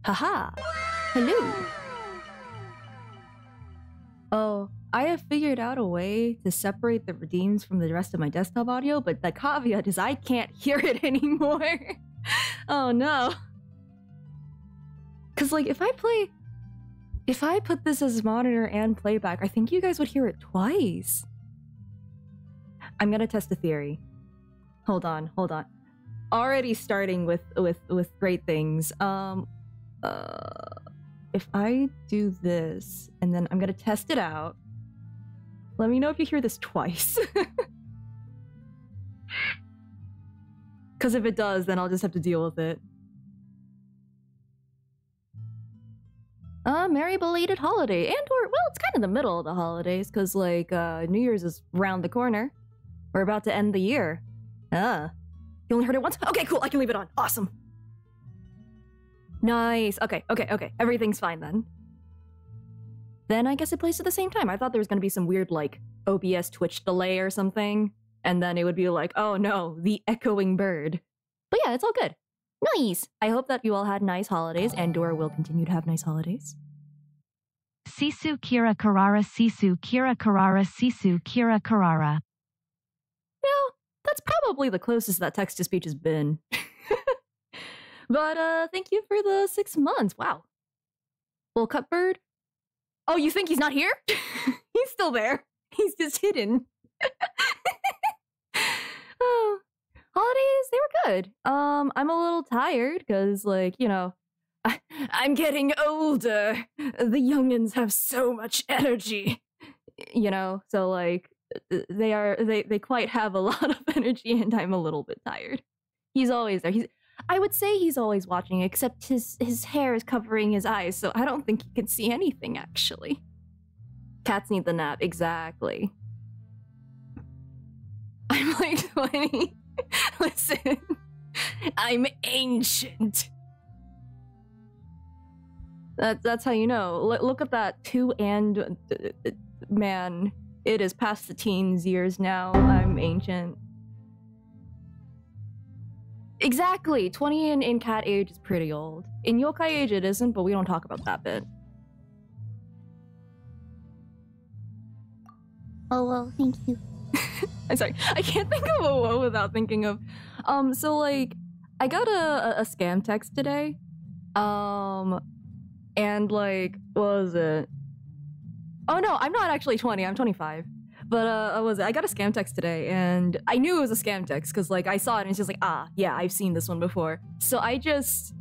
Haha! Hello! Oh, I have figured out a way to separate the redeems from the rest of my desktop audio, but the caveat is I can't hear it anymore. Oh no. Cause like if I put this as monitor and playback, I think you guys would hear it twice. I'm gonna test a theory. Hold on. Already starting with great things. If I do this, and then I'm gonna test it out. Let me know if you hear this twice. Because if it does, then I'll just have to deal with it. Merry belated holiday. Well, it's kind of the middle of the holidays, because, like, New Year's is round the corner. We're about to end the year. You only heard it once? Okay, cool, I can leave it on. Awesome. Nice. Okay. Everything's fine then. Then I guess it plays at the same time. I thought there was going to be some weird, like, OBS Twitch delay or something. And then it would be like, oh no, the echoing bird. But yeah, it's all good. Nice. I hope that you all had nice holidays, and Dora will continue to have nice holidays. Sisu Kira Karara Sisu Kira Karara Sisu Kira Karara. No, that's probably the closest that text-to-speech has been. But, thank you for the 6 months. Wow. Well, Cutbird? Oh, you think he's not here? He's still there. He's just hidden. Oh, holidays, they were good. I'm a little tired, because, like, you know, I'm getting older. The youngins have so much energy. You know, so, like, they quite have a lot of energy, and I'm a little bit tired. He's always there. I would say he's always watching, except his hair is covering his eyes, so I don't think he can see anything, actually. Cats need the nap, exactly. I'm like 20. Listen, I'm ancient. That's how you know. Look at that 2 and... man, it is past the teens years now. I'm ancient. Exactly! 20 in cat age is pretty old. In yokai age it isn't, but we don't talk about that bit. Oh, well, thank you. I'm sorry, I can't think of a woe without thinking of... so like, I got a scam text today. And like, what was it? Oh no, I'm not actually 20, I'm 25. But I got a scam text today, and I knew it was a scam text because like I saw it and it's just like, ah, yeah, I've seen this one before. So I just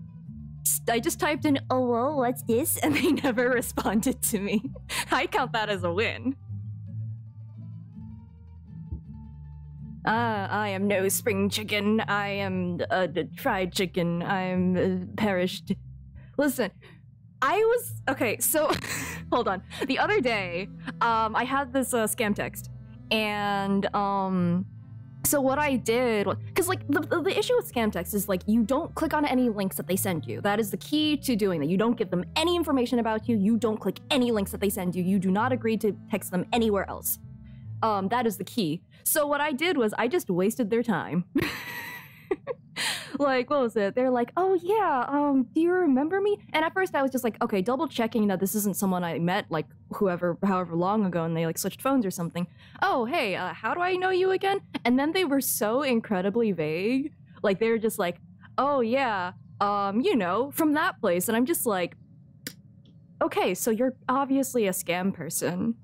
typed in, oh, whoa, what's this? And they never responded to me. I count that as a win. I am no spring chicken. I am fried chicken. I'm perished. Listen, okay, so hold on. The other day, I had this scam text, and so what I did was, because like the issue with scam text is like you don't click on any links that they send you. That is the key to doing that. You don't give them any information about you. You don't click any links that they send you. You do not agree to text them anywhere else. That is the key. So what I did was I just wasted their time. Like, what was it? They're like, oh yeah, do you remember me? And at first I was just like, okay, double checking that this isn't someone I met like however long ago and they like switched phones or something. Oh, hey, how do I know you again? And then they were so incredibly vague. Like they were just like, oh yeah, you know, from that place. And I'm just like, okay, so you're obviously a scam person.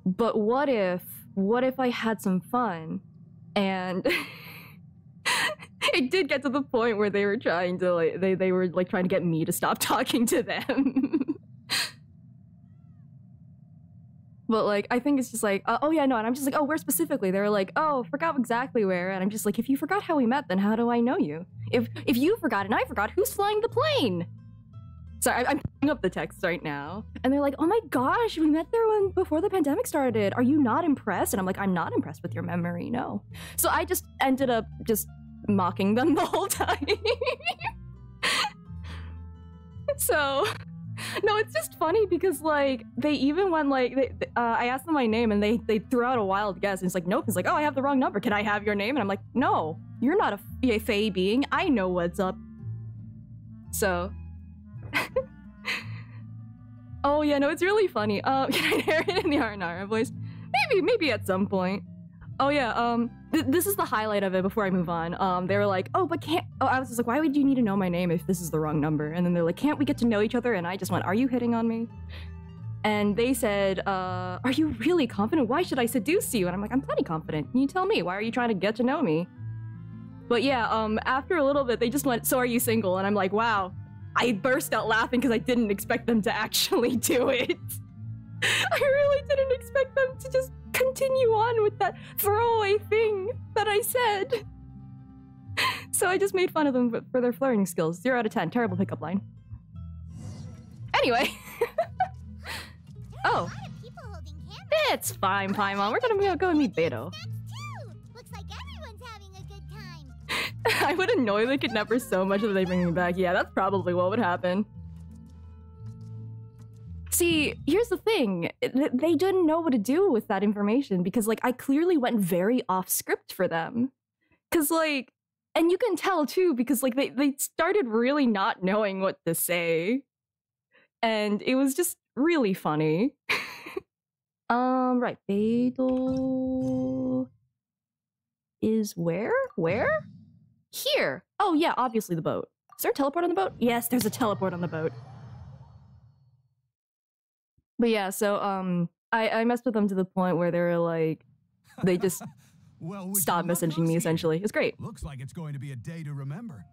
But what if I had some fun? And it did get to the point where they were trying to like they were like trying to get me to stop talking to them. But like I think it's just like oh yeah, no, and I'm just like, oh, where specifically? They were like, oh, forgot exactly where. And I'm just like, if you forgot how we met, then how do I know you? If you forgot and I forgot, who's flying the plane? Sorry, I'm pulling up the text right now. And they're like, oh my gosh, we met there before the pandemic started. Are you not impressed? And I'm like, I'm not impressed with your memory, no. So I just ended up just mocking them the whole time. So, no, it's just funny because like, they even went like, I asked them my name and they threw out a wild guess. And it's like, nope. It's like, oh, I have the wrong number. Can I have your name? And I'm like, no, you're not a fae being. I know what's up. So... Oh yeah, no, it's really funny. Can I narrate it in the Aranara voice? Maybe at some point. Oh yeah, this is the highlight of it before I move on. They were like, oh, but can't, oh, I was just like, why would you need to know my name if this is the wrong number? And then they're like, can't we get to know each other? And I just went, are you hitting on me? And they said, are you really confident? Why should I seduce you? And I'm like, I'm plenty confident. You tell me, why are you trying to get to know me? But yeah, after a little bit, they just went, so are you single? And I'm like, wow. I burst out laughing because I didn't expect them to actually do it. I really didn't expect them to just continue on with that throwaway thing that I said. So I just made fun of them for their flirting skills. 0 out of 10. Terrible pickup line. Anyway. Oh. It's fine, Paimon. We're gonna go and meet Beidou. I would annoy the kidnapper so much that they bring me back. Yeah, that's probably what would happen. See, here's the thing. They didn't know what to do with that information because, like, I clearly went very off script for them. Because, like, and you can tell, too, because, like, they started really not knowing what to say. And it was just really funny. Right. Beidou is where? Where? Here! Oh yeah, obviously the boat. Is there a teleport on the boat? Yes, there's a teleport on the boat. But yeah, so, I messed with them to the point where they were like, they just well, stopped messaging me, essentially. It's great. Looks like it's going to be a day to remember.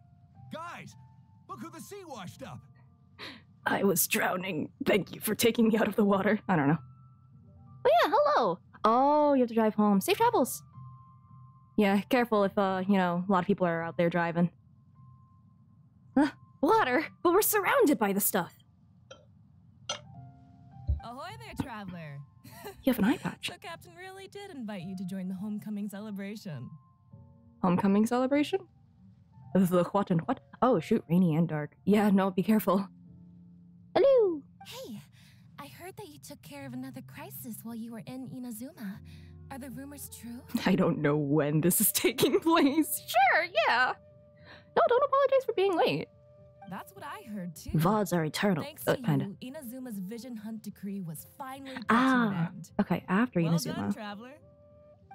Guys, look who the sea washed up! I was drowning. Thank you for taking me out of the water. I don't know. Oh yeah, hello! Oh, you have to drive home. Safe travels! Yeah, careful if, you know, a lot of people are out there driving. Water? But we're surrounded by the stuff. Ahoy there, traveler. You have an eye patch. The captain really did invite you to join the homecoming celebration. Homecoming celebration? The what and what? Oh, shoot, rainy and dark. Yeah, no, be careful. Hello! Hey, I heard that you took care of another crisis while you were in Inazuma. Are the rumors true? I don't know when this is taking place. Sure, yeah. No, don't apologize for being late. That's what I heard too. VODs are eternal. Thanks to Kinda. you, Inazuma's vision hunt decree was finally put to an end. Okay, after Well Inazuma. done, traveler.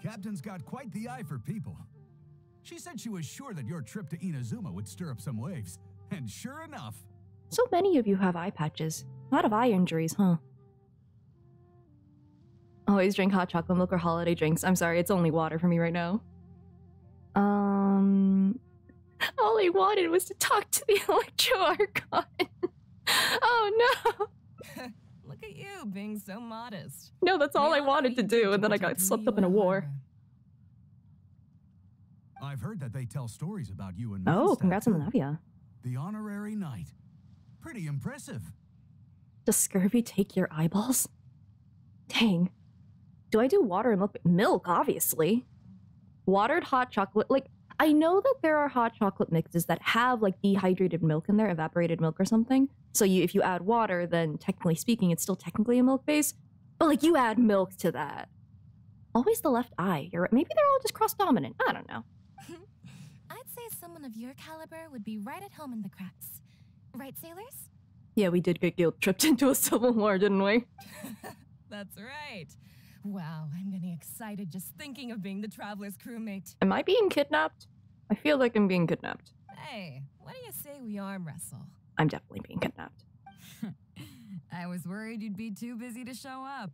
Captain's got quite the eye for people. She said she was sure that your trip to Inazuma would stir up some waves. And sure enough. So many of you have eye patches. A lot of eye injuries, huh? Always drink hot chocolate milk or holiday drinks. I'm sorry, it's only water for me right now. All I wanted was to talk to the Electro Archon. Oh no! Look at you, being so modest. No, that's all I wanted to do, and then I got protect swept Ryu up in a and war. Haru. I've heard that they tell stories about you and Oh, Mondstadt, congrats on the too. Navia. The honorary knight. Pretty impressive. Does scurvy take your eyeballs? Dang. Do I do water and milk? Milk, obviously. Watered hot chocolate. Like, I know that there are hot chocolate mixes that have, like, dehydrated milk in there, evaporated milk or something. So if you add water, then technically speaking, it's still technically a milk base. But, like, you add milk to that. Always the left eye. You're right. Maybe they're all just cross-dominant. I don't know. I'd say someone of your caliber would be right at home in the cracks. Right, sailors? Yeah, we did get guilt-tripped into a civil war, didn't we? That's right. Wow, I'm getting excited just thinking of being the traveler's crewmate. Am I being kidnapped? I feel like I'm being kidnapped. Hey, what do you say we arm wrestle? I'm definitely being kidnapped. I was worried you'd be too busy to show up.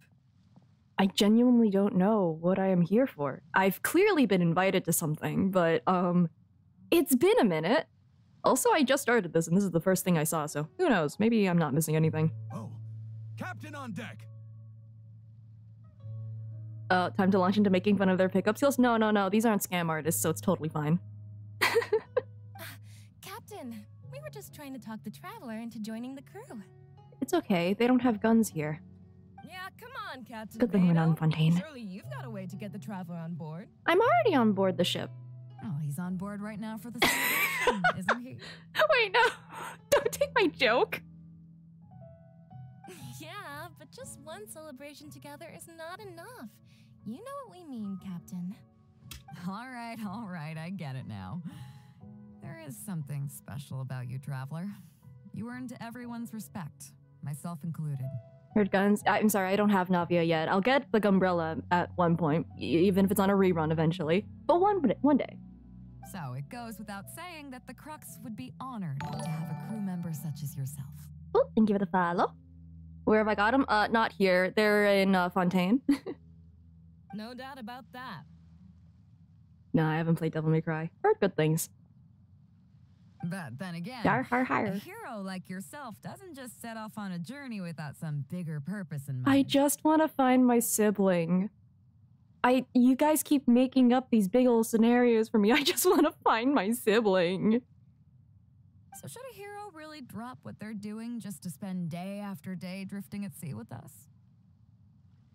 I genuinely don't know what I am here for. I've clearly been invited to something, but, it's been a minute. Also, I just started this, and this is the first thing I saw, so who knows? Maybe I'm not missing anything. Oh, Captain on deck. Time to launch into making fun of their pickup skills? No, these aren't scam artists, so it's totally fine. Captain, we were just trying to talk the traveler into joining the crew. It's okay, they don't have guns here. Yeah, come on, Captain. Good thing we're not in Beidou. Fontaine. Surely you've got a way to get the traveler on board. I'm already on board the ship. Oh, he's on board right now for the celebration, isn't he? Wait, no! Don't take my joke! Yeah, but just one celebration together is not enough. You know what we mean, Captain. All right, I get it now. There is something special about you, traveler. You earned everyone's respect. myself included. Heard guns. I'm sorry, I don't have Navia yet. I'll get like umbrella at one point, even if it's on a rerun eventually. But one day. So it goes without saying that the Crux would be honored to have a crew member such as yourself. Oh, thank you for the follow. Where have I got them? Not here. They're in Fontaine. No doubt about that. No, I haven't played Devil May Cry. Heard good things. But then again, Har, har, a har. hero like yourself doesn't just set off on a journey without some bigger purpose in mind. I just want to find my sibling. You guys keep making up these big old scenarios for me. I just want to find my sibling. So should a hero really drop what they're doing just to spend day after day drifting at sea with us?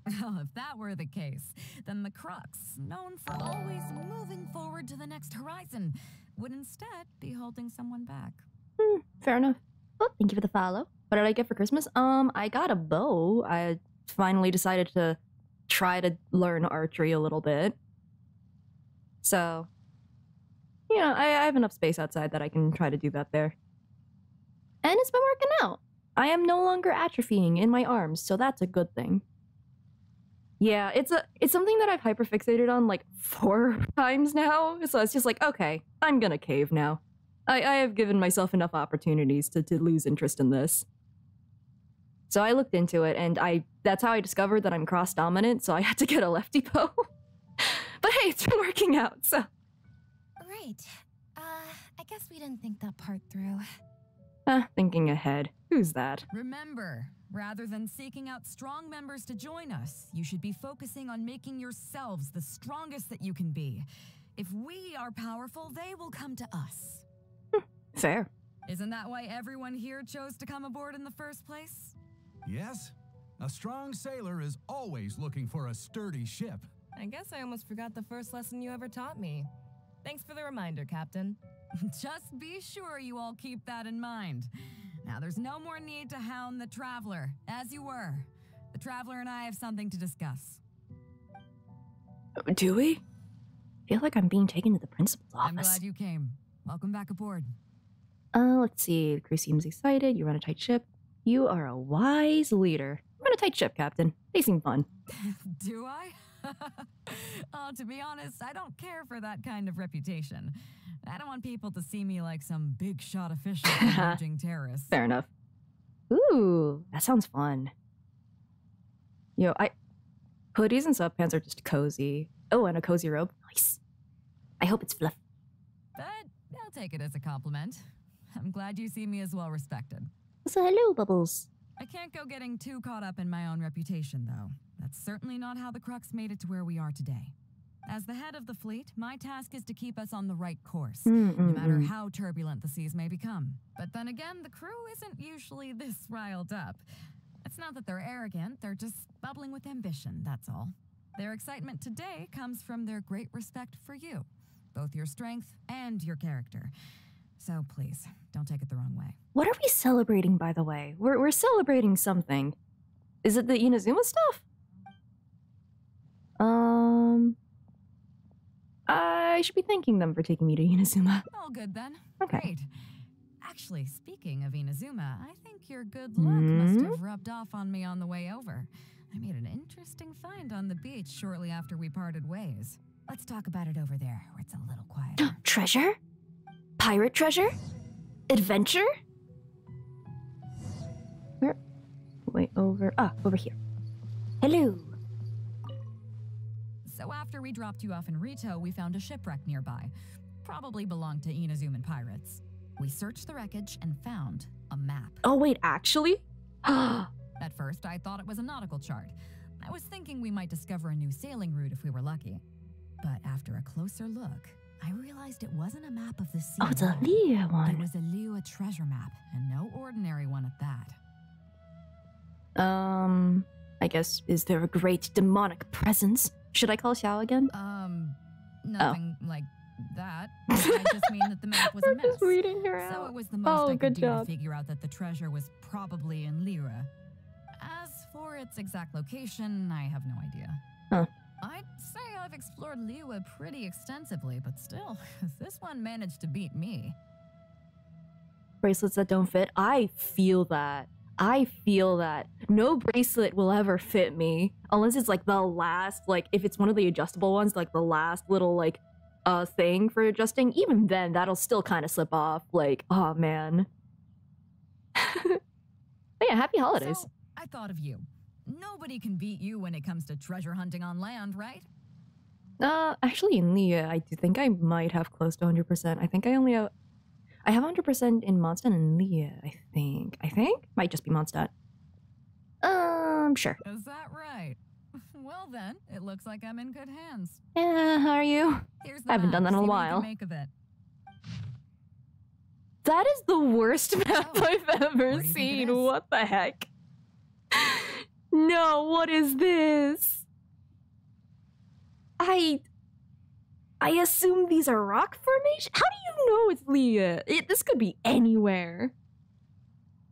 Well, if that were the case, then the Crux, known for always moving forward to the next horizon, would instead be holding someone back. Fair enough. Oh, thank you for the follow. What did I get for Christmas? I got a bow. I finally decided to try to learn archery a little bit. So, you know, I have enough space outside that I can try to do that there. And it's been working out. I am no longer atrophying in my arms, so that's a good thing. Yeah, it's something that I've hyperfixated on like 4 times now, so it's just like, okay, I'm gonna cave now. I have given myself enough opportunities to lose interest in this. So I looked into it, and that's how I discovered that I'm cross-dominant, so I had to get a lefty bow. But hey, it's been working out, so... Right. I guess we didn't think that part through. Thinking ahead. Who's that? Remember, rather than seeking out strong members to join us, you should be focusing on making yourselves the strongest that you can be. If we are powerful, they will come to us. Fair. Isn't that why everyone here chose to come aboard in the first place? Yes? A strong sailor is always looking for a sturdy ship. I guess I almost forgot the first lesson you ever taught me. Thanks for the reminder, Captain. Just be sure you all keep that in mind. Now, there's no more need to hound the Traveler, as you were. The Traveler and I have something to discuss. Do we? I feel like I'm being taken to the principal's office. I'm glad you came. Welcome back aboard. Let's see. The crew seems excited. You run a tight ship. You are a wise leader. Run a tight ship, Captain. They seem fun. Do I? Oh, to be honest, I don't care for that kind of reputation. I don't want people to see me like some big shot official emerging terrorist. Fair enough. Ooh, that sounds fun. Yo, hoodies and sweatpants are just cozy. Oh, and a cozy robe. Nice. I hope it's fluffy. But I'll take it as a compliment. I'm glad you see me as well respected. So hello, Bubbles. I can't go getting too caught up in my own reputation, though. That's certainly not how the Crux made it to where we are today. As the head of the fleet, my task is to keep us on the right course, no matter how turbulent the seas may become. But then again, the crew isn't usually this riled up. It's not that they're arrogant, they're just bubbling with ambition, that's all. Their excitement today comes from their great respect for you, both your strength and your character. So please, don't take it the wrong way. What are we celebrating, by the way? We're celebrating something. Is it the Inazuma stuff? I should be thanking them for taking me to Inazuma. All good then. Okay. Great. Actually, speaking of Inazuma, I think your good luck must have rubbed off on me on the way over. I made an interesting find on the beach shortly after we parted ways. Let's talk about it over there, where it's a little quieter. Treasure? Pirate treasure? Adventure? Where? Wait, over here. Hello. So after we dropped you off in Rito, we found a shipwreck nearby. Probably belonged to Inazuman pirates. We searched the wreckage and found a map. Oh wait, actually? At first, I thought it was a nautical chart. I was thinking we might discover a new sailing route if we were lucky. But after a closer look, I realized it wasn't a map of the sea. Oh, it's a Leah one. It was a Liwa treasure map, and no ordinary one at that. I guess, is there a great demonic presence? Should I call Xiao again? Nothing like that. I just mean that the map was a We're mess. just reading her out. So it was the most I could good do job. to figure out that the treasure was probably in Lyra. As for its exact location, I have no idea. Huh. I'd say I've explored Liwa pretty extensively, but still, this one managed to beat me. Bracelets that don't fit. I feel that. I feel that no bracelet will ever fit me unless it's like the last, like if it's one of the adjustable ones, like the last little like thing for adjusting. Even then, that'll still kind of slip off. Like, oh man. But yeah, happy holidays. So, I thought of you. Nobody can beat you when it comes to treasure hunting on land, right? Actually in Leah, I do think I might have close to 100%. I think I have 100% in Mondstadt and Leah, I think. Might just be Mondstadt. Sure. Is that right? Well then, it looks like I'm in good hands. Yeah, how are you? Here's the I haven't done map. that in a See what you while. can make of it. That is the worst map Oh, I've ever what do you think it seen. is? What the heck? No, what is this? I assume these are rock formation? How do you know it's Leah? This could be anywhere.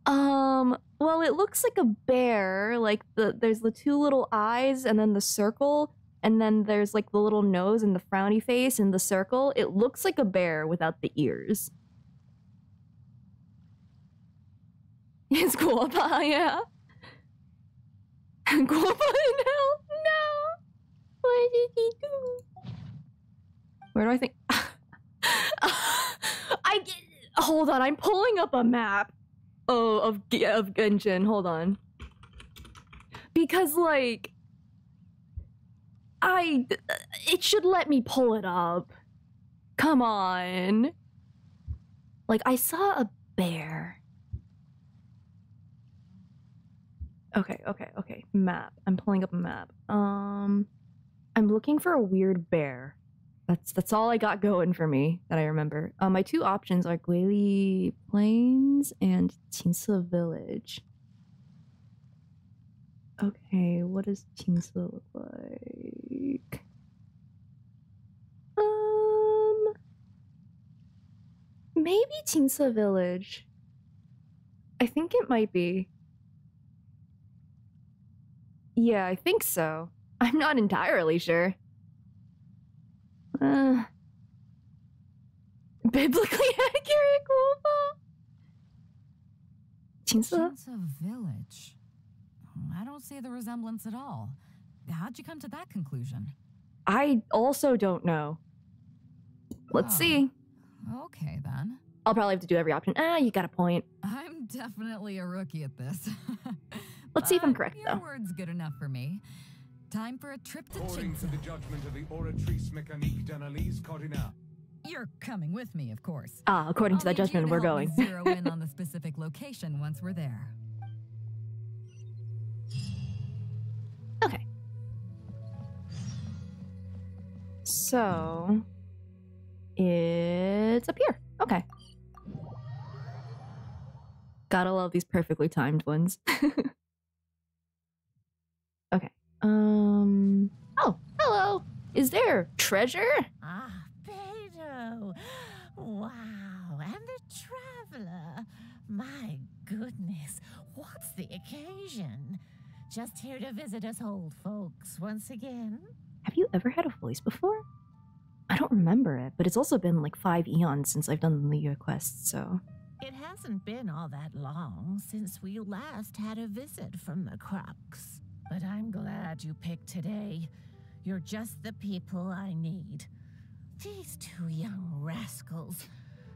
Well, it looks like a bear. Like there's the two little eyes and then the circle, and then there's like the little nose and the frowny face and the circle. It looks like a bear without the ears. It's Guapa, yeah. Guapa in hell? No! What did he do? Where do I think? Hold on, I'm pulling up a map. Oh, of Genshin. Hold on. Because, like, it should let me pull it up. Come on. Like, I saw a bear. Okay. Map. I'm pulling up a map. I'm looking for a weird bear. That's all I got going for me that I remember. My two options are Guili Plains and Tinsa Village. Okay, what does Tinsa look like? Maybe Tinsa Village. I think it might be. Yeah, I think so. I'm not entirely sure. Biblically accurate, Guapa? Tinsa? Tinsa Village. I don't see the resemblance at all. How'd you come to that conclusion? I also don't know. Let's see. Okay, then. I'll probably have to do every option. You got a point. I'm definitely a rookie at this. Let's see if I'm correct, your though. word's good enough for me. Time for a trip to According to Chinsa. the judgment of the Oratrice Mécanique d'Analyse Cardinal. You're coming with me, of course. According to I'll that need you judgment, to we're help me going. zero in on the specific location once we're there. Okay. So... it's up here. Okay. Gotta love these perfectly timed ones. Okay. Oh, hello. Is there treasure? Ah, beidou. Wow, and the traveler. My goodness, what's the occasion? Just here to visit us old folks once again? Have you ever had a voice before? I don't remember it, but it's also been like 5 eons since I've done the Leah quest, so... It hasn't been all that long since we last had a visit from the Crux. But I'm glad you picked today. You're just the people I need. These two young rascals,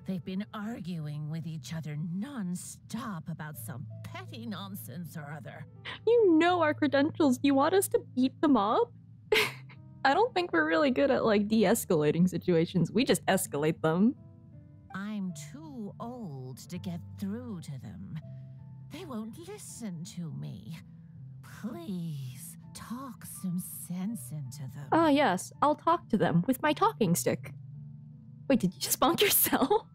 they've been arguing with each other non-stop about some petty nonsense or other. You know our credentials. Do you want us to beat them up? I don't think we're really good at, like, de-escalating situations. We just escalate them. I'm too old to get through to them. They won't listen to me. Please, talk some sense into them. Ah, yes. I'll talk to them with my talking stick. Wait, did you just bonk yourself?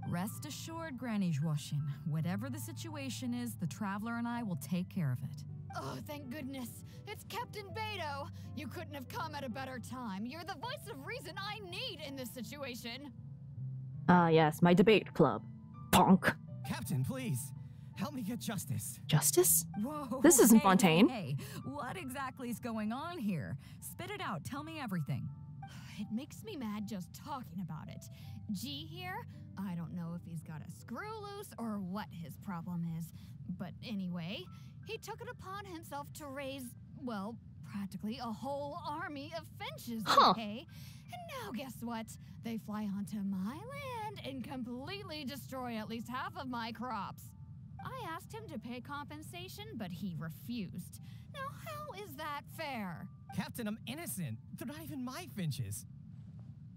Rest assured, Granny Zhuoshin, whatever the situation is, the Traveler and I will take care of it. Oh, thank goodness. It's Captain Beidou. You couldn't have come at a better time. You're the voice of reason I need in this situation. Ah, yes. My debate club. Bonk. Captain, please. Help me get justice. Justice? Whoa. This isn't hey, Fontaine. Hey, what exactly is going on here? Spit it out. Tell me everything. it makes me mad just talking about it. G here, I don't know if he's got a screw loose or what his problem is. But anyway, he took it upon himself to raise, well, practically a whole army of finches, okay? And now guess what? They fly onto my land and completely destroy at least half of my crops. I asked him to pay compensation, but he refused. Now, how is that fair? Captain, I'm innocent. They're not even my finches.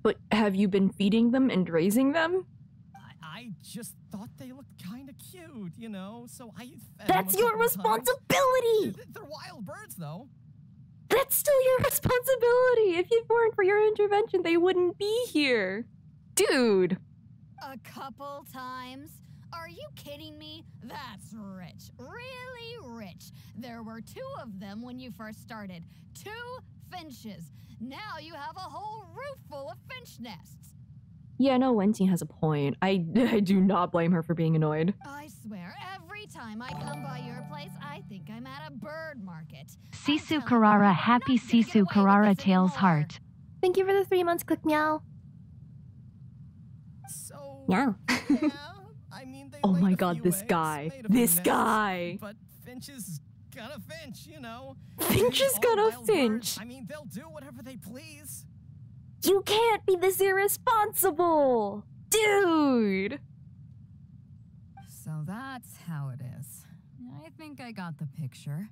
But have you been feeding them and raising them? I just thought they looked kind of cute, you know, so I fed That's them a your couple of times. responsibility! They're wild birds, though. That's still your responsibility! If it weren't for your intervention, they wouldn't be here. Dude! A couple times? Are you kidding me? That's rich. Really rich. There were 2 of them when you first started. 2 finches. Now you have a whole roof full of finch nests. Yeah, no, Wenty has a point. I do not blame her for being annoyed. I swear, every time I come by your place, I think I'm at a bird market. Sisu Carrara, happy Sisu Carrara Tails Heart. Thank you for the 3 months, Click Meow. So, Meow. yeah, I mean, they Oh laid my a god, few this eggs, guy. made a few This nests, guy. But finches gonna finch, you know. Finch is All gonna wild finch. birds, I mean, they'll do whatever they please. You can't be this irresponsible! Dude! So that's how it is. I think I got the picture.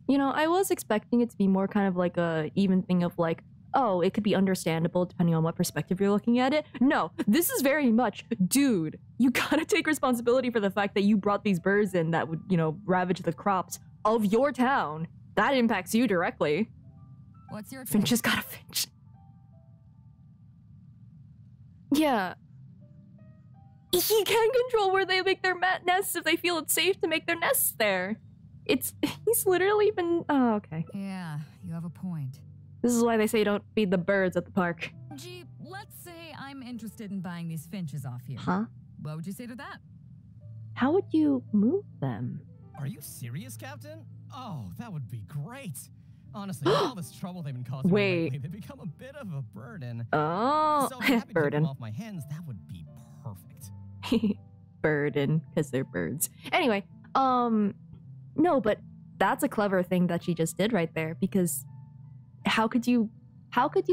You know, I was expecting it to be more kind of like a even thing of like, oh, it could be understandable depending on what perspective you're looking at it. No, this is very much, dude, you gotta take responsibility for the fact that you brought these birds in that would, you know, ravage the crops of your town. That impacts you directly. What's your take? Finch has got a finch. Yeah. He can control where they make their nests if they feel it's safe to make their nests there. He's literally been, oh, okay. Yeah, you have a point. This is why they say don't feed the birds at the park. Gee, let's say I'm interested in buying these finches off you. Huh? What would you say to that? How would you move them? Are you serious, Captain? Oh, that would be great. Honestly, with all this trouble they've been causing me lately, they become a bit of a burden. Oh, so if I'm happy to take them burden. off my hands, that would be perfect. Burden, because they're birds. Anyway, no, but that's a clever thing that she just did right there, because how could you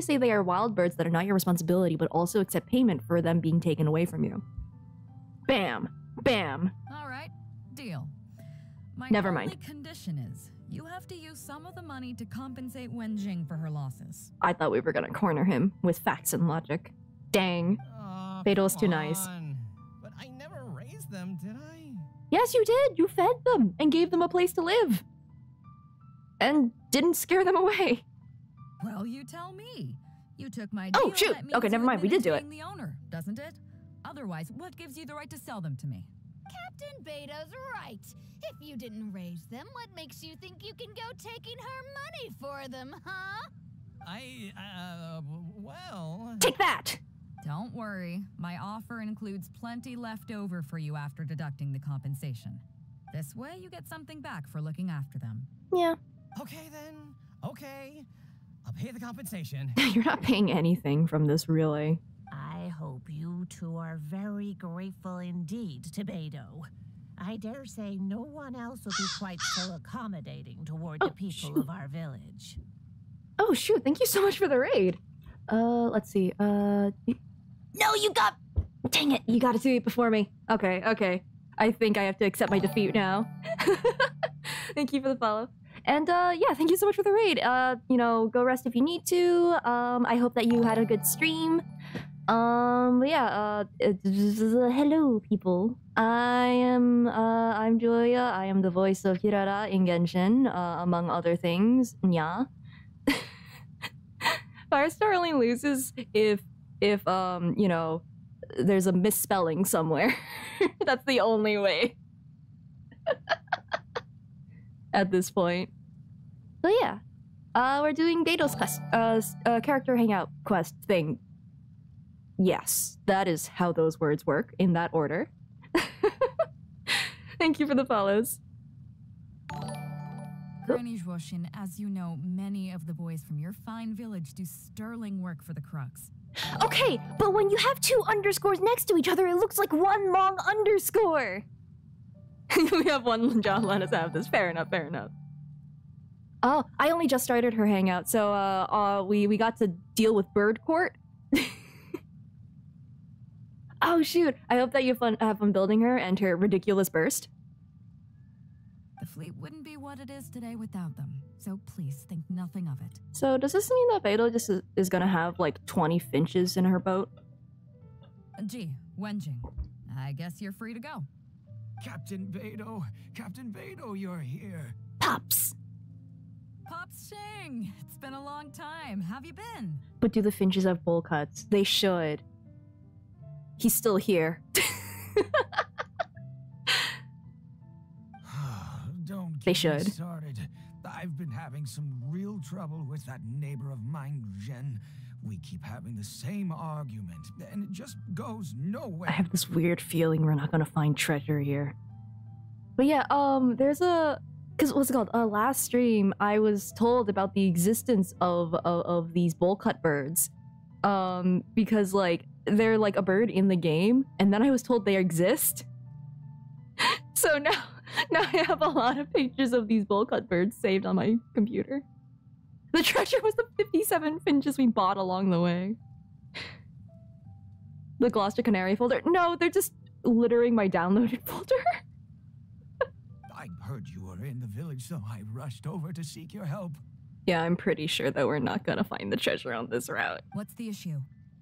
say they are wild birds that are not your responsibility, but also accept payment for them being taken away from you? Bam. Bam. All right, deal. My Never only mind. condition is you have to use some of the money to compensate Wenjing for her losses. I thought we were gonna corner him with facts and logic. Dang. Beidou was too nice. But I never raised them, did I? Yes, you did! You fed them and gave them a place to live. And didn't scare them away. Well, you tell me. You took my Oh, deal, shoot. that means Okay, you never mind. We admitted did do to it. being the owner, doesn't it? Otherwise, what gives you the right to sell them to me? Captain Beidou's right. If you didn't raise them, what makes you think you can go taking her money for them, huh? Well... Take that! Don't worry. My offer includes plenty left over for you after deducting the compensation. This way, you get something back for looking after them. Yeah. Okay, then. Okay. I'll pay the compensation. You're not paying anything from this, really. I hope you two are very grateful indeed to Beidou. I dare say no one else will be quite so accommodating toward the people of our village. Oh, shoot. Thank you so much for the raid. Let's see. No, you got... Dang it. You got to do it before me. Okay, okay. I think I have to accept my defeat now. Thank you for the follow. And, yeah, thank you so much for the raid. You know, go rest if you need to. I hope that you had a good stream. But yeah, hello, people. I'm Julia. I am the voice of Hirara in Genshin, among other things. Yeah. Firestar only loses if, you know, there's a misspelling somewhere. That's the only way. At this point. But yeah. We're doing Beidou's quest, character hangout quest thing. Yes, that is how those words work, in that order. Thank you for the follows. Granny Zhuoshin, as you know, many of the boys from your fine village do sterling work for the Crux. Okay, but when you have two underscores next to each other, it looks like one long underscore. We have one job, let us have this. Fair enough, fair enough. Oh, I only just started her hangout, so we got to deal with Bird Court. Oh shoot, I hope that you have fun building her and her ridiculous burst. The fleet wouldn't be what it is today without them, so please think nothing of it. So does this mean that beidou just is gonna have like 20 finches in her boat? Gee, Wenjing, I guess you're free to go. Captain Beidou, you're here. Pops! Pops Shing, it's been a long time. Have you been? But do the finches have bowl cuts? They should. He's still here. Don't they get should. me started. I've been having some real trouble with that neighbor of mine, Jen. We keep having the same argument, and it just goes nowhere. I have this weird feeling we're not gonna find treasure here. But yeah, there's a... Because what's it called? Last stream, I was told about the existence of these bowl cut birds. Because, like, they're like a bird in the game, and then I was told they exist. So now I have a lot of pictures of these bowl cut birds saved on my computer. The treasure was the 57 finches we bought along the way. The Gloucester Canary folder? No, they're just littering my downloaded folder. I heard you were in the village, so I rushed over to seek your help. Yeah, I'm pretty sure that we're not gonna find the treasure on this route. What's the issue?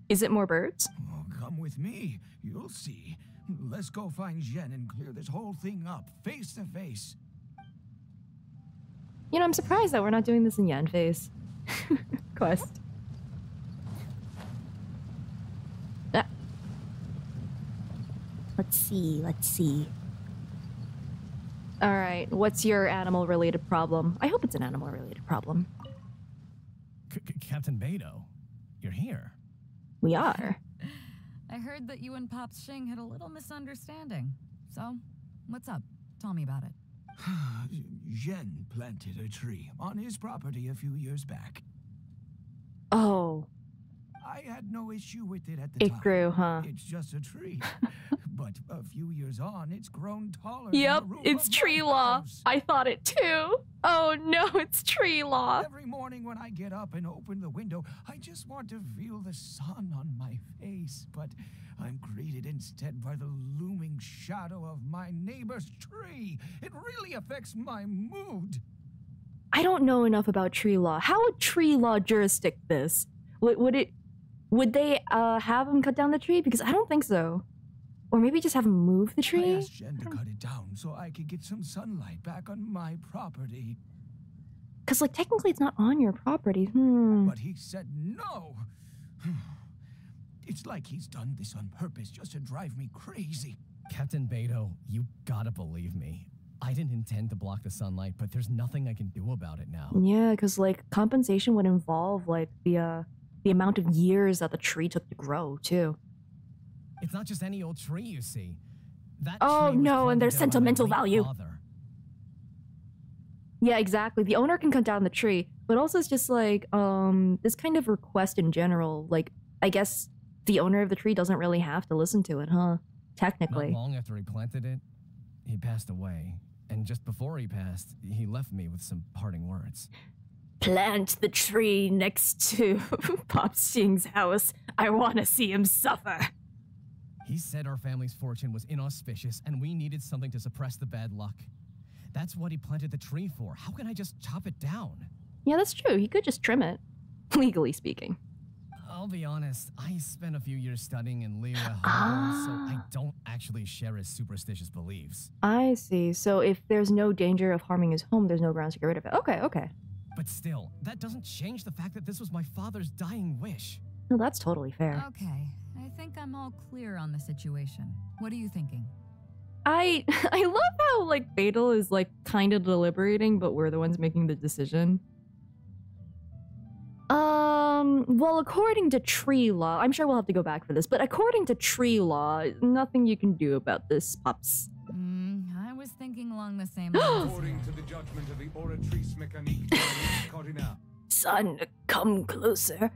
Is it more birds? Oh, come with me. You'll see. Let's go find Jen and clear this whole thing up, face to face. You know, I'm surprised that we're not doing this in Yanfei's quest. Ah. Let's see. Alright, what's your animal-related problem? I hope it's an animal-related problem. Captain Beidou, you're here. We are. I heard that you and Pops Shing had a little misunderstanding. So, what's up? Tell me about it. Jen planted a tree on his property a few years back. Oh. I had no issue with it at the time. It grew, huh? It's just a tree. But a few years on, it's grown taller. Yep, than the roof it's of tree my law. house. I thought it too. Oh no, it's tree law. Every morning when I get up and open the window, I just want to feel the sun on my face. But I'm greeted instead by the looming shadow of my neighbor's tree. It really affects my mood. I don't know enough about tree law. How would tree law jurisdict this? Would they have him cut down the tree? Because I don't think so. Or maybe just have him move the tree? I asked Jen to cut it down so I could get some sunlight back on my property. Because, like, technically it's not on your property. But he said no. It's like he's done this on purpose just to drive me crazy. Captain Beidou, you gotta believe me. I didn't intend to block the sunlight, but there's nothing I can do about it now. Yeah, because, like, compensation would involve, like, the amount of years that the tree took to grow, too. It's not just any old tree, you see. That Oh tree was no, and there's planted there by my sentimental late value. father. Yeah, exactly. The owner can cut down the tree, but also it's just like, this kind of request in general, like, I guess the owner of the tree doesn't really have to listen to it, huh? Technically. Not long after he planted it, he passed away. And just before he passed, he left me with some parting words. Plant the tree next to Pop Xing's house. I want to see him suffer. He said our family's fortune was inauspicious and we needed something to suppress the bad luck. That's what he planted the tree for. How can I just chop it down? Yeah, that's true. He could just trim it, legally speaking. I'll be honest, I spent a few years studying in Liria Harbor, so I don't actually share his superstitious beliefs. I see. So if there's no danger of harming his home, there's no grounds to get rid of it. Okay, okay. But still, that doesn't change the fact that this was my father's dying wish. No, that's totally fair. Okay, I think I'm all clear on the situation. What are you thinking? I love how, like, Beidou is, like, kind of deliberating, but we're the ones making the decision. Well, according to tree law, I'm sure we'll have to go back for this, but according to tree law, nothing you can do about this, Pops. I was thinking thinking along the same lines. According to the judgment of the oratrice mécanique d'analyse cardinale. Son, come closer.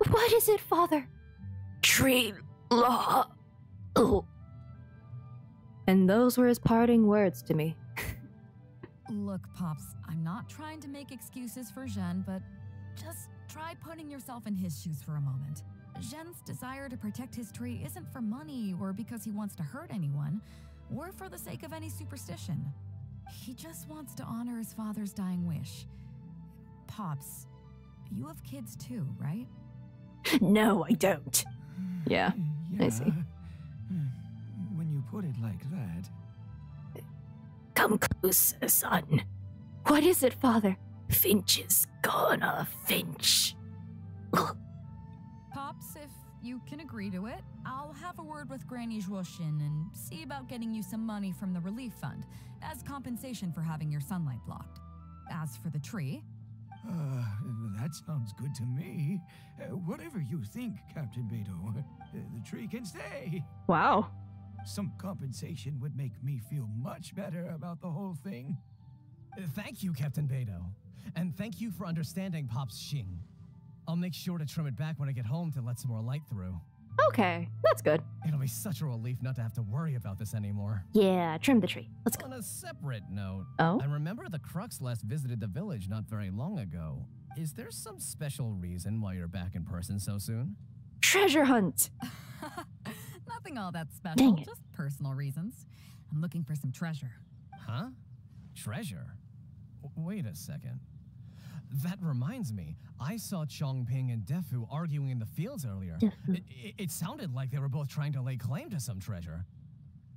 What is it, Father? Tree law. Oh. And those were his parting words to me. Look, Pops, I'm not trying to make excuses for Jean, but just try putting yourself in his shoes for a moment. Jean's desire to protect his tree isn't for money or because he wants to hurt anyone, or for the sake of any superstition. He just wants to honor his father's dying wish. Pops, you have kids too, right? No, I don't. Yeah, I see. When you put it like that. Come closer, son. What is it, Father? Finch is gonna finch. Pops, if you can agree to it, I'll have a word with Granny Zhuoshin and see about getting you some money from the relief fund as compensation for having your sunlight blocked. As for the tree... That sounds good to me. Whatever you think, Captain Beidou, the tree can stay. Wow. Some compensation would make me feel much better about the whole thing. Thank you, Captain Beidou. And thank you for understanding Pop's Xing. I'll make sure to trim it back when I get home to let some more light through. Okay, that's good. It'll be such a relief not to have to worry about this anymore. Yeah, trim the tree. Let's go. On a separate note, Oh? I remember the Crux last visited the village not very long ago. Is there some special reason why you're back in person so soon? Treasure hunt! Nothing all that special, Dang it. just personal reasons. I'm looking for some treasure. Huh? Treasure? Wait a second. That reminds me, I saw Chongping and Defu arguing in the fields earlier. It sounded like they were both trying to lay claim to some treasure.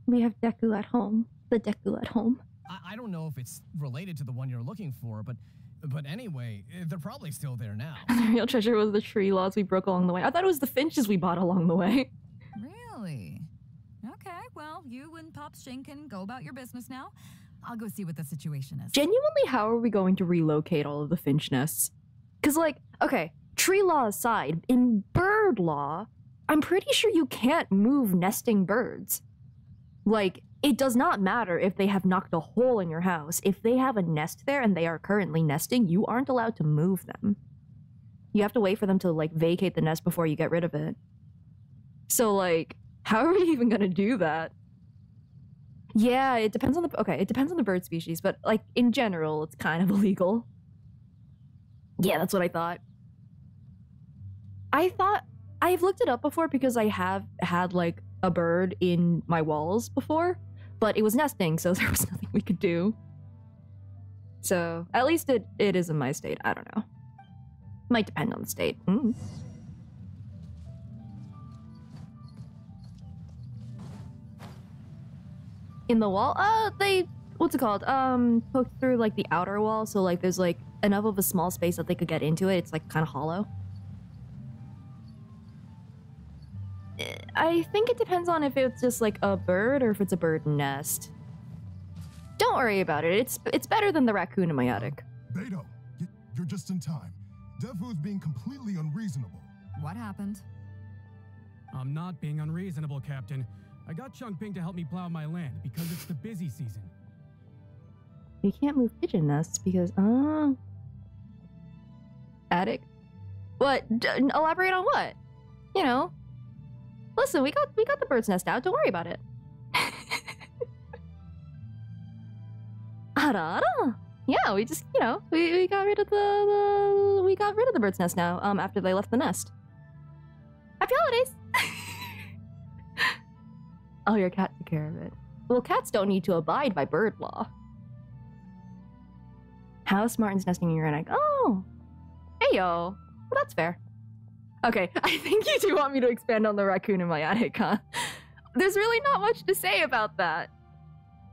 We have Deku at home. The Deku at home. I don't know if it's related to the one you're looking for, but anyway, they're probably still there now. The real treasure was the tree laws we broke along the way. I thought it was the finches we bought along the way. Really? Okay, well, you and Pops Xing can go about your business now. I'll go see what the situation is. Genuinely, how are we going to relocate all of the finch nests? Because, like, okay, tree law aside, in bird law, I'm pretty sure you can't move nesting birds. Like, it does not matter if they have knocked a hole in your house. If they have a nest there and they are currently nesting, you aren't allowed to move them. You have to wait for them to, like, vacate the nest before you get rid of it. So, like, how are we even gonna do that? Yeah, it depends on the it depends on the bird species, but like in general, it's kind of illegal. Yeah, that's what I thought. I've looked it up before because I have had like a bird in my walls before, but it was nesting, so there was nothing we could do. So at least it is in my state. I don't know. Might depend on the state. In the wall? They, what's it called? Poked through like the outer wall, so like there's like enough of a small space that they could get into it. It's like kind of hollow. I think it depends on if it's just like a bird or if it's a bird nest. Don't worry about it. It's better than the raccoon in my attic. Beidou, you're just in time. Defu is being completely unreasonable. What happened? I'm not being unreasonable, Captain. I got Chongping to help me plow my land because it's the busy season. You can't move pigeon nests because, attic? What? Elaborate on what? You know. Listen, we got the bird's nest out. Don't worry about it. Ara. Yeah, we just, you know, we got rid of the bird's nest now. After they left the nest. Happy holidays. Oh, your cat took care of it. Well, cats don't need to abide by bird law. House martins nesting in your attic. Oh, hey yo. Well, that's fair. Okay, I think you do want me to expand on the raccoon in my attic, huh? There's really not much to say about that.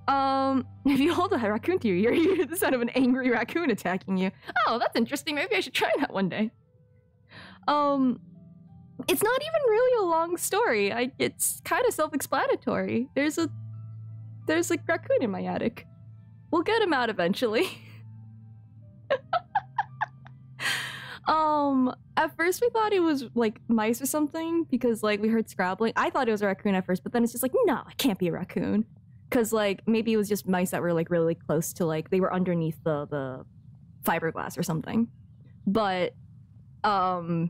If you hold a raccoon to your ear, you hear the sound of an angry raccoon attacking you. Oh, that's interesting. Maybe I should try that one day. It's not even really a long story. It's kind of self-explanatory. There's a raccoon in my attic. We'll get him out eventually. At first we thought it was like mice or something because like we heard scrabbling. I thought it was a raccoon at first, but then it's just like, no, it can't be a raccoon. Because, like, maybe it was just mice that were, like, really close to, like, they were underneath the fiberglass or something. But, one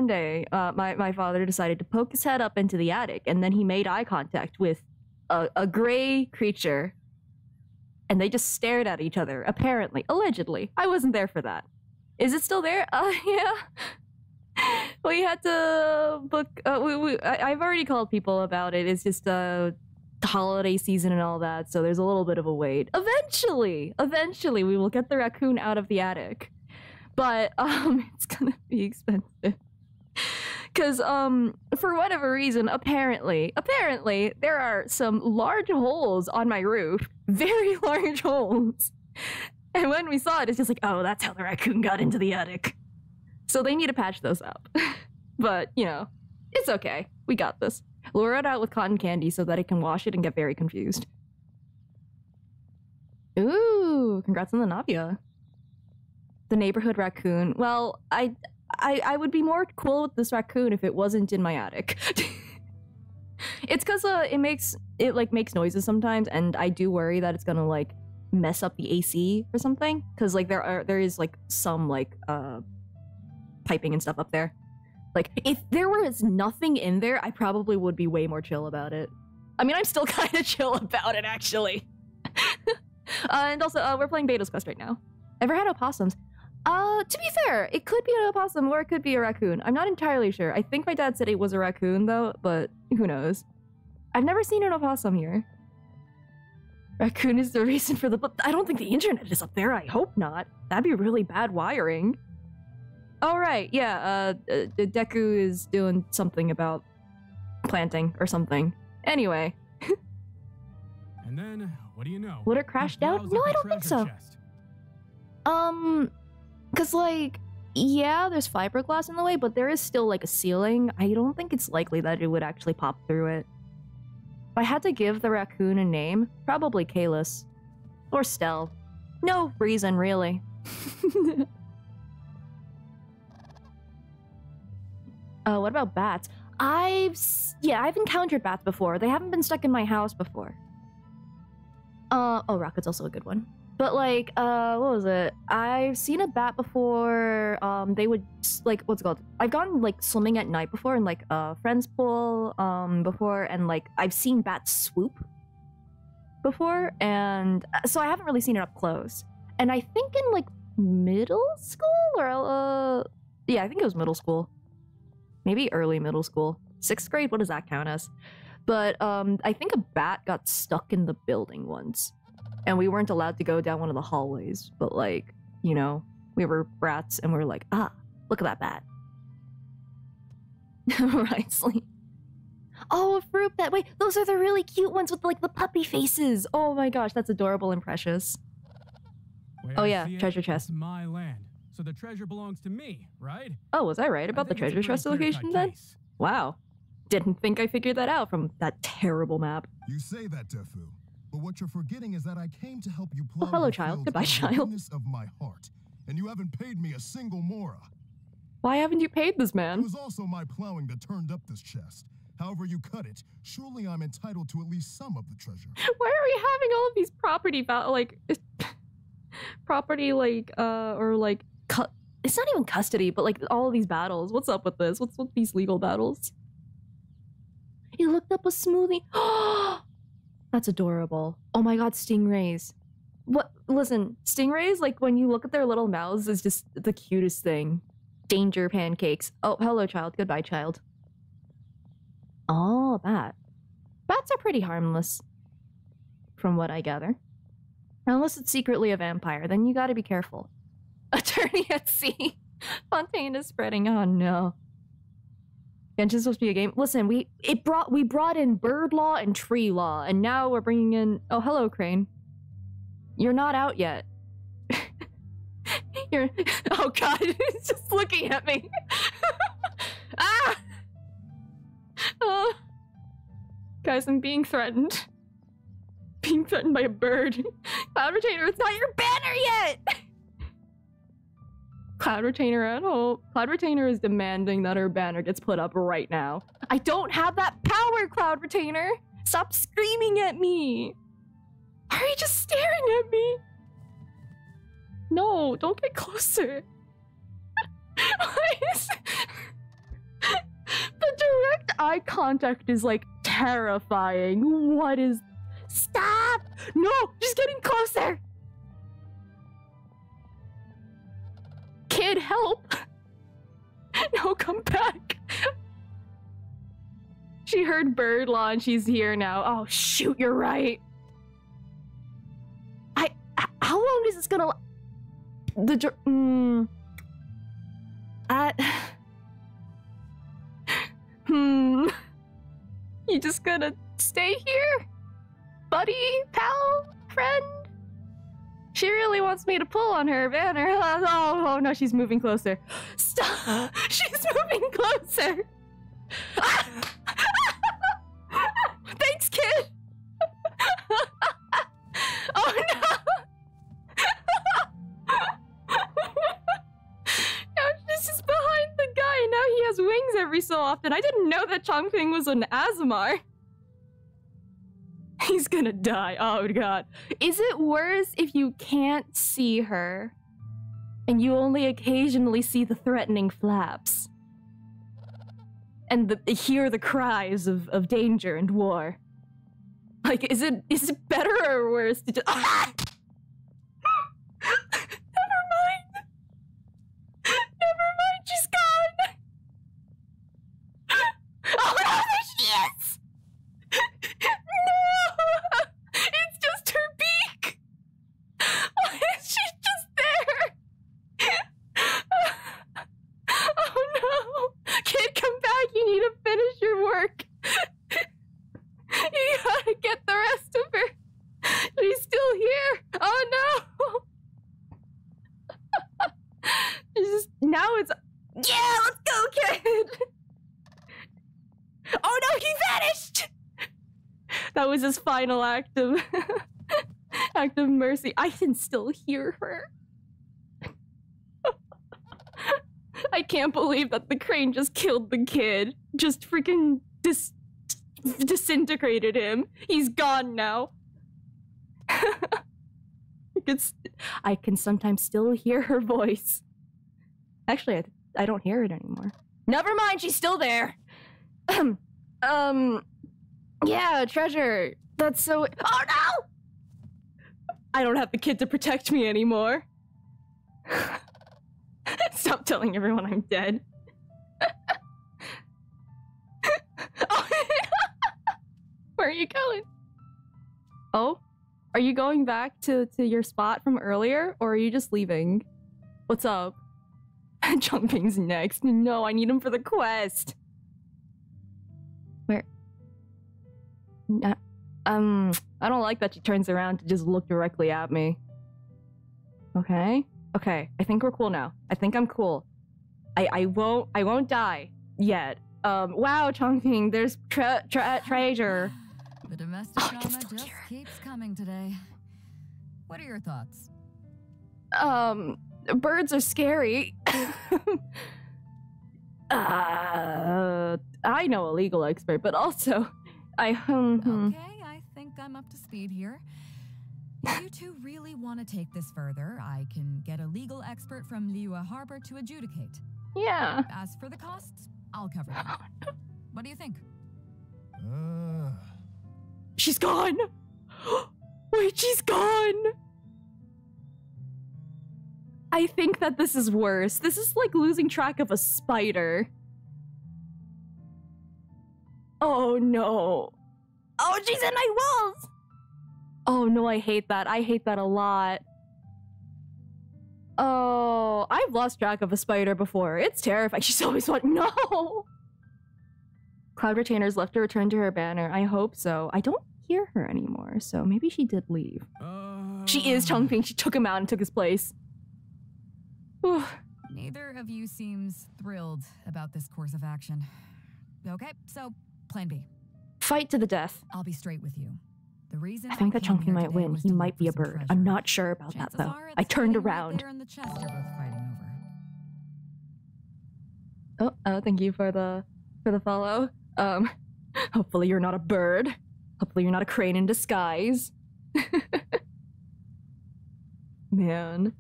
day, my father decided to poke his head up into the attic, and then he made eye contact with a gray creature. And they just stared at each other, apparently. Allegedly. I wasn't there for that. Is it still there? Yeah. We had to book... I've already called people about it. It's just the holiday season and all that, so there's a little bit of a wait. Eventually we will get the raccoon out of the attic. But, it's gonna be expensive. Because, for whatever reason, apparently, there are some large holes on my roof. Very large holes. And when we saw it, it's just like, oh, that's how the raccoon got into the attic. So they need to patch those up. But, you know, it's okay. We got this. Lure it out with cotton candy so that it can wash it and get very confused. Ooh, congrats on the Navia. The neighborhood raccoon. Well, I would be more cool with this raccoon if it wasn't in my attic. It's because it makes noises sometimes, and I do worry that it's gonna like mess up the AC or something. Because like there is like some like piping and stuff up there. Like if there was nothing in there, I probably would be way more chill about it. I mean, I'm still kind of chill about it actually. And also, we're playing Beidou's Quest right now. Ever had opossums? To be fair, it could be an opossum or it could be a raccoon. I'm not entirely sure. I think my dad said it was a raccoon though, but who knows? I've never seen an opossum here. Raccoon is the reason for the... But I don't think the internet is up there. I hope not. That'd be really bad wiring. Oh, right. Yeah, Deku is doing something about planting or something. Anyway. And then, what do you know? Would it crash down? No, I don't think so. Chest. Cause like, yeah, there's fiberglass in the way, but there is still like a ceiling. I don't think it's likely that it would actually pop through it. If I had to give the raccoon a name, probably Kalis. Or Stell. No reason, really. What about bats? I've encountered bats before. They haven't been stuck in my house before. Oh, rocket's also a good one. But like, what was it? I've seen a bat before. They would like, what's it called? I've gone like swimming at night before in like a friend's pool before, and like I've seen bats swoop before, and so I haven't really seen it up close. And I think in like middle school or yeah, I think it was middle school, maybe early middle school, 6th grade. What does that count as? But I think a bat got stuck in the building once. And we weren't allowed to go down one of the hallways, but like, you know, we were brats and we were like, ah, look at that bat. Right, sleep. Oh, a fruit bat. Wait, those are the really cute ones with like the puppy faces. Oh my gosh, that's adorable and precious. Wait, oh yeah, treasure chest. It's my land, so the treasure belongs to me, right? Oh, was I right about the treasure chest location then? Wow. Didn't think I figured that out from that terrible map. You say that, Defu. But what you're forgetting is that I came to help you plow hello, child. Goodbye, child. Of my heart, and you haven't paid me a single mora. Why haven't you paid this man? It was also my plowing that turned up this chest. However you cut it, surely I'm entitled to at least some of the treasure. Why are we having all of these property or like it's not even custody, but like all of these battles. What's up with this? What's with these legal battles? He looked up a smoothie. That's adorable. Oh my god, stingrays. What? Listen, stingrays, like when you look at their little mouths, is just the cutest thing. Danger pancakes. Oh, hello, child. Goodbye, child. Oh, bat. Bats are pretty harmless, from what I gather. Unless it's secretly a vampire, then you gotta be careful. Attorney at sea. Fontaine is spreading. Oh no. Genshin's supposed to be a game. Listen, we brought in bird law and tree law, and now we're bringing in... Oh, hello, Crane. You're not out yet. You're... Oh god, he's just looking at me. Ah! Oh. Guys, I'm being threatened. Being threatened by a bird. Cloud Retainer, it's not your banner yet! Cloud Retainer at home. Cloud Retainer is demanding that her banner gets put up right now. I don't have that power, Cloud Retainer! Stop screaming at me! Why are you just staring at me? No, don't get closer. Why is... The direct eye contact is like terrifying. What is... Stop! No, she's getting closer! Kid, help! No, come back! She heard bird law and she's here now. Oh shoot, you're right. How long is this gonna You just gonna stay here? Buddy? Pal? Friend? She really wants me to pull on her banner. Oh no, she's moving closer. Stop! She's moving closer! Thanks, kid! Oh no! Now she's just behind the guy, and now he has wings every so often. I didn't know that Chongping was an Azamar. He's gonna die. Oh god. Is it worse if you can't see her and you only occasionally see the threatening flaps? And hear the cries of danger and war? Like, is it better or worse to just... Ah! Never mind. Never mind, she's gone. Oh no, there she is! No! It's just her beak! Why is she just there? Oh no! Kid, come back! You need to finish your work! You gotta get the rest of her! She's still here! Oh no! Now it's... Yeah, let's go, kid! Oh no, he vanished! That was his final act of act of mercy. I can still hear her. I can't believe that the crane just killed the kid. Just freaking disintegrated him. He's gone now. I can sometimes still hear her voice. Actually, I don't hear it anymore. Never mind, she's still there. Yeah, treasure. That's so... Oh no! I don't have the kid to protect me anymore. Stop telling everyone I'm dead. Oh. Where are you going? Oh? Are you going back to your spot from earlier? Or are you just leaving? What's up? Chongping's next. No, I need him for the quest. Where? I don't like that she turns around to just look directly at me. Okay. Okay, I think we're cool now. I think I'm cool. I won't die yet. Wow, Chongping, there's treasure. The domestic drama just keeps coming today. What are your thoughts? Birds are scary. I know a legal expert, but also, Okay, I think I'm up to speed here. If you two really want to take this further, I can get a legal expert from Liyue Harbor to adjudicate. Yeah. As for the costs, I'll cover them. What do you think? She's gone! Wait, she's gone! I think that this is worse. This is like losing track of a spider. Oh no. Oh, she's in my walls! Oh no, I hate that. I hate that a lot. Oh, I've lost track of a spider before. It's terrifying. She's always no! Cloud Retainer's left to return to her banner. I hope so. I don't hear her anymore, so maybe she did leave. She is Chongping. She took him out and took his place. Neither of you seems thrilled about this course of action. Okay, so plan B. Fight to the death. I'll be straight with you. The reason I think that Chongping might win. He might be a bird. treasure. I'm not sure about that though. I turned around. Right there in the chest you're both fighting over. Oh, thank you for the follow. Hopefully you're not a bird. Hopefully you're not a crane in disguise. Man.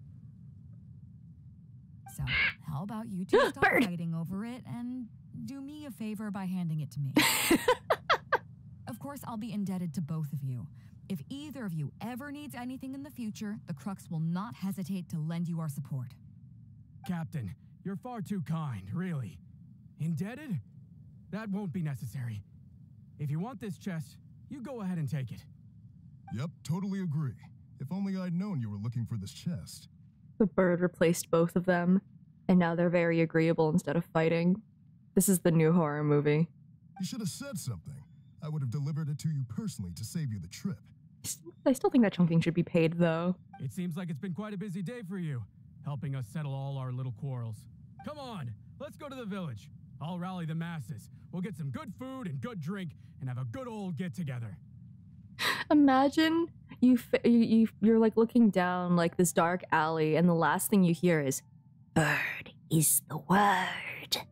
So, how about you two stop fighting over it and do me a favor by handing it to me? Of course, I'll be indebted to both of you. If either of you ever needs anything in the future, the Crux will not hesitate to lend you our support. Captain, you're far too kind, really. Indebted? That won't be necessary. If you want this chest, you go ahead and take it. Yep, totally agree. If only I'd known you were looking for this chest. The bird replaced both of them, and now they're very agreeable instead of fighting. This is the new horror movie. You should have said something. I would have delivered it to you personally to save you the trip. I still think that Chongqing should be paid, though. It seems like it's been quite a busy day for you, helping us settle all our little quarrels. Come on, let's go to the village. I'll rally the masses. We'll get some good food and good drink and have a good old get-together. Imagine you're like looking down like this dark alley, and the last thing you hear is, "Bird is the word."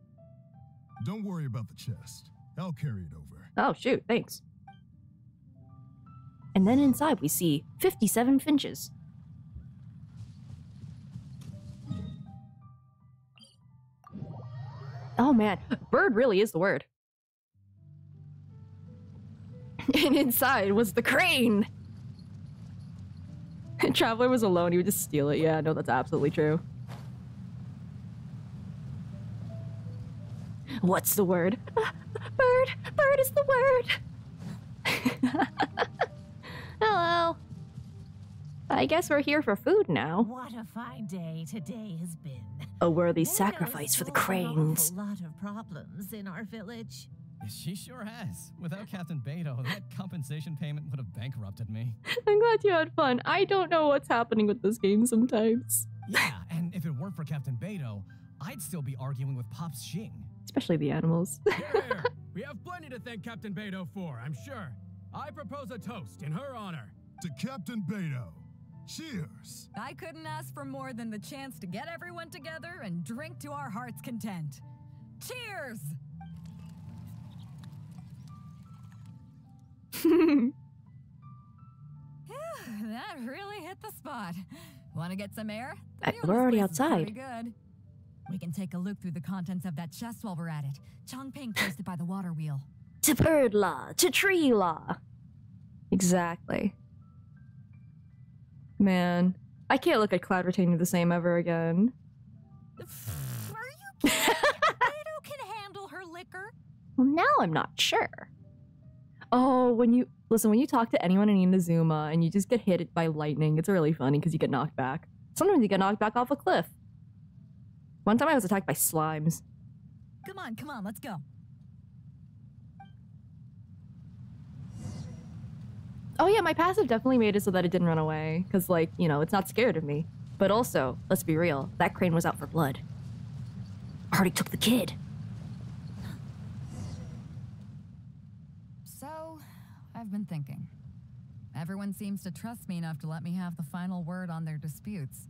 Don't worry about the chest. I'll carry it over. Oh shoot, thanks. And then inside we see 57 finches. Oh man, bird really is the word. And inside was the crane! Traveler was alone, he would just steal it. Yeah, no, that's absolutely true. What's the word? Bird! Bird is the word! Hello. I guess we're here for food now. What a fine day today has been. A worthy sacrifice for the cranes. A lot of problems in our village. She sure has. Without Captain Beidou, that compensation payment would have bankrupted me. I'm glad you had fun. I don't know what's happening with this game sometimes. Yeah, and if it weren't for Captain Beidou, I'd still be arguing with Pops Xing. Especially the animals. Here, we have plenty to thank Captain Beidou for, I'm sure. I propose a toast in her honor. To Captain Beidou. Cheers. I couldn't ask for more than the chance to get everyone together and drink to our heart's content. Cheers! That really hit the spot. Want to get some air? We're already outside. Pretty good. We can take a look through the contents of that chest while we're at it. Chongping placed it by the water wheel. To bird law, to tree law. Exactly. Man, I can't look at Cloud Retainer the same ever again. Are you kidding? Beidou can handle her liquor. Well, now I'm not sure. Oh, when you talk to anyone in Inazuma and you just get hit by lightning, it's really funny because you get knocked back. Sometimes you get knocked back off a cliff. One time I was attacked by slimes. Come on, let's go. Oh yeah, my passive definitely made it so that it didn't run away. Because, like, you know, it's not scared of me. But also, let's be real, that crane was out for blood. Already took the kid. So, I've been thinking. Everyone seems to trust me enough to let me have the final word on their disputes.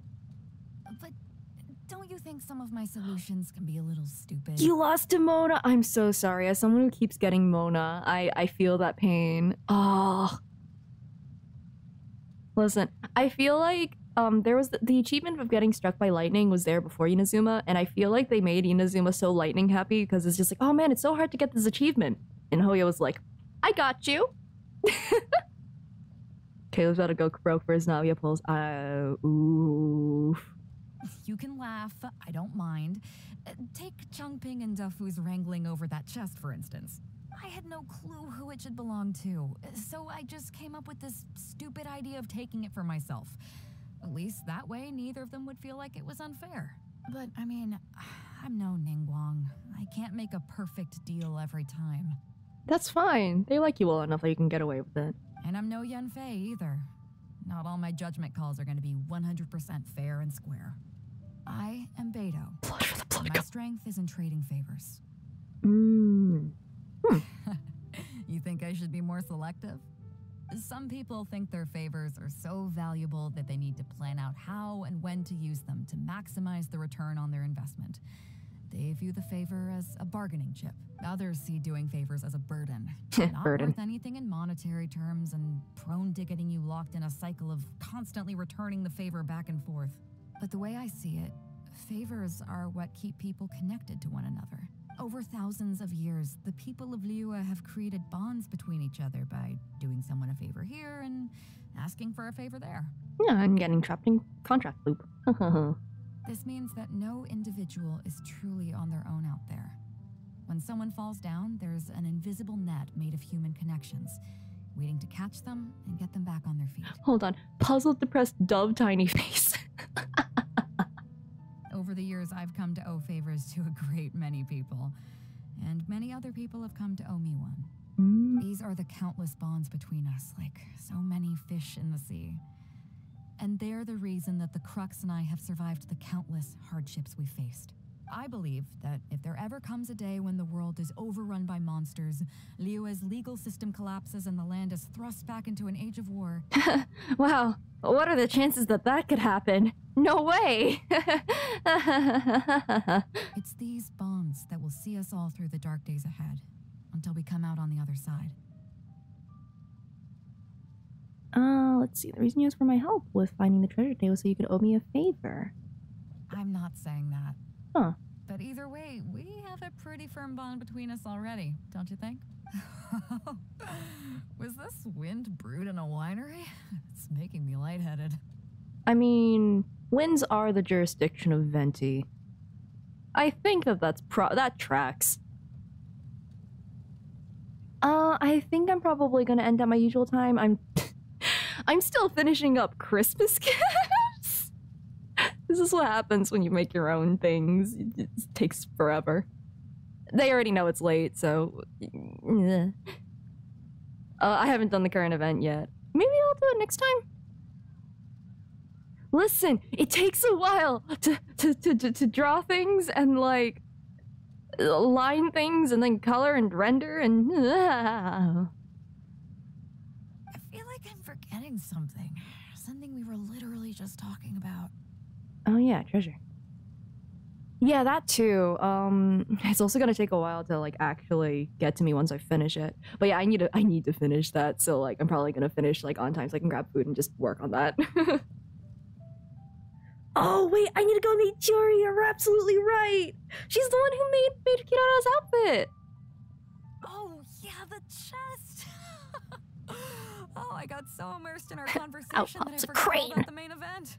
But don't you think some of my solutions can be a little stupid? You lost to Mona? I'm so sorry. As someone who keeps getting Mona, I feel that pain. Oh. Listen, I feel like there was the achievement of getting struck by lightning was there before Inazuma, and I feel like they made Inazuma so lightning happy because it's just like, oh man, it's so hard to get this achievement. And Hoya was like, I got you. Caleb's about to go broke for his Navia pulls. Oof. You can laugh, I don't mind. Take Chongping and Dufu's wrangling over that chest, for instance. I had no clue who it should belong to, so I just came up with this stupid idea of taking it for myself. At least that way, neither of them would feel like it was unfair. But, I mean, I'm no Ningguang. I can't make a perfect deal every time. That's fine. They like you well enough that you can get away with it. And I'm no Yanfei either. Not all my judgment calls are going to be 100% fair and square. I am Beidou. My strength is in trading favors. You think I should be more selective? Some people think their favors are so valuable that they need to plan out how and when to use them to maximize the return on their investment. They view the favor as a bargaining chip. Others see doing favors as a burden. Not worth anything in monetary terms and prone to getting you locked in a cycle of constantly returning the favor back and forth. But the way I see it, favors are what keep people connected to one another. Over thousands of years, the people of Liyue have created bonds between each other by doing someone a favor here and asking for a favor there. Yeah, I'm getting trapped in contract loop. This means that no individual is truly on their own out there. When someone falls down, there's an invisible net made of human connections, waiting to catch them and get them back on their feet. Hold on. Puzzled, depressed, dove, tiny face. Over the years, I've come to owe favors to a great many people, and many other people have come to owe me one. These are the countless bonds between us, like so many fish in the sea. And they're the reason that the Crux and I have survived the countless hardships we faced. I believe that if there ever comes a day when the world is overrun by monsters, Liyue's legal system collapses and the land is thrust back into an age of war. Wow, what are the chances that that could happen? No way! It's these bonds that will see us all through the dark days ahead, until we come out on the other side. Let's see. The reason you asked for my help with finding the treasure today was so you could owe me a favor. I'm not saying that. Huh. But either way, we have a pretty firm bond between us already, don't you think? Was this wind brewed in a winery? It's making me lightheaded. I mean, winds are the jurisdiction of Venti. I think that tracks. I think I'm probably gonna end at my usual time. I'm still finishing up Christmas gifts. This is what happens when you make your own things. It takes forever. They already know it's late, so... I haven't done the current event yet. Maybe I'll do it next time? Listen, it takes a while to draw things and, like, line things and then color and render and... I feel like I'm forgetting something. Something we were literally just talking about. Oh yeah, treasure. Yeah, that too. It's also gonna take a while to like actually get to me once I finish it. But yeah, I need to finish that. So like, I'm probably gonna finish like on time so I can grab food and just work on that. Oh wait, I need to go meet Juri. You're absolutely right. She's the one who made Kirara's outfit. Oh yeah, the chest. Oh, I got so immersed in our conversation that I forgot all about the main event.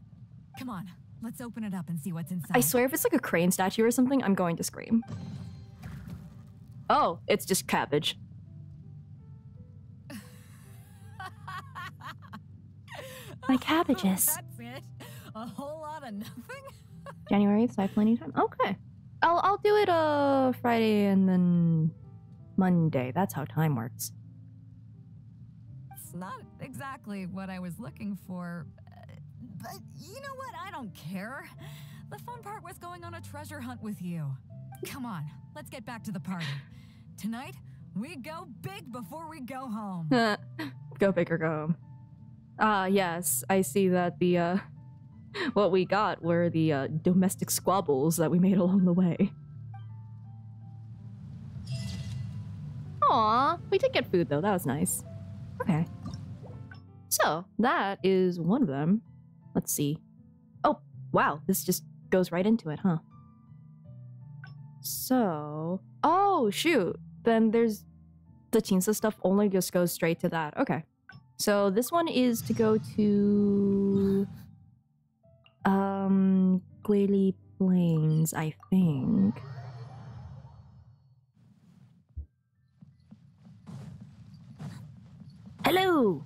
Come on. Let's open it up and see what's inside. I swear if it's like a crane statue or something, I'm going to scream. Oh, it's just cabbage. My cabbages. That's it? A whole lot of nothing? January 8th, Cycle anytime? Okay. I'll do it Friday and then Monday. That's how time works. It's not exactly what I was looking for. But you know what? I don't care. The fun part was going on a treasure hunt with you. Come on, let's get back to the party. Tonight, we go big before we go home. Go big or go home. Yes, I see that the, what we got were the, domestic squabbles that we made along the way. Aw, we did get food though, that was nice. Okay. So, that is one of them. Let's see. Oh, wow, this just goes right into it, huh? So... Oh, shoot! Then there's... The Chinsa stuff only just goes straight to that. Okay. So this one is to go to... Guili Plains, I think. Hello!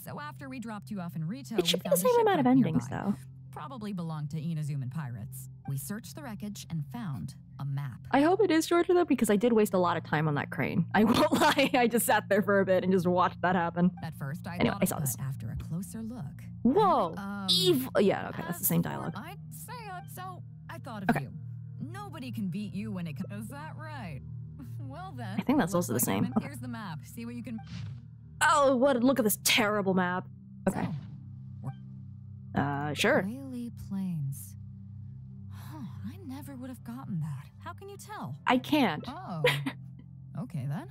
So after we dropped you off in Rito, It should be the same amount of endings, though. Probably belonged to Inazuman pirates. We searched the wreckage and found a map. I hope it is shorter, though, because I did waste a lot of time on that crane. I won't lie, I just sat there for a bit and just watched that happen. At first, I anyway, thought I saw this. after a closer look. Whoa! Evil! Yeah, okay, that's the same dialogue. I'd say so I thought of you. Nobody can beat you when it comes. Is that right? Well then. I think that's also the same. Okay. Here's the map. See what you can... Oh, what? Look at this terrible map. Okay. Sure. Guili Plains. Huh, I never would have gotten that. How can you tell? I can't. Oh. Okay then.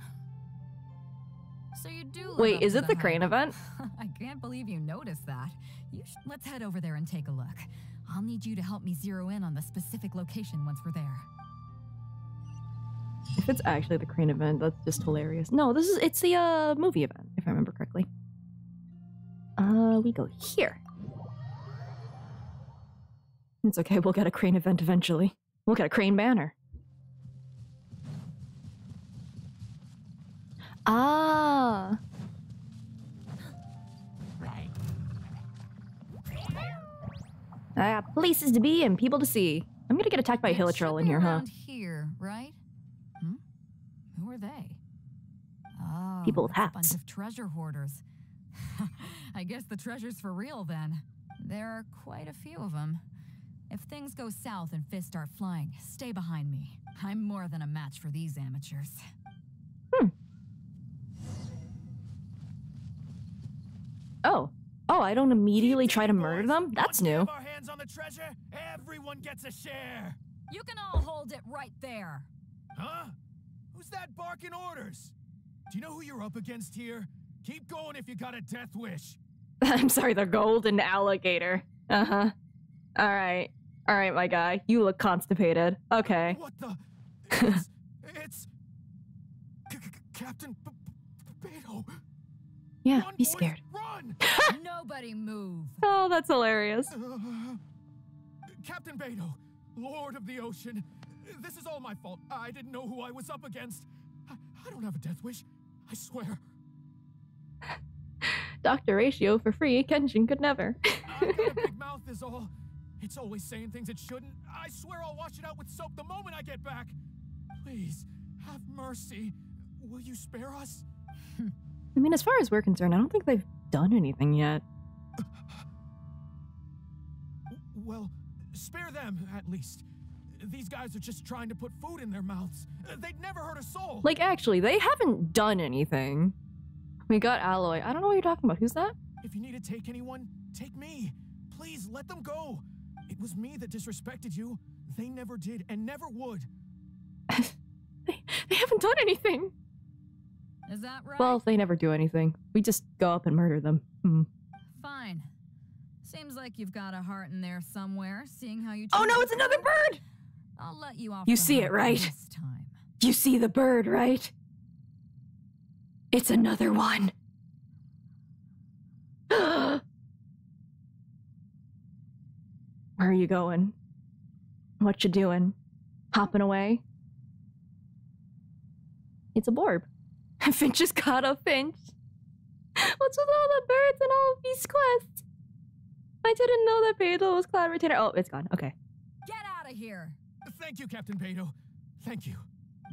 So you do live Wait, up is to it the crane hype. event? I can't believe you noticed that. Let's head over there and take a look. I'll need you to help me zero in on the specific location once we're there. If it's actually the crane event, that's just hilarious. No, it's the movie event, if I remember correctly. We go here. It's okay, we'll get a crane event eventually. We'll get a crane banner. Ah. I got places to be and people to see. I'm gonna get attacked by a hilichurl in here, huh? Here, right? Who are they? Oh, People with that's hats. A bunch of treasure hoarders. I guess the treasure's for real then. There are quite a few of them. If things go south and fists start flying, stay behind me. I'm more than a match for these amateurs. Oh, I don't immediately try to murder them? That's new. Our hands on the treasure, everyone gets a share. You can all hold it right there. Huh? Who's that barking orders? Do you know who you're up against here? Keep going if you got a death wish. I'm sorry, the golden alligator. Uh-huh. Alright, my guy. You look constipated. Okay. What the? It's Captain beidou. Yeah, Run, he's boys, scared. Run! Nobody move. Oh, that's hilarious. Captain beidou, Lord of the Ocean. This is all my fault. I didn't know who I was up against. I don't have a death wish. I swear. Dr. Ratio for free, Kenshin could never. I've got a big mouth is all. It's always saying things it shouldn't. I swear I'll wash it out with soap the moment I get back. Please, have mercy. Will you spare us? I mean, as far as we're concerned, I don't think they've done anything yet. Well, spare them, at least. These guys are just trying to put food in their mouths. They'd never hurt a soul. Like, actually, they haven't done anything. We got Alloy. I don't know what you're talking about. Who's that? If you need to take anyone, take me. Please, let them go. It was me that disrespected you. They never did and never would. They haven't done anything. Is that right? Well, they never do anything. We just go up and murder them. Fine. Seems like you've got a heart in there somewhere, seeing how you... Oh no, it's another bird! I'll let you off. You the see hook it, right? This time. You see the bird, right? It's another one. Where are you going? What you doing? Hopping away? It's a borb. Finch just caught a finch. What's with all the birds and all of these quests? I didn't know that beidou was cloud retainer. Oh, it's gone. Okay. Get out of here. Thank you, Captain beidou. Thank you.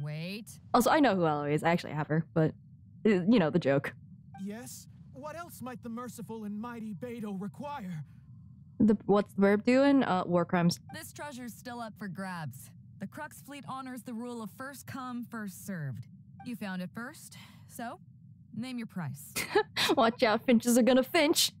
Wait. Also, I know who Alloy is. I actually have her, but you know the joke. Yes? What else might the merciful and mighty beidou require? What's the verb doing? War crimes. This treasure's still up for grabs. The Crux fleet honors the rule of first come, first served. You found it first, so name your price. Watch out, finches are gonna finch.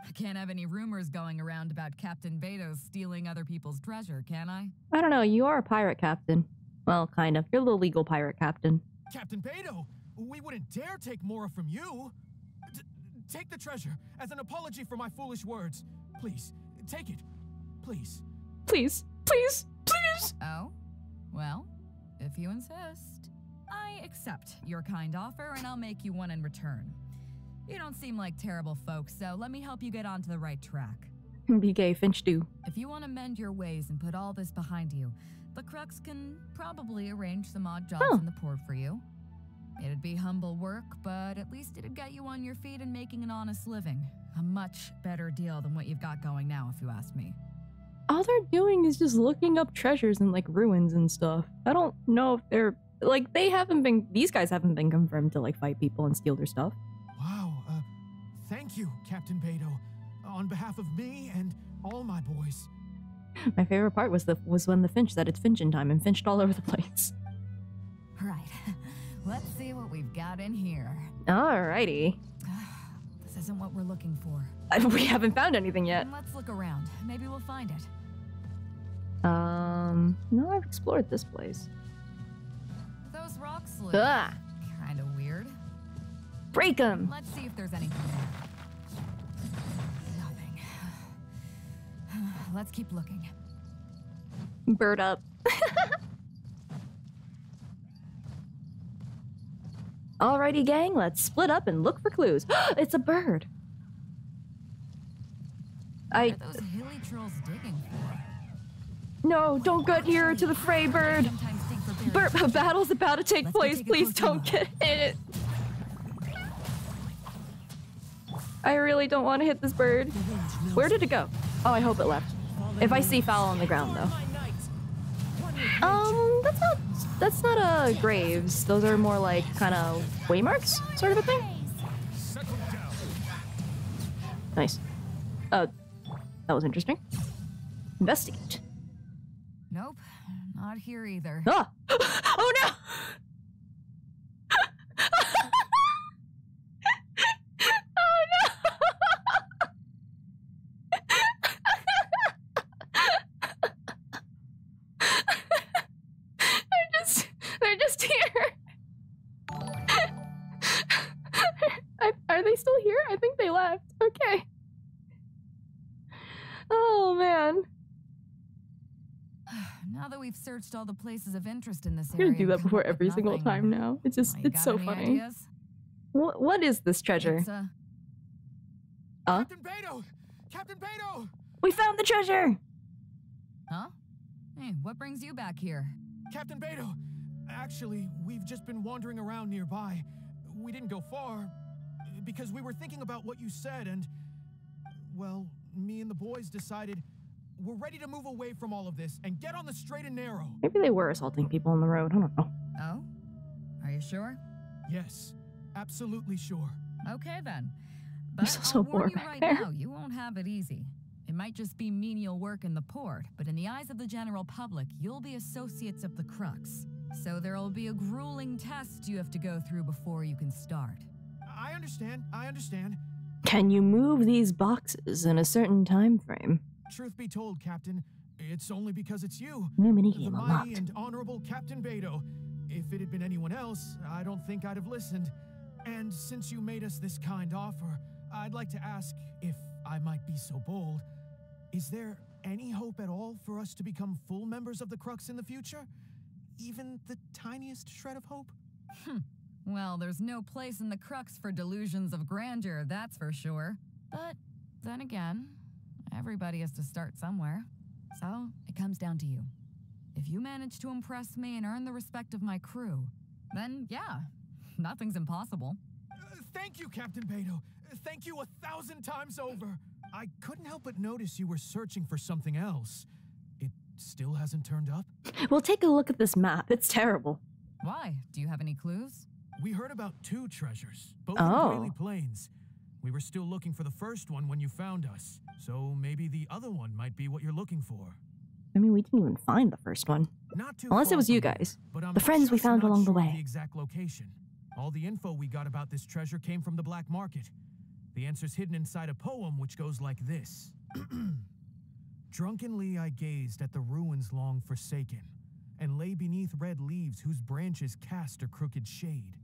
I can't have any rumors going around about Captain beidou stealing other people's treasure, can I? I don't know, you are a pirate captain. Well, kind of. You're the legal pirate captain. Captain beidou, we wouldn't dare take more from you. Take the treasure as an apology for my foolish words. Please, take it. Please. Please. Please. Please. Oh? Well, if you insist. I accept your kind offer, and I'll make you one in return. You don't seem like terrible folks, so let me help you get onto the right track. Be gay, finch do. If you want to mend your ways and put all this behind you, the Crux can probably arrange some odd jobs in the port for you. It'd be humble work, but at least it'd get you on your feet and making an honest living. A much better deal than what you've got going now, if you ask me. All they're doing is just looking up treasures and like ruins and stuff. I don't know if they're like these guys haven't been confirmed to like fight people and steal their stuff. Wow, thank you, Captain beidou. On behalf of me and all my boys. My favorite part was when the finch said it's finchin' time and finched all over the place. Right. Let's see what we've got in here. Alrighty. This isn't what we're looking for. We haven't found anything yet. Let's look around. Maybe we'll find it. No, I've explored this place. Those rocks look kind of weird. Break them. Let's see if there's anything there. Nothing. Let's keep looking. Bird up. Alrighty, gang, let's split up and look for clues. It's a bird. What are those hilly trolls digging for? No, don't get here to the fray, bird. A battle's about to take place. Please don't get hit. I really don't want to hit this bird. Where did it go? Oh, I hope it left. If I see foul on the ground, though. That's not graves. Those are more like kind of waymarks, sort of a thing. Nice. That was interesting. Investigate. Nope, not here either. Ah! Oh no! Oh no! They're just here. Are they still here? I think they left. Okay. Oh man. Now that we've searched all the places of interest in this I'm area, gonna do that before every single time now. It's just, it's so funny. Ideas? What is this treasure? Captain Beidou! Captain Beidou! We found the treasure! Huh? Hey, what brings you back here? Captain Beidou! Actually, we've just been wandering around nearby. We didn't go far, because we were thinking about what you said and, well, me and the boys decided we're ready to move away from all of this and get on the straight and narrow. Maybe they were assaulting people on the road. I don't know. Oh? Are you sure? Yes, absolutely sure. Okay then. But so I'll warn bored you back right there. now, you won't have it easy. It might just be menial work in the port, but in the eyes of the general public, you'll be associates of the Crux. So there'll be a grueling test you have to go through before you can start. I understand. Can you move these boxes in a certain time frame? Truth be told, Captain, it's only because it's you. New The minigame mighty unlocked. and honorable Captain Beidou. If it had been anyone else, I don't think I'd have listened. And since you made us this kind offer, I'd like to ask, if I might be so bold, is there any hope at all for us to become full members of the Crux in the future? Even the tiniest shred of hope? Well, there's no place in the Crux for delusions of grandeur, that's for sure. But then again, everybody has to start somewhere. So it comes down to you. If you manage to impress me and earn the respect of my crew, then yeah, nothing's impossible. Thank you, Captain Beidou. Thank you 1,000 times over. I couldn't help but notice you were searching for something else. It still hasn't turned up? Well, take a look at this map. It's terrible. Why? Do you have any clues? We heard about 2 treasures, both Oh. in Whaley Plains. We were still looking for the first one when you found us, so maybe the other one might be what you're looking for. I mean, we didn't even find the first one. Not too Unless it far was you from guys. but I'm The friends we just found not along the sure way. The exact location. All the info we got about this treasure came from the black market. The answer's hidden inside a poem which goes like this. Drunkenly I gazed at the ruins long forsaken, and lay beneath red leaves whose branches cast a crooked shade.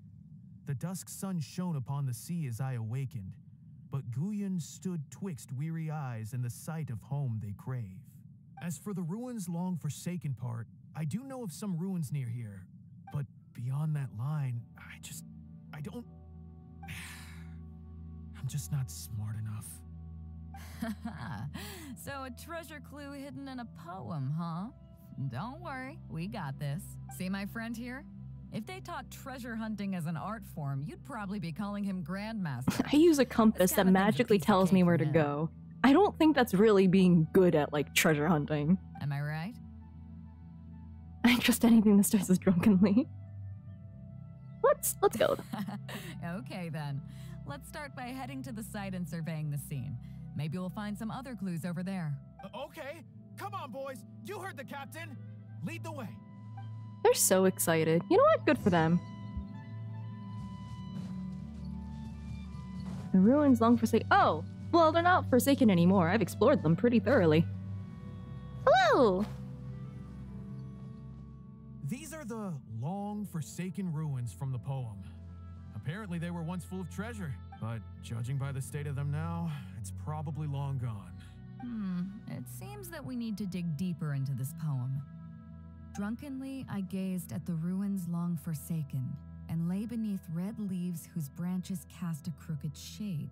The dusk sun shone upon the sea as I awakened, but Guyon stood twixt weary eyes and the sight of home they crave. As for the ruins long forsaken part, I do know of some ruins near here, but beyond that line, I don't... I'm just not smart enough. So a treasure clue hidden in a poem, huh? Don't worry, we got this. See my friend here? If they taught treasure hunting as an art form, you'd probably be calling him Grandmaster. I use a compass that magically tells me where to go. I don't think that's really being good at, like, treasure hunting. Am I right? I trust anything that starts with drunkenly. Let's go. Okay then. Let's start by heading to the site and surveying the scene. Maybe we'll find some other clues over there. Okay, come on boys, you heard the captain. Lead the way. They're so excited. You know what? Good for them. The ruins long forsaken. Oh! Well, they're not forsaken anymore. I've explored them pretty thoroughly. Hello! These are the long forsaken ruins from the poem. Apparently they were once full of treasure, but judging by the state of them now, it's probably long gone. It seems that we need to dig deeper into this poem. Drunkenly, I gazed at the ruins long forsaken, and lay beneath red leaves whose branches cast a crooked shade.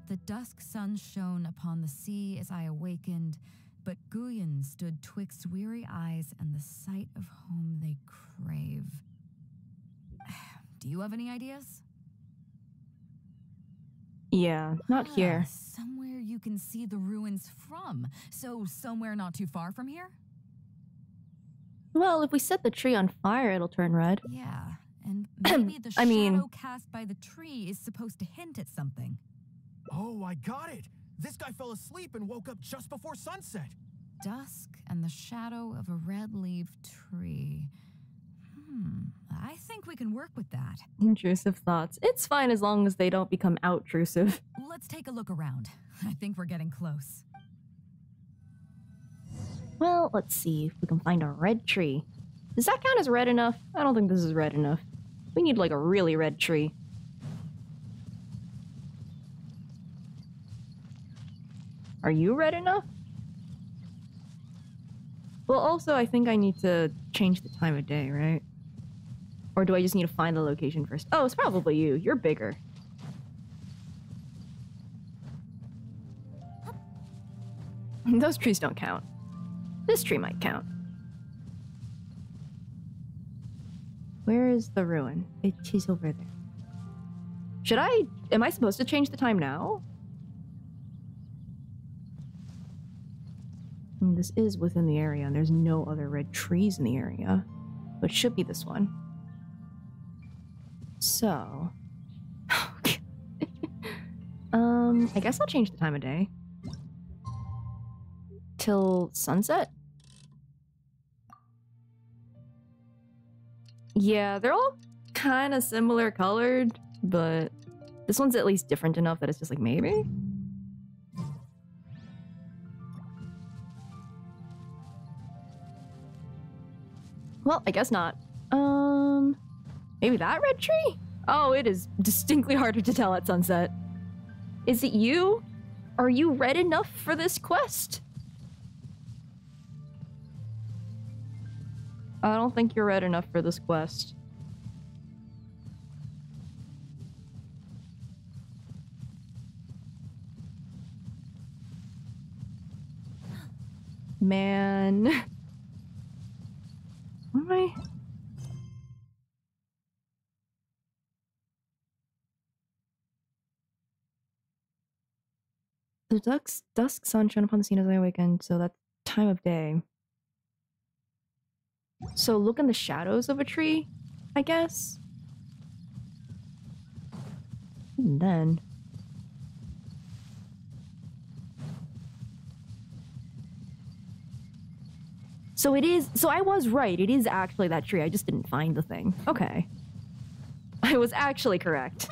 The dusk sun shone upon the sea as I awakened, but Guyon stood twixt weary eyes and the sight of home they crave. Do you have any ideas? Yeah, not here. Somewhere you can see the ruins from. So somewhere not too far from here? Well, if we set the tree on fire, it'll turn red. Yeah, and maybe the shadow cast by the tree is supposed to hint at something. Oh, I got it! This guy fell asleep and woke up just before sunset. Dusk and the shadow of a red-leaved tree. I think we can work with that. Intrusive thoughts. It's fine as long as they don't become outtrusive. Let's take a look around. I think we're getting close. Well, let's see if we can find a red tree. Does that count as red enough? I don't think this is red enough. We need like a really red tree. Are you red enough? Well, also, I think I need to change the time of day, right? Or do I just need to find the location first? Oh, it's probably you. You're bigger. Those trees don't count. This tree might count. Where is the ruin? She's over there. Should I... Am I supposed to change the time now? This is within the area, and there's no other red trees in the area. So it should be this one. So... I guess I'll change the time of day. Till sunset? Yeah, they're all kind of similar colored, but this one's at least different enough that it's just like, maybe? Well, I guess not. Maybe that red tree? Oh, it is distinctly harder to tell at sunset. Is it you? Are you red enough for this quest? I don't think you're red enough for this quest. Man. What am I? The dusk sun shone upon the scene as I awakened, so that's time of day. So look in the shadows of a tree, I guess? And then... So it is... So I was right. It is actually that tree. I just didn't find the thing. Okay. I was actually correct.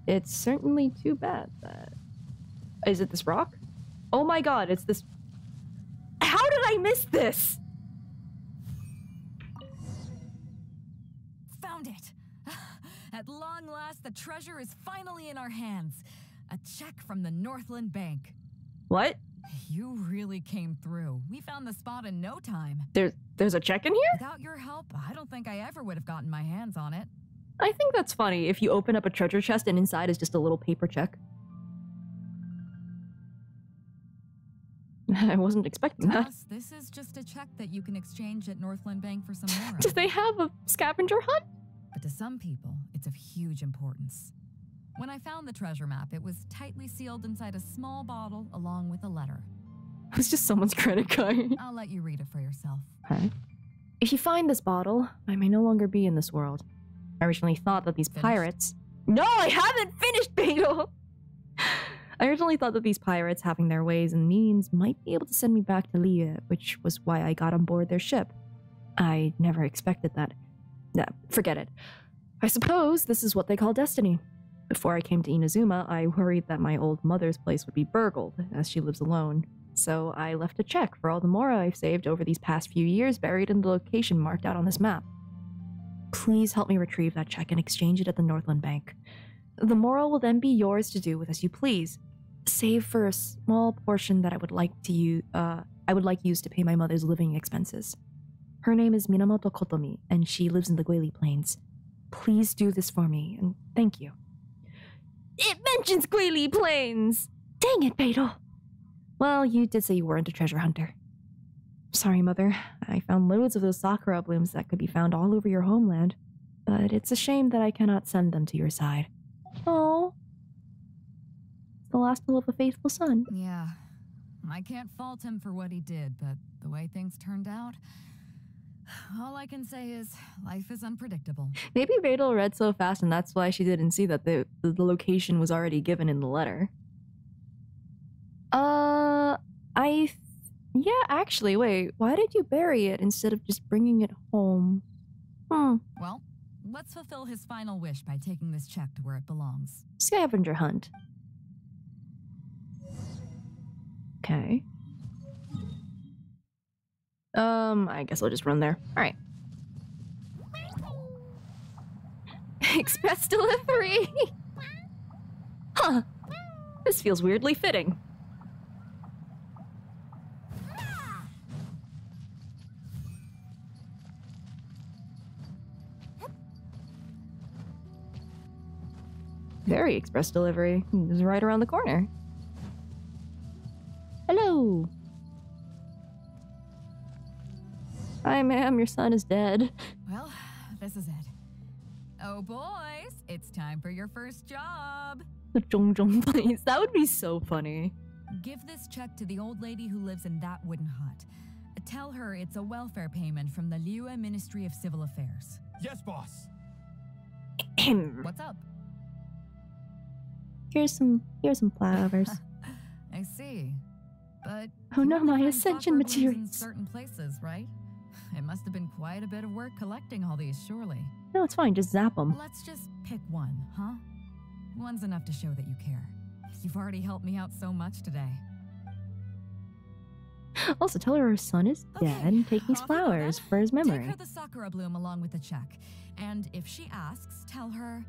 It's certainly too bad that... Is it this rock? Oh my god, it's this... How did I miss this? Found it! At long last, the treasure is finally in our hands. A check from the Northland Bank. What? You really came through. We found the spot in no time. There's a check in here? Without your help, I don't think I ever would have gotten my hands on it. I think that's funny if you open up a treasure chest and inside is just a little paper check. I wasn't expecting that. Us, this is just a check that you can exchange at Northland Bank for some more. Do they have a scavenger hunt? But to some people, it's of huge importance. When I found the treasure map, it was tightly sealed inside a small bottle along with a letter. It was just someone's credit card. I'll let you read it for yourself. Okay. If you find this bottle, I may no longer be in this world. I originally thought that these pirates... No, I haven't finished, beidou! I originally thought that these pirates, having their ways and means, might be able to send me back to Liyue, which was why I got on board their ship. I never expected that. Nah, forget it. I suppose this is what they call destiny. Before I came to Inazuma, I worried that my old mother's place would be burgled, as she lives alone. So I left a check for all the mora I've saved over these past few years buried in the location marked out on this map. Please help me retrieve that check and exchange it at the Northland Bank. The moral will then be yours to do with as you please, save for a small portion that I would like used to pay my mother's living expenses. Her name is Minamoto Kotomi, and she lives in the Guili Plains. Please do this for me, and thank you. It mentions Guili Plains! Dang it, beidou! Well, you did say you weren't a treasure hunter. Sorry, Mother. I found loads of those sakura blooms that could be found all over your homeland, but it's a shame that I cannot send them to your side. Oh, it's the last will of a faithful son. Yeah, I can't fault him for what he did, but the way things turned out, all I can say is life is unpredictable. Maybe beidou read so fast and that's why she didn't see that the location was already given in the letter. Yeah, actually, wait, why did you bury it instead of just bringing it home? Well, let's fulfill his final wish by taking this check to where it belongs. Scavenger hunt. Okay. I guess I'll just run there. Alright. Express delivery! Huh. This feels weirdly fitting. Very express delivery. It's right around the corner. Hello. Hi, ma'am. Your son is dead. Well, this is it. Oh, boys, it's time for your first job. The Zhong place. That would be so funny. Give this check to the old lady who lives in that wooden hut. Tell her it's a welfare payment from the Liyue Ministry of Civil Affairs. Yes, boss. What's up? Here's some flowers. I see. But oh no, my find ascension sakura blooms materials. in certain places, right? It must have been quite a bit of work collecting all these, surely. No, it's fine. Just zap them. Let's just pick one, huh? One's enough to show that you care. You've already helped me out so much today. Also, tell her son is dead and take these flowers for his memory. Take her the sakura bloom along with the check. And if she asks, tell her,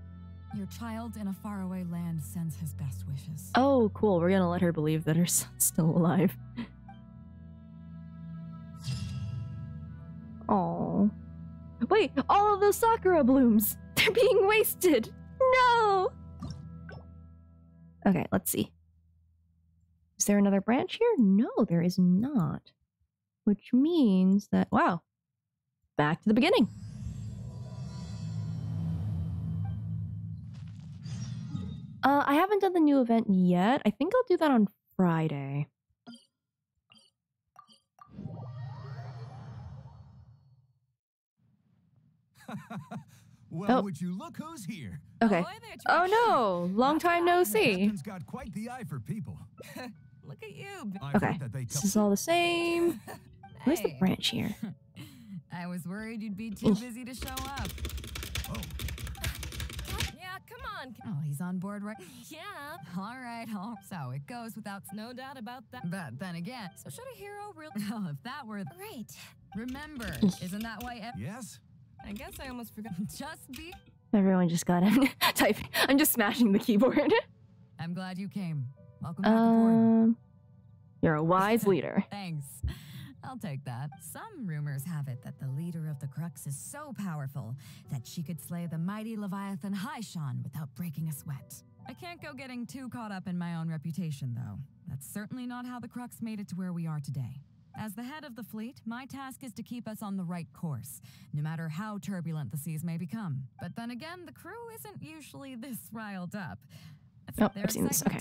your child in a faraway land sends his best wishes. Oh, cool. We're gonna let her believe that her son's still alive. Oh. Wait, all of those sakura blooms! They're being wasted! No! Okay, let's see. Is there another branch here? No, there is not. Which means that, wow. Back to the beginning. I haven't done the new event yet. I think I'll do that on Friday. Well, would you look who's here? Okay. Oh no! Long time no see. Captain's got quite the eye for people. Look at you. Okay. This is all the same. Where's the branch here? I was worried you'd be too busy to show up. Oh. Yeah, come on. Oh, he's on board, right? Yeah. All right. So it goes without No doubt about that. But then again, So should a hero really? oh, if that were Right. remember, isn't that why? Yes? I guess I almost forgot. Just be. Everyone just got in typing. I'm just smashing the keyboard. I'm glad you came. Welcome back aboard. You're a wise leader. Thanks. I'll take that. Some rumors have it that the leader of the Crux is so powerful that she could slay the mighty Leviathan Haishan without breaking a sweat. I can't go getting too caught up in my own reputation, though. That's certainly not how the Crux made it to where we are today. As the head of the fleet, my task is to keep us on the right course, no matter how turbulent the seas may become. But then again, the crew isn't usually this riled up. Oh, I've seen this. Okay.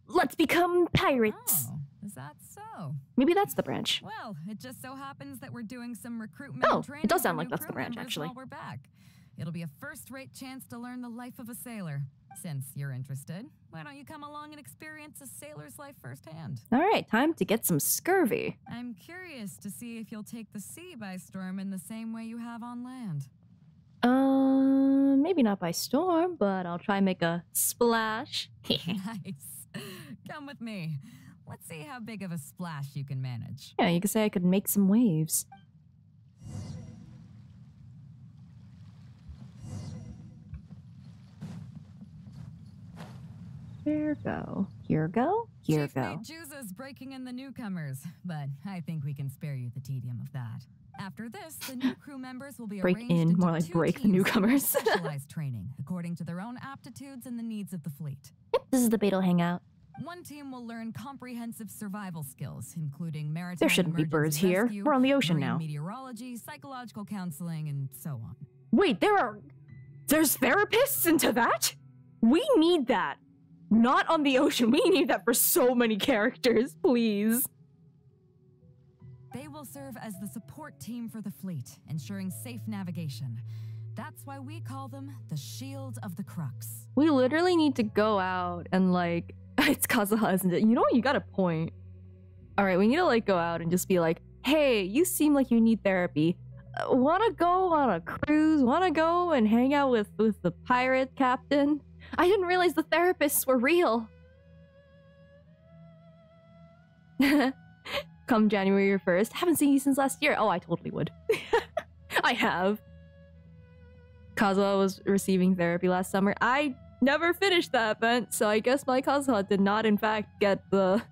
Let's become pirates. Oh, is that so? Maybe that's the branch. Well, it just so happens that we're doing some recruitment Oh, and training it does for sound like new that's the crew branch, members actually. while we're back. It'll be a first-rate chance to learn the life of a sailor. Since you're interested, why don't you come along and experience a sailor's life firsthand? All right, time to get some scurvy. I'm curious to see if you'll take the sea by storm in the same way you have on land. Maybe not by storm, but I'll try and make a splash. Nice. Come with me. Let's see how big of a splash you can manage. Yeah, you could say I could make some waves. Here go. Here go. Here Chief go. Mate Juza's breaking in the newcomers, but I think we can spare you the tedium of that. After this, the new crew members will be Break arranged in, into more like 2 break the teams with newcomers. specialized training according to their own aptitudes and the needs of the fleet. This is the beidou hangout. One team will learn comprehensive survival skills, including maritime There shouldn't be emergency birds here. rescue, We're on the ocean marine now. meteorology, psychological counseling, and so on. Wait, there's therapists into that? We need that. Not on the ocean. We need that for so many characters, please. They will serve as the support team for the fleet, ensuring safe navigation. That's why we call them the Shield of the Crux. We literally need to go out and like, it's Kazuha, isn't it? You know what? You got a point. All right, we need to like go out and just be like, hey, you seem like you need therapy. Wanna go on a cruise? Wanna go and hang out with the pirate captain? I didn't realize the therapists were real. Come January 1st. Haven't seen you since last year. Oh, I totally would. I have. Kazuha was receiving therapy last summer. I never finished that event, so I guess my Kazuha did not in fact get the...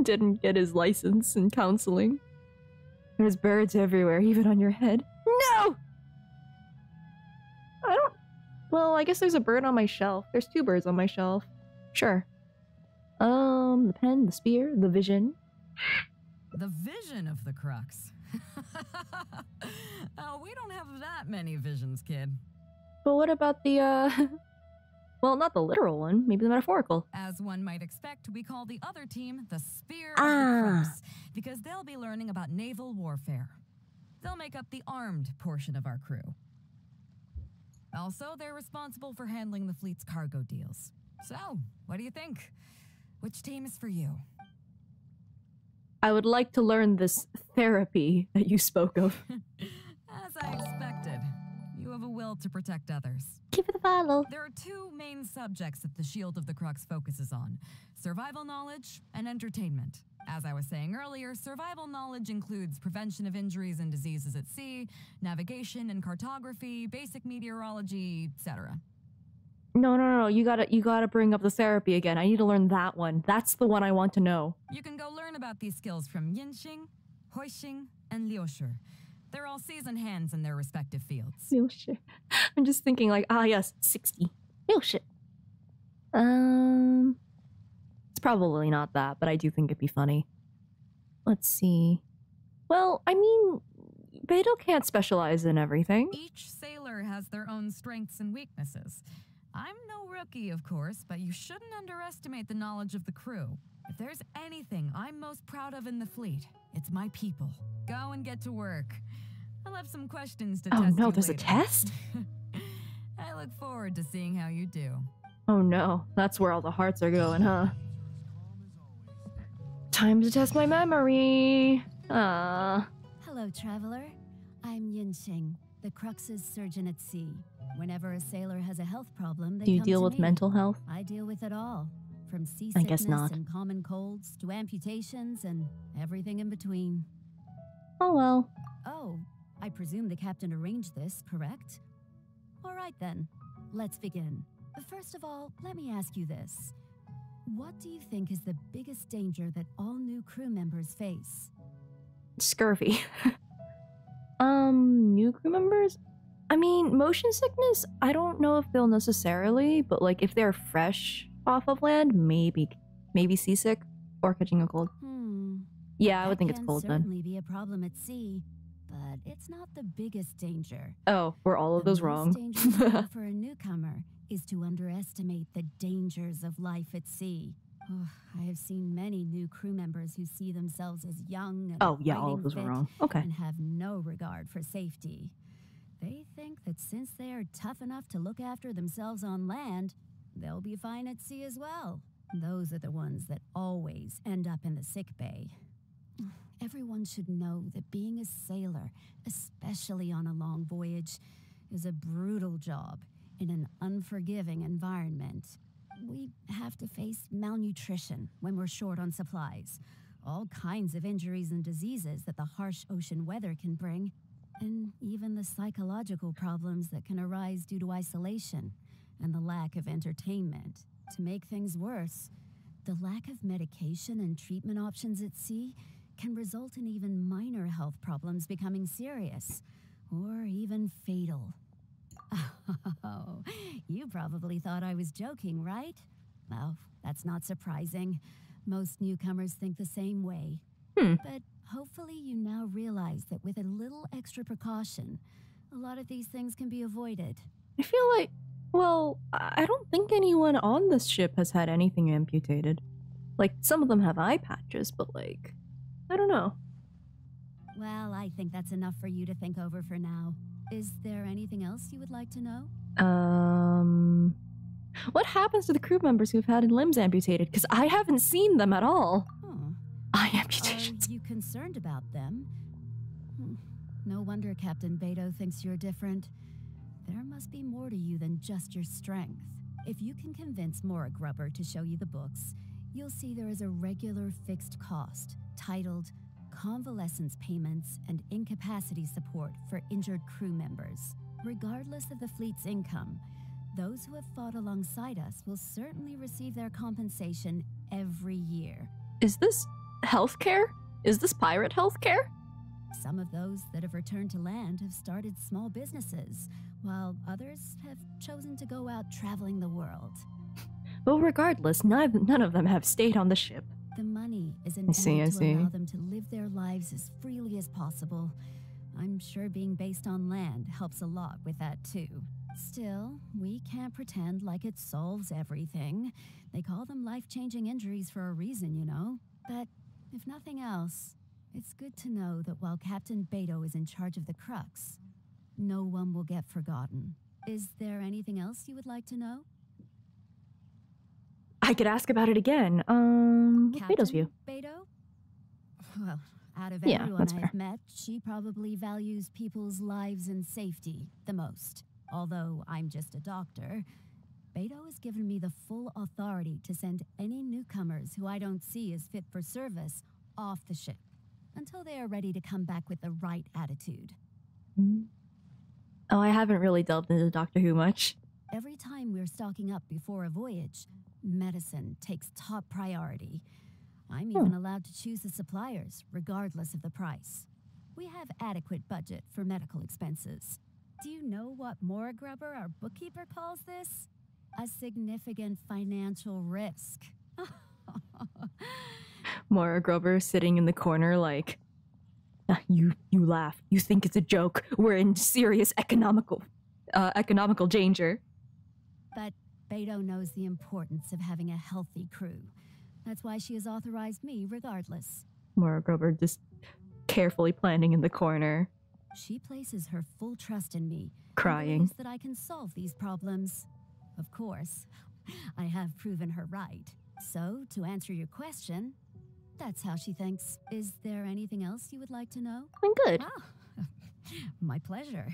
didn't get his license in counseling. There's birds everywhere, even on your head. No! I don't... Well, I guess there's a bird on my shelf. There's 2 birds on my shelf. Sure. The pen, the spear, the vision. The vision of the Crux. Oh, we don't have that many visions, kid. But what about the, well, not the literal one, maybe the metaphorical. As one might expect, we call the other team the Spear of the Crux, because they'll be learning about naval warfare. They'll make up the armed portion of our crew. Also, they're responsible for handling the fleet's cargo deals. So, what do you think? Which team is for you? I would like to learn this therapy that you spoke of. As I expected, you have a will to protect others. Give it a follow. There are 2 main subjects that the Shield of the Crux focuses on: survival knowledge and entertainment. As I was saying earlier, survival knowledge includes prevention of injuries and diseases at sea, navigation and cartography, basic meteorology, etc. No, you gotta bring up the therapy again. I need to learn that one. That's the one I want to know. You can go learn about these skills from Yinxing, Huixing, and Liushi. They're all seasoned hands in their respective fields. Liushi. I'm just thinking like, yes, 60. Liushi. It's probably not that, but I do think it'd be funny. Let's see. Well, I mean, beidou can't specialize in everything. Each sailor has their own strengths and weaknesses. I'm no rookie, of course, but you shouldn't underestimate the knowledge of the crew. If there's anything I'm most proud of in the fleet, it's my people. Go and get to work. I'll have some questions to test you. Oh no, there's later. a test? I look forward to seeing how you do. Oh no, that's where all the hearts are going, huh? Time to test my memory. Hello, traveler. I'm Yinxing, the Crux's surgeon at sea. Whenever a sailor has a health problem, they Do you come deal to with me. mental health? I deal with it all, from I seasickness guess not. and common colds to amputations and everything in between. Oh well. Oh, I presume the captain arranged this, correct? All right then, let's begin. First of all, let me ask you this. What do you think is the biggest danger that all new crew members face? Scurvy. New crew members? I mean, motion sickness, I don't know if they'll necessarily, but like if they're fresh off of land, maybe seasick or catching a cold. Yeah, I would think it's cold That can certainly be a problem at sea, but it's not the biggest danger. Oh, were all of those wrong? The most dangerous thing for a newcomer is to underestimate the dangers of life at sea. Oh, I have seen many new crew members who see themselves as young and Oh, yeah, all of fighting those were fit wrong. Okay. and have no regard for safety. They think that since they are tough enough to look after themselves on land, they'll be fine at sea as well. Those are the ones that always end up in the sick bay. Everyone should know that being a sailor, especially on a long voyage, is a brutal job in an unforgiving environment. We have to face malnutrition when we're short on supplies, all kinds of injuries and diseases that the harsh ocean weather can bring, and even the psychological problems that can arise due to isolation and the lack of entertainment. To make things worse, the lack of medication and treatment options at sea can result in even minor health problems becoming serious, or even fatal. Oh, you probably thought I was joking, right? Well, that's not surprising. Most newcomers think the same way. But hopefully you now realize that with a little extra precaution, a lot of these things can be avoided. I feel like, well, I don't think anyone on this ship has had anything amputated. Like, some of them have eye patches, but like, I don't know. Well, I think that's enough for you to think over for now. Is there anything else you would like to know? What happens to the crew members who've had limbs amputated? Because I haven't seen them at all. Eye amputations. Are you concerned about them? No wonder Captain Beidou thinks you're different. There must be more to you than just your strength. If you can convince Mora Grubber to show you the books, you'll see there is a regular fixed cost titled Convalescence Payments and Incapacity Support for Injured Crew Members. Regardless of the fleet's income, those who have fought alongside us will certainly receive their compensation every year. Is this healthcare? Is this pirate healthcare? Some of those that have returned to land have started small businesses, while others have chosen to go out traveling the world. Well, regardless, none of them have stayed on the ship. The money is intended to allow them to live their lives as freely as possible. I'm sure being based on land helps a lot with that too. Still, we can't pretend like it solves everything. They call them life-changing injuries for a reason, you know. But if nothing else, it's good to know that while Captain Beidou is in charge of the Crux, no one will get forgotten. Is there anything else you would like to know? I could ask about it again. Beidou's view. Beidou? Well, out of everyone I've met, she probably values people's lives and safety the most. Although I'm just a doctor, Beidou has given me the full authority to send any newcomers who I don't see as fit for service off the ship until they are ready to come back with the right attitude. Oh, I haven't really delved into Doctor Who much. Every time we're stocking up before a voyage, medicine takes top priority. I'm even allowed to choose the suppliers, regardless of the price. We have adequate budget for medical expenses. Do you know what Mora Grubber, our bookkeeper, calls this? A significant financial risk. Mora Grubber sitting in the corner like, you laugh. You think it's a joke. We're in serious economical danger. But Beidou knows the importance of having a healthy crew. That's why she has authorized me regardless. Mora Grubber just carefully planning in the corner. She places her full trust in me. Crying. And believes that I can solve these problems. Of course, I have proven her right. So, to answer your question, that's how she thinks. Is there anything else you would like to know? I'm good. My pleasure.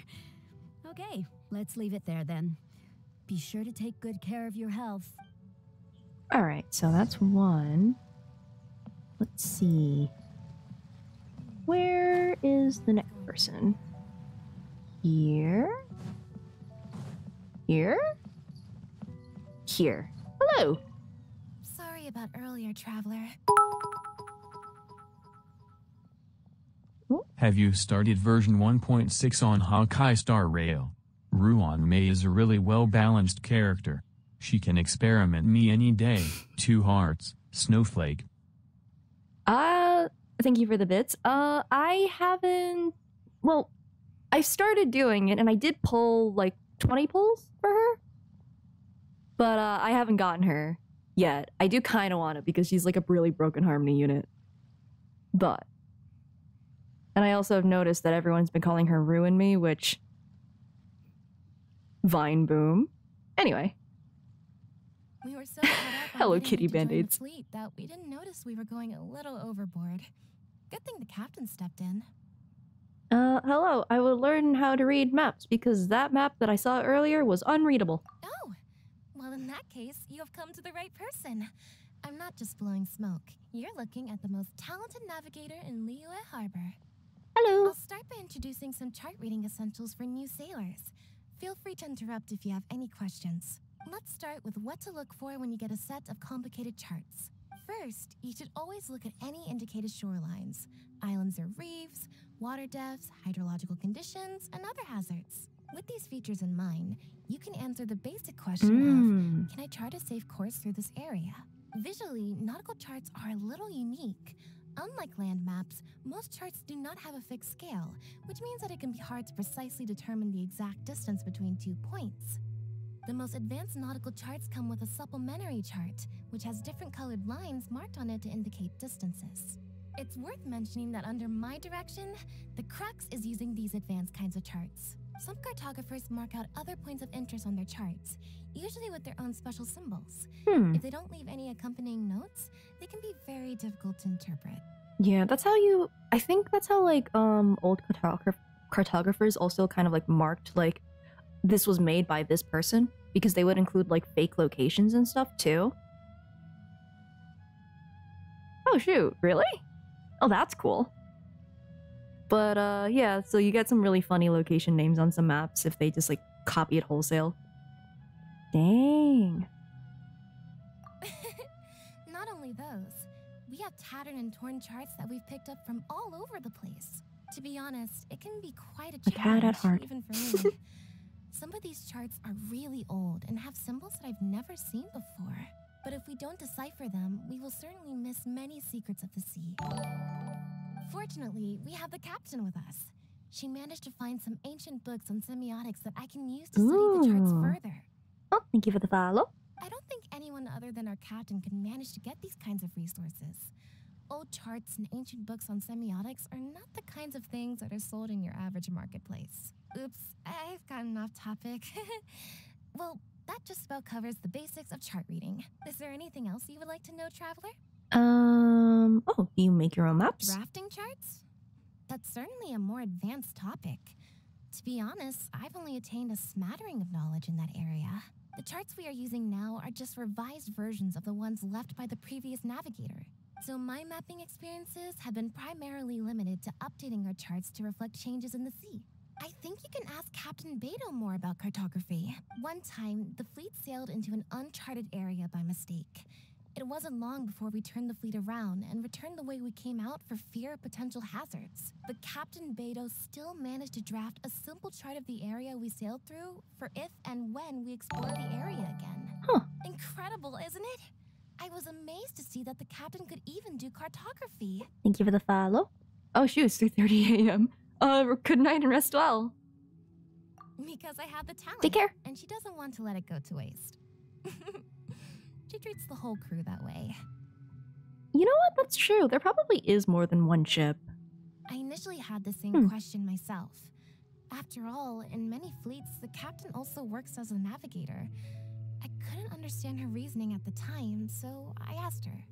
Okay, let's leave it there then. Be sure to take good care of your health. Alright, so that's one. Let's see. Where is the next person? Here? Here? Here. Hello! Sorry about earlier, traveler. Have you started version 1.6 on Hawkeye Star Rail? Ruan Mei is a really well-balanced character. She can experiment me any day. 2 hearts, Snowflake. Thank you for the bits. I haven't... Well, I started doing it, and I did pull, like, 20 pulls for her. But, I haven't gotten her yet. I do kind of want it, because she's, like, a really broken harmony unit. But... And I also have noticed that everyone's been calling her Ruin Me, which... Vine boom. Anyway. We were so caught up on Hello, getting kitty to join the band-aids. fleet that we didn't notice we were going a little overboard. Good thing the captain stepped in. Hello. I will learn how to read maps, because that map that I saw earlier was unreadable. Oh! Well, in that case, you have come to the right person. I'm not just blowing smoke. You're looking at the most talented navigator in Liyue Harbor. Hello. I'll start by introducing some chart reading essentials for new sailors. Feel free to interrupt if you have any questions. Let's start with what to look for when you get a set of complicated charts. First, you should always look at any indicated shorelines, islands or reefs, water depths, hydrological conditions, and other hazards. With these features in mind, you can answer the basic question of, can I chart a safe course through this area? Visually, nautical charts are a little unique. Unlike land maps, most charts do not have a fixed scale, which means that it can be hard to precisely determine the exact distance between 2 points. The most advanced nautical charts come with a supplementary chart, which has different colored lines marked on it to indicate distances. It's worth mentioning that under my direction, the crux is using these advanced kinds of charts. Some cartographers mark out other points of interest on their charts, usually with their own special symbols. If they don't leave any accompanying notes, they can be very difficult to interpret. Yeah, that's how you... I think that's how, like, old cartographers also kind of, like, marked, like, this was made by this person, because they would include, like, fake locations and stuff, too. Oh, shoot. Really? Oh, that's cool. But, yeah, so you get some really funny location names on some maps if they just, like, copy it wholesale. Dang. Not only those, we have tattered and torn charts that we've picked up from all over the place. To be honest, it can be quite a cat at heart. challenge, even for me. Some of these charts are really old and have symbols that I've never seen before. But if we don't decipher them, we will certainly miss many secrets of the sea. Fortunately, we have the captain with us. She managed to find some ancient books on semiotics that I can use to study the charts further. Oh, thank you for the follow. I don't think anyone other than our captain could manage to get these kinds of resources. Old charts and ancient books on semiotics are not the kinds of things that are sold in your average marketplace. Oops, I've gotten off topic. Well, that just about covers the basics of chart reading. Is there anything else you would like to know, Traveler? Oh, you make your own maps? Drafting charts? That's certainly a more advanced topic. To be honest, I've only attained a smattering of knowledge in that area. The charts we are using now are just revised versions of the ones left by the previous navigator. So my mapping experiences have been primarily limited to updating our charts to reflect changes in the sea. I think you can ask Captain Beidou more about cartography. One time, the fleet sailed into an uncharted area by mistake. It wasn't long before we turned the fleet around and returned the way we came out for fear of potential hazards. But Captain Beidou still managed to draft a simple chart of the area we sailed through for if and when we explore the area again. Incredible, isn't it? I was amazed to see that the captain could even do cartography. Thank you for the follow. Oh shoot, it's 3:30 a.m. Good night and rest well. Because I have the talent. Take care. And she doesn't want to let it go to waste. She treats the whole crew that way. You know what? That's true. There probably is more than one ship. I initially had the same question myself. After all, in many fleets, the captain also works as a navigator. I couldn't understand her reasoning at the time, so I asked her.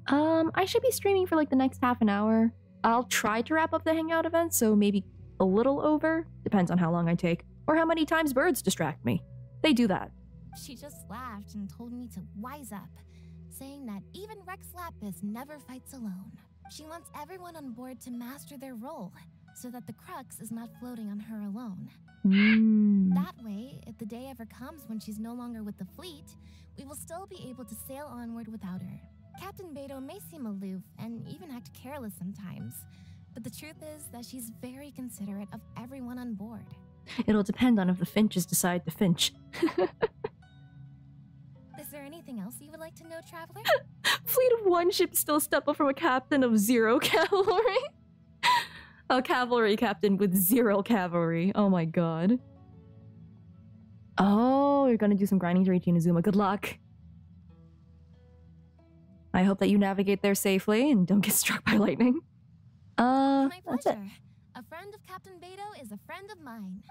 I should be streaming for like the next half an hour. I'll try to wrap up the hangout event, so maybe a little over. Depends on how long I take, or how many times birds distract me. They do that. She just laughed and told me to wise up, saying that even Rex Lapis never fights alone. She wants everyone on board to master their role, so that the crux is not floating on her alone. That way, if the day ever comes when she's no longer with the fleet, we will still be able to sail onward without her. Captain Beidou may seem aloof and even act careless sometimes, but the truth is that she's very considerate of everyone on board. It'll depend on if the finches decide to finch. Is there anything else you would like to know, Traveler? Fleet of one ship still step up from a captain of 0 cavalry. A cavalry captain with 0 cavalry. Oh my god. Oh, you're gonna do some grinding to reach Inazuma. Good luck. I hope that you navigate there safely and don't get struck by lightning. My that's it. pleasure. A friend of Captain Beidou is a friend of mine.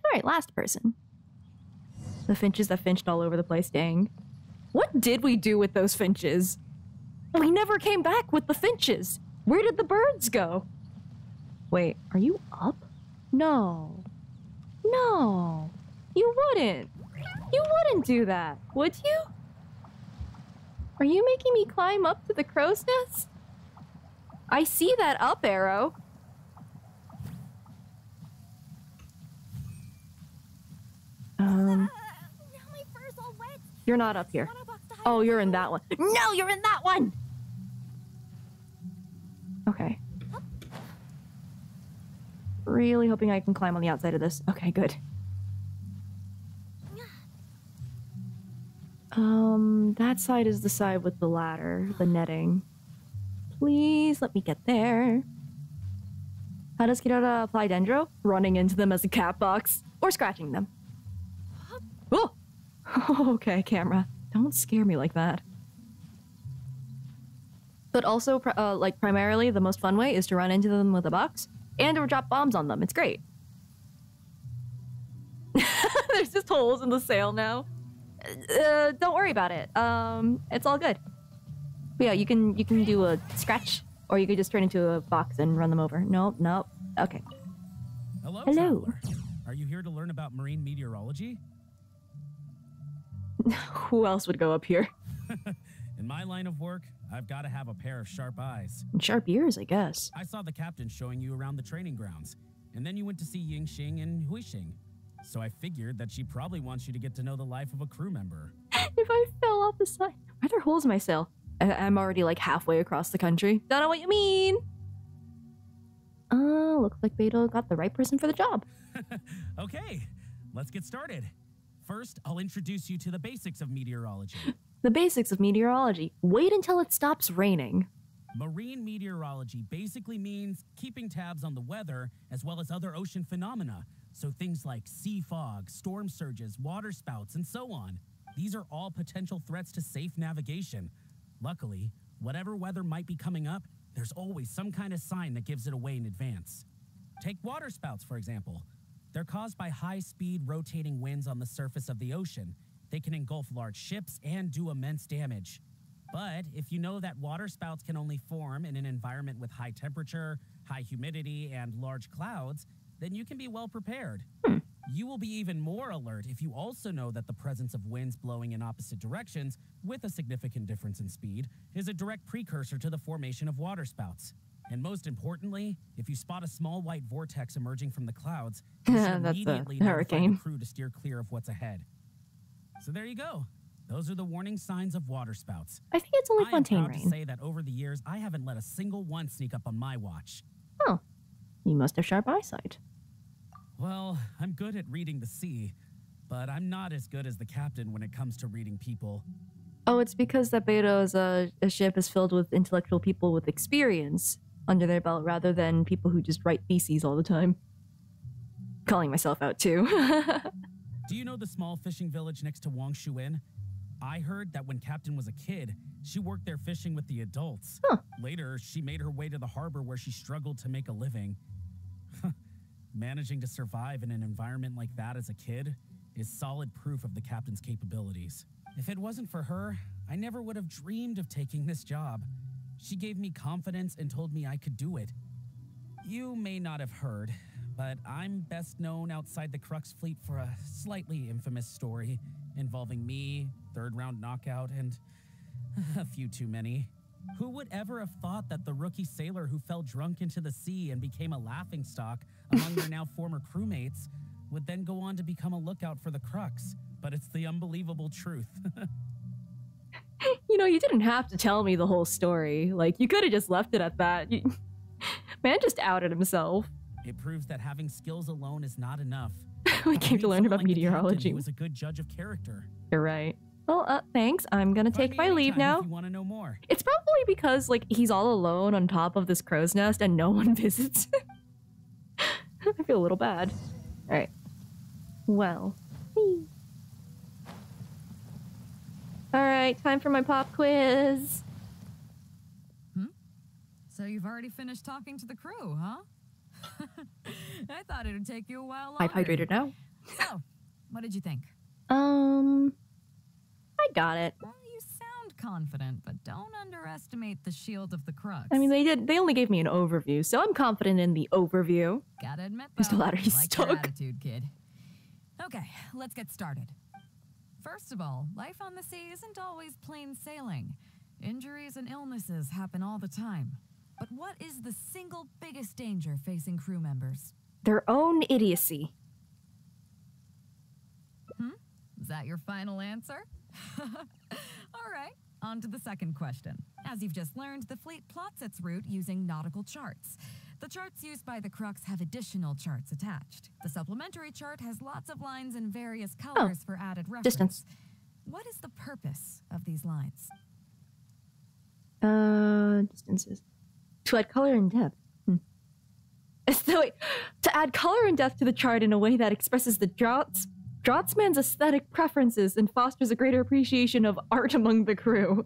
Alright, last person. The finches that finched all over the place, dang. What did we do with those finches? We never came back with the finches. Where did the birds go? Wait, are you up? No. No. You wouldn't. You wouldn't do that, would you? Are you making me climb up to the crow's nest? I see that up arrow. You're not up here. Oh, you're in that one. No, you're in that one! Okay. Really hoping I can climb on the outside of this. Okay, good. That side is the side with the ladder, the netting. Please let me get there. How does Kirara apply Dendro? Running into them as a cat box. Or scratching them. Oh! Okay, camera. Don't scare me like that. But also, like, primarily, the most fun way is to run into them with a box and to drop bombs on them. It's great. There's just holes in the sail now. Don't worry about it. It's all good. But yeah, you can do a scratch, or you could just turn into a box and run them over. Nope, nope. Okay. Hello. Hello. Traveler. Are you here to learn about marine meteorology? Who else would go up here? In my line of work, I've got to have a pair of sharp eyes. And sharp ears, I guess. I saw the captain showing you around the training grounds, and then you went to see Yingxing and Huixing. So I figured that she probably wants you to get to know the life of a crew member. If I fell off the side... Are there holes in my sail? I'm already like halfway across the country. Don't know what you mean. Looks like beidou got the right person for the job. Okay, let's get started. First, I'll introduce you to the basics of meteorology. The basics of meteorology. Wait until it stops raining. Marine meteorology basically means keeping tabs on the weather as well as other ocean phenomena. So things like sea fog, storm surges, water spouts, and so on. These are all potential threats to safe navigation. Luckily, whatever weather might be coming up, there's always some kind of sign that gives it away in advance. Take water spouts, for example. They're caused by high-speed rotating winds on the surface of the ocean. They can engulf large ships and do immense damage. But if you know that water spouts can only form in an environment with high temperature, high humidity, and large clouds, then you can be well prepared. You will be even more alert if you also know that the presence of winds blowing in opposite directions with a significant difference in speed is a direct precursor to the formation of water spouts. And most importantly, if you spot a small white vortex emerging from the clouds, you should immediately notify the crew to steer clear of what's ahead. So there you go. Those are the warning signs of water spouts. I think it's only Fontaine rain. I'm proud rain. to say that over the years, I haven't let a single one sneak up on my watch. Oh, you must have sharp eyesight. Well, I'm good at reading the sea, but I'm not as good as the captain when it comes to reading people. Oh, it's because that beidou's a ship is filled with intellectual people with experience under their belt rather than people who just write theses all the time. Calling myself out too. Do you know the small fishing village next to Wangshuin? I heard that when Captain was a kid, she worked there fishing with the adults. Huh. Later, she made her way to the harbor where she struggled to make a living. Managing to survive in an environment like that as a kid is solid proof of the captain's capabilities. If it wasn't for her, I never would have dreamed of taking this job. She gave me confidence and told me I could do it. You may not have heard, but I'm best known outside the Crux fleet for a slightly infamous story involving me, third-round knockout, and a few too many. Who would ever have thought that the rookie sailor who fell drunk into the sea and became a laughingstock among their now former crewmates would then go on to become a lookout for the Crux? But it's the unbelievable truth. You know, you didn't have to tell me the whole story. Like, you could have just left it at that. Man just outed himself. It proves that having skills alone is not enough. We came to learn about meteorology. He was a good judge of character. You're right. Well, thanks. I'm gonna take my leave now. If you want to know more. It's probably because, like, he's all alone on top of this crow's nest and no one visits. I feel a little bad. All right. Well. All right, time for my pop quiz. So you've already finished talking to the crew, huh? I thought it would take you a while longer. I've hydrated now. So, what did you think? I got it. Well, you sound confident, but don't underestimate the shield of the Crux. I mean, they only gave me an overview, so I'm confident in the overview. Gotta admit, Mr. though, Ladder, he's I like stuck. your attitude, kid. Okay, let's get started. First of all, life on the sea isn't always plain sailing. Injuries and illnesses happen all the time. But what is the single biggest danger facing crew members? Their own idiocy. Is that your final answer? All right, on to the second question. As you've just learned, the fleet plots its route using nautical charts. The charts used by the Crux have additional charts attached. The supplementary chart has lots of lines in various colors for added reference. Distance. What is the purpose of these lines? Distances. To add color and depth. So wait, to add color and depth to the chart in a way that expresses the draftsman's aesthetic preferences and fosters a greater appreciation of art among the crew.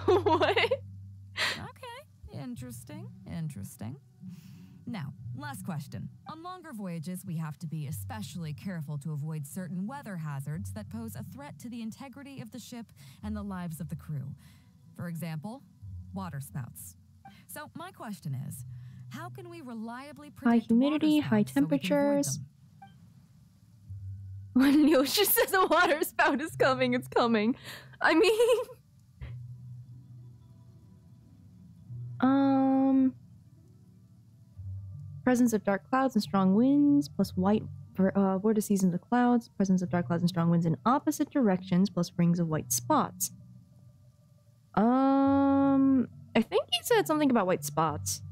What? Okay, interesting. Now, last question. On longer voyages, we have to be especially careful to avoid certain weather hazards that pose a threat to the integrity of the ship and the lives of the crew. For example, water spouts. So my question is, how can we reliably predict high humidity, high temperatures? When Yosha says a water spout is coming, it's coming. I mean... Presence of dark clouds and strong winds, plus white vortices in the clouds. Presence of dark clouds and strong winds in opposite directions, plus rings of white spots. I think he said something about white spots.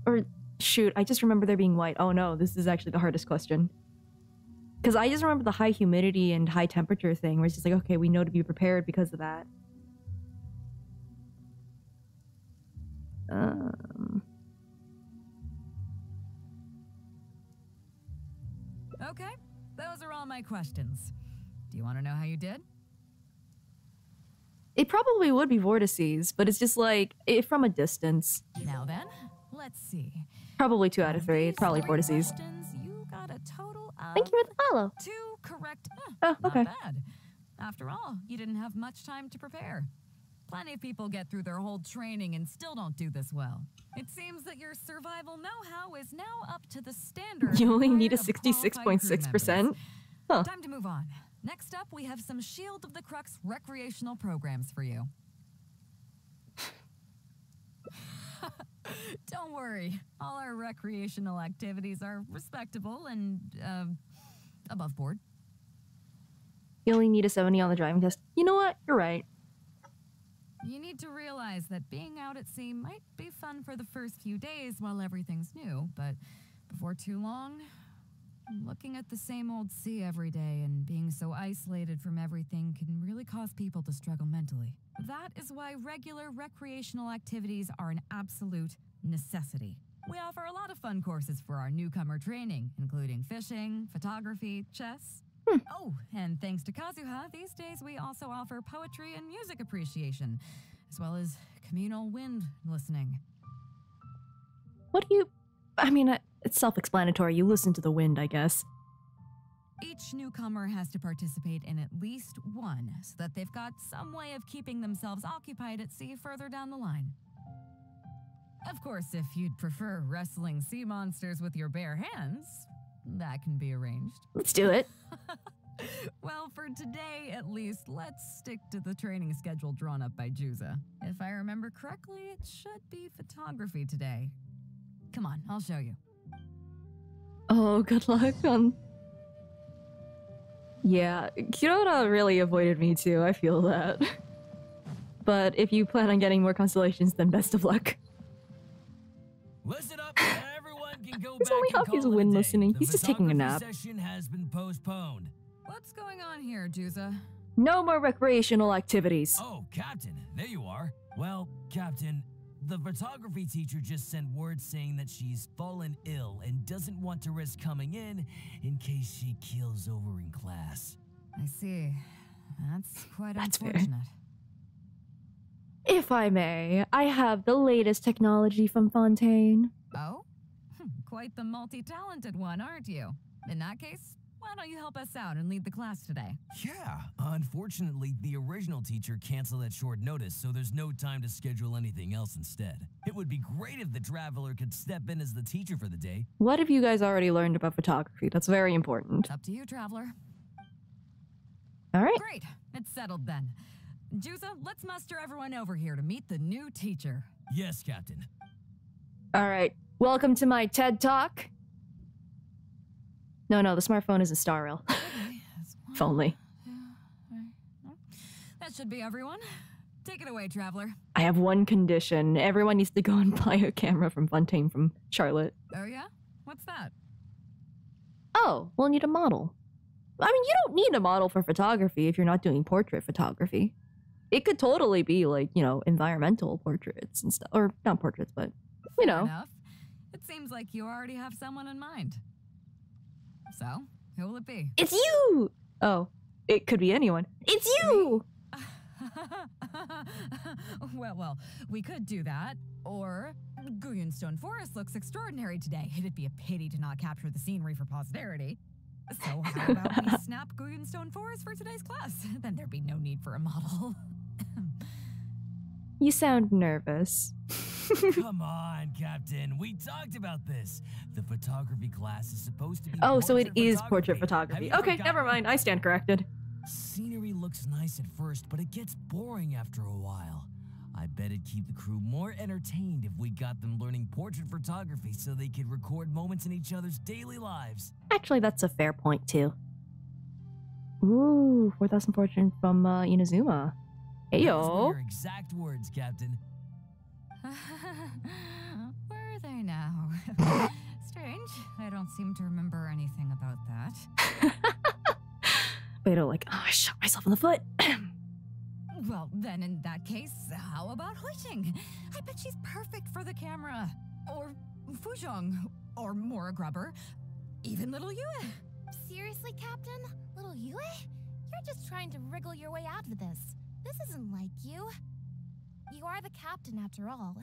Or, shoot, I just remember there being white. Oh no, this is actually the hardest question. Because I just remember the high humidity and high temperature thing, where it's just like, okay, we know to be prepared because of that. Okay, those are all my questions. Do you want to know how you did? It probably would be vortices, but it's just like, from a distance. Now then, let's see. Probably 2 out of 3. Probably vortices. You got a total of Thank you for the follow. 2 correct. Oh, okay. Not bad. After all, you didn't have much time to prepare. Plenty of people get through their whole training and still don't do this well. It seems that your survival know-how is now up to the standard. You only need a 66.6%. Huh. Time to move on. Next up, we have some Shield of the Crux recreational programs for you. Don't worry. All our recreational activities are respectable and, above board. You only need a 70 on the driving test. You know what? You're right. You need to realize that being out at sea might be fun for the first few days while everything's new, but before too long, looking at the same old sea every day and being so isolated from everything can really cause people to struggle mentally. That is why regular recreational activities are an absolute necessity. We offer a lot of fun courses for our newcomer training, including fishing, photography, chess. Oh, and thanks to Kazuha, these days we also offer poetry and music appreciation, as well as communal wind listening. What do you... I mean, it's self-explanatory. You listen to the wind, I guess. Each newcomer has to participate in at least one, so that they've got some way of keeping themselves occupied at sea further down the line. Of course, if you'd prefer wrestling sea monsters with your bare hands, that can be arranged. Let's do it. Well, for today, at least, let's stick to the training schedule drawn up by Juza. If I remember correctly, it should be photography today. Come on, I'll show you. Oh, good luck on... Yeah, Kirota really avoided me too, I feel that. But if you plan on getting more constellations, then best of luck. Listen up, everyone can go It's back only and how he's call it a wind day. listening. The He's just taking a nap. photography session has been postponed. What's going on here, Juza? No more recreational activities. Oh, Captain, there you are. Well, Captain, the photography teacher just sent word saying that she's fallen ill and doesn't want to risk coming in case she keels over in class. I see. That's quite That's fair. unfortunate. If I may, I have the latest technology from Fontaine. Oh? Quite the multi-talented one, aren't you? In that case, why don't you help us out and lead the class today? Yeah, unfortunately, the original teacher canceled at short notice, so there's no time to schedule anything else instead. It would be great if the traveler could step in as the teacher for the day. What have you guys already learned about photography? That's very important. Up to you, traveler. All right. Great. It's settled then. Juza, let's muster everyone over here to meet the new teacher. Yes, Captain. All right. Welcome to my TED Talk. No, the smartphone is a star rail. If only. That should be everyone. Take it away, traveler. I have one condition. Everyone needs to go and buy a camera from Fontaine from Charlotte. Oh yeah? What's that? Oh, we'll need a model. I mean, you don't need a model for photography if you're not doing portrait photography. It could totally be like, you know, environmental portraits and stuff. Or not portraits, but, you know. Fair enough. It seems like you already have someone in mind. So, who will it be? It's you! Oh, it could be anyone. It's you! Well, we could do that. Or, Guyunstone Forest looks extraordinary today. It'd be a pity to not capture the scenery for posterity. So how about we snap Guyunstone Forest for today's class? Then there'd be no need for a model. You sound nervous. Come on, Captain. We talked about this. The photography class is supposed to be Oh, so it is portrait photography. Okay, never mind. I stand corrected. Scenery looks nice at first, but it gets boring after a while. I bet it'd keep the crew more entertained if we got them learning portrait photography so they could record moments in each other's daily lives. Actually, that's a fair point, too. Ooh, 4,000 fortune from Inazuma. Heyo. Those were your exact words, Captain. Where are they now? Strange. I don't seem to remember anything about that. Beidou, like, oh, I shot myself in the foot. Well, then in that case, how about Huixing? I bet she's perfect for the camera. Or Fuzhong. Or Mora Grubber. Even little Yue. Seriously, Captain? Little Yue? You're just trying to wriggle your way out of this. This isn't like you. You are the captain, after all.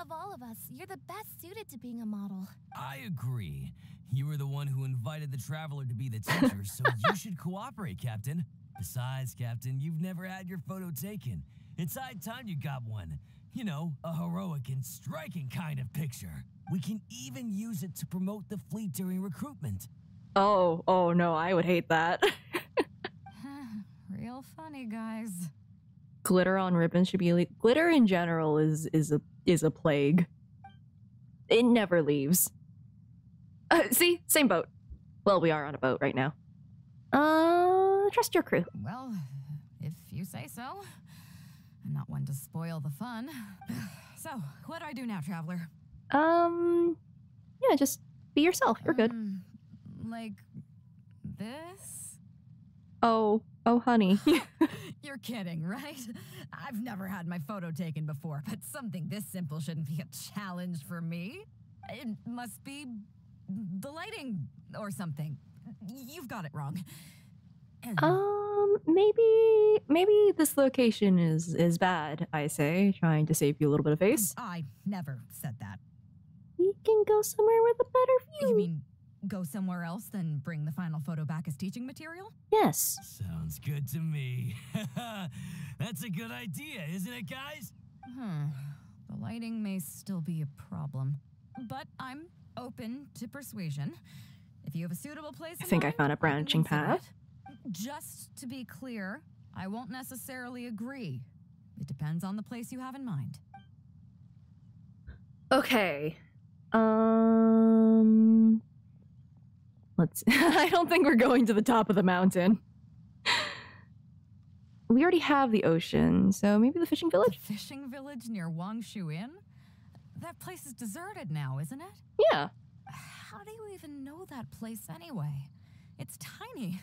Of all of us, you're the best suited to being a model. I agree. You were the one who invited the traveler to be the teacher, so you should cooperate, Captain. Besides, Captain, you've never had your photo taken. It's high time you got one. You know, a heroic and striking kind of picture. We can even use it to promote the fleet during recruitment. Oh no, I would hate that. Real funny, guys. Glitter on ribbons should be illegal. Glitter in general is a plague. It never leaves. See? Same boat. Well, we are on a boat right now. Trust your crew. Well, if you say so. I'm not one to spoil the fun. So, what do I do now, traveler? Yeah, just be yourself. You're good. Like this? Oh, honey. You're kidding, right? I've never had my photo taken before, but something this simple shouldn't be a challenge for me. It must be the lighting or something. You've got it wrong. Maybe this location is bad, I say, trying to save you a little bit of face. I never said that. We can go somewhere with a better view. You mean go somewhere else, then bring the final photo back as teaching material? Yes. Sounds good to me. That's a good idea, isn't it, guys? The lighting may still be a problem, but I'm open to persuasion. If you have a suitable place I think I found a branching path. Just to be clear, I won't necessarily agree. It depends on the place you have in mind. Okay. Let's I don't think we're going to the top of the mountain. We already have the ocean, so maybe the fishing village? The fishing village near Wangshu Inn? That place is deserted now, isn't it? Yeah. How do you even know that place anyway? It's tiny.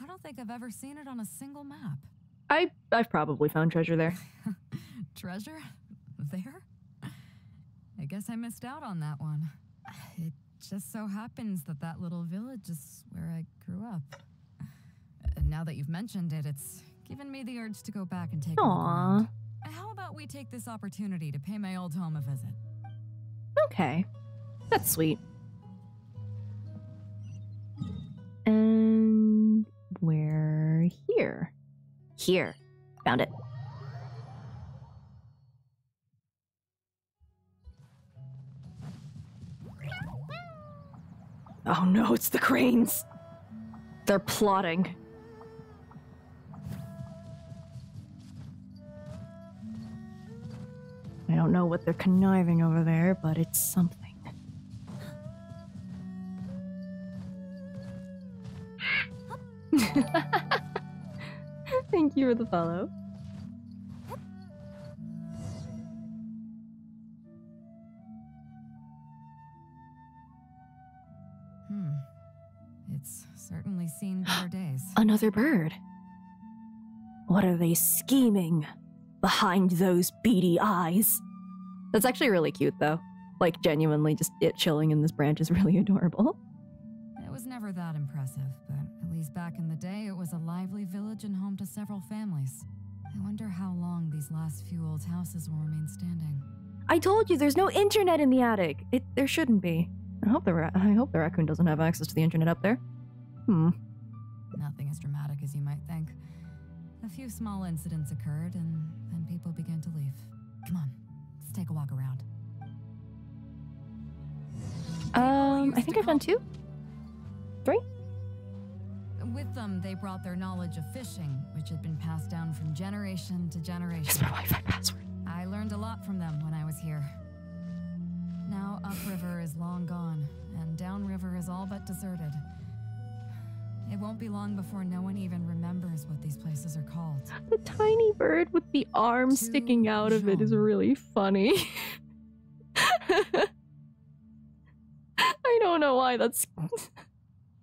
I don't think I've ever seen it on a single map. I've probably found treasure there. Treasure? There? I guess I missed out on that one. It just so happens that little village is where I grew up. Now that you've mentioned it, it's given me the urge to go back and take a look around. How about we take this opportunity to pay my old home a visit? Okay. That's sweet. And we're here. Here. Found it. Oh no, it's the cranes. They're plotting. I don't know what they're conniving over there, but it's something. Thank you for the follow. It's certainly seen better days. Another bird. What are they scheming behind those beady eyes? That's actually really cute, though. Like, genuinely, just it chilling in this branch is really adorable. It was never that impressive, but at least back in the day, it was a lively village and home to several families. I wonder how long these last few old houses will remain standing. I told you, there's no internet in the attic. There shouldn't be. I hope the raccoon doesn't have access to the internet up there. Nothing as dramatic as you might think. A few small incidents occurred, and then people began to leave. Come on, let's take a walk around. I think I've done 2? 3? With them, they brought their knowledge of fishing, which had been passed down from generation to generation. It's my Wi-Fi password. I learned a lot from them when I was here. Now upriver is long gone, and downriver is all but deserted. It won't be long before no one even remembers what these places are called. The tiny bird with the arm sticking out of it is really funny. I don't know why that's...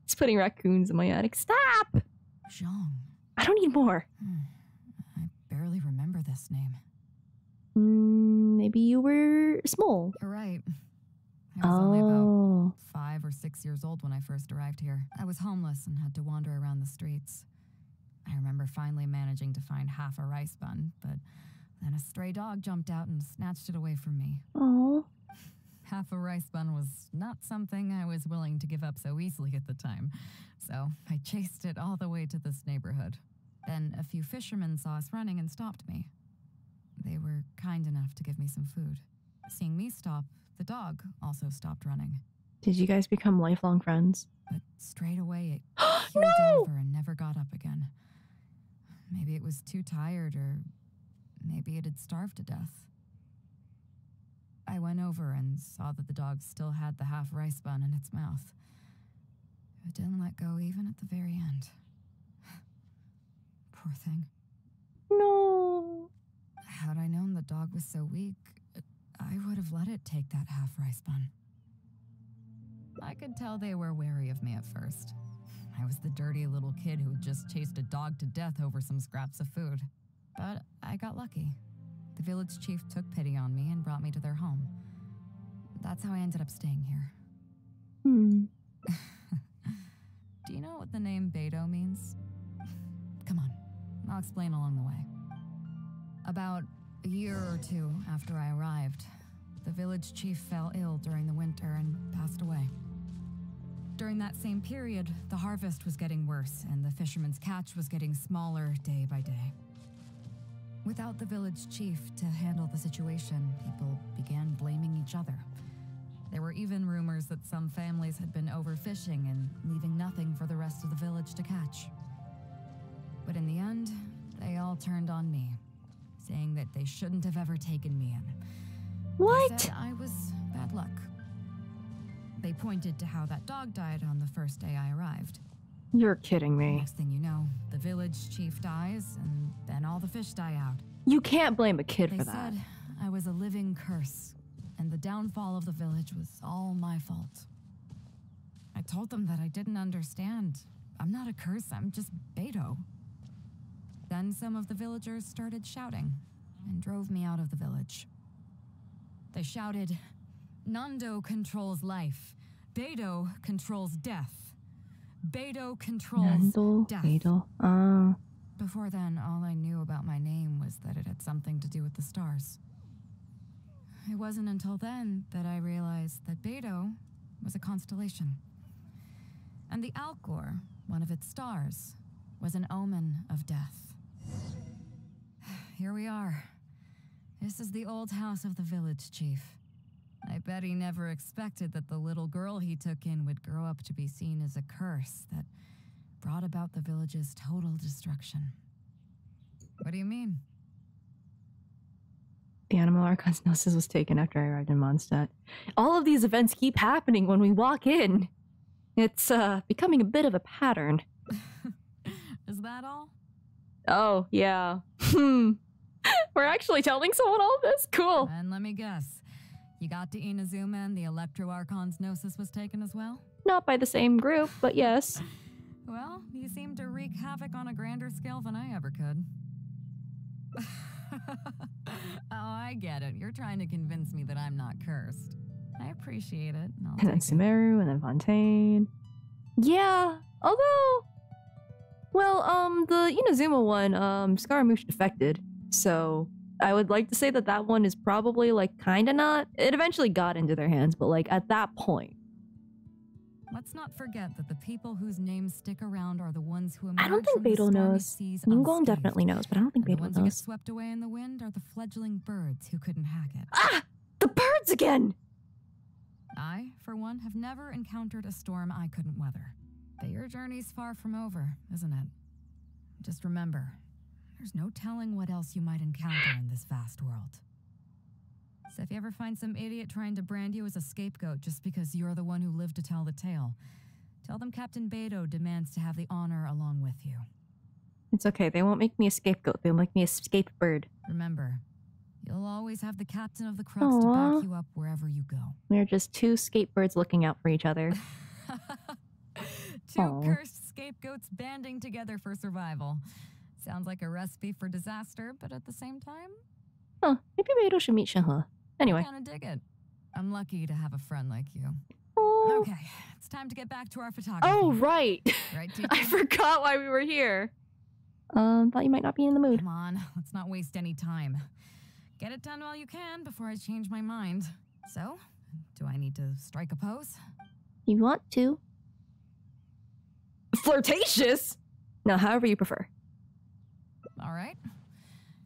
It's putting raccoons in my attic. Stop! Zhang. I don't need more. I barely remember this name. Maybe you were small. You're right. I was only about 5 or 6 years old when I first arrived here. I was homeless and had to wander around the streets. I remember finally managing to find half a rice bun, but then a stray dog jumped out and snatched it away from me. Oh. Half a rice bun was not something I was willing to give up so easily at the time, so I chased it all the way to this neighborhood. Then a few fishermen saw us running and stopped me. They were kind enough to give me some food. Seeing me stop, the dog also stopped running. Did you guys become lifelong friends? But straight away it keeled over and never got up again. Maybe it was too tired, or maybe it had starved to death. I went over and saw that the dog still had the half rice bun in its mouth. It didn't let go even at the very end. Poor thing. No. Had I known the dog was so weak, I would have let it take that half rice bun. I could tell they were wary of me at first. I was the dirty little kid who had just chased a dog to death over some scraps of food. But I got lucky. The village chief took pity on me and brought me to their home. That's how I ended up staying here. Do you know what the name Beidou means? Come on, I'll explain along the way. About a year or 2 after I arrived, the village chief fell ill during the winter and passed away. During that same period, the harvest was getting worse and the fishermen's catch was getting smaller day by day. Without the village chief to handle the situation, people began blaming each other. There were even rumors that some families had been overfishing and leaving nothing for the rest of the village to catch. But in the end, they all turned on me, saying that they shouldn't have ever taken me in. What? They said I was bad luck. They pointed to how that dog died on the first day I arrived. You're kidding me. Next thing you know, the village chief dies, and then all the fish die out. You can't blame a kid They for that. said I was a living curse, and the downfall of the village was all my fault. I told them that I didn't understand. I'm not a curse, I'm just beidou. Then some of the villagers started shouting and drove me out of the village. They shouted, "Nando controls life. Beidou controls death. Beidou controls death." Beidou. Before then, all I knew about my name was that it had something to do with the stars. It wasn't until then that I realized that Beidou was a constellation. And the Alcor, one of its stars, was an omen of death. Here we are. This is the old house of the village chief. I bet he never expected that the little girl he took in would grow up to be seen as a curse that brought about the village's total destruction. What do you mean? The animal archonsnosis was taken after I arrived in Mondstadt. All of these events keep happening when we walk in. It's becoming a bit of a pattern. Is that all? Oh, yeah. We're actually telling someone all this? Cool. And let me guess. You got to Inazuma and the Electro Archon's Gnosis was taken as well? Not by the same group, but yes. Well, you seem to wreak havoc on a grander scale than I ever could. Oh, I get it. You're trying to convince me that I'm not cursed. I appreciate it. And then Sumeru, and then Fontaine. Yeah, although... Well, the Inazuma one, Scaramouche defected, so I would like to say that that one is probably, like, kinda not... It eventually got into their hands, but, like, at that point. Let's not forget that the people whose names stick around are the ones who I don't think Beidou knows. Yingguang definitely knows, but I don't think The Beidou ones who get knows. swept away in the wind are the fledgling birds who couldn't hack it. Ah! The birds again! I, for one, have never encountered a storm I couldn't weather. But your journey's far from over, isn't it? Just remember, there's no telling what else you might encounter in this vast world. So if you ever find some idiot trying to brand you as a scapegoat just because you're the one who lived to tell the tale, tell them Captain Beidou demands to have the honor along with you. It's okay, they won't make me a scapegoat, they'll make me a scape bird. Remember, you'll always have the captain of the Crux to back you up wherever you go. We're just two scape birds looking out for each other. Two cursed scapegoats banding together for survival. Sounds like a recipe for disaster, but at the same time... Huh, maybe Beidou should meet Shenhe. Anyway. I kinda dig it. I'm lucky to have a friend like you. Oh. Okay, it's time to get back to our photography. Oh, right! Right, teacher? I forgot why we were here. Thought you might not be in the mood. Come on, let's not waste any time. Get it done while you can before I change my mind. So, do I need to strike a pose? You want to. Flirtatious? No, however you prefer. All right.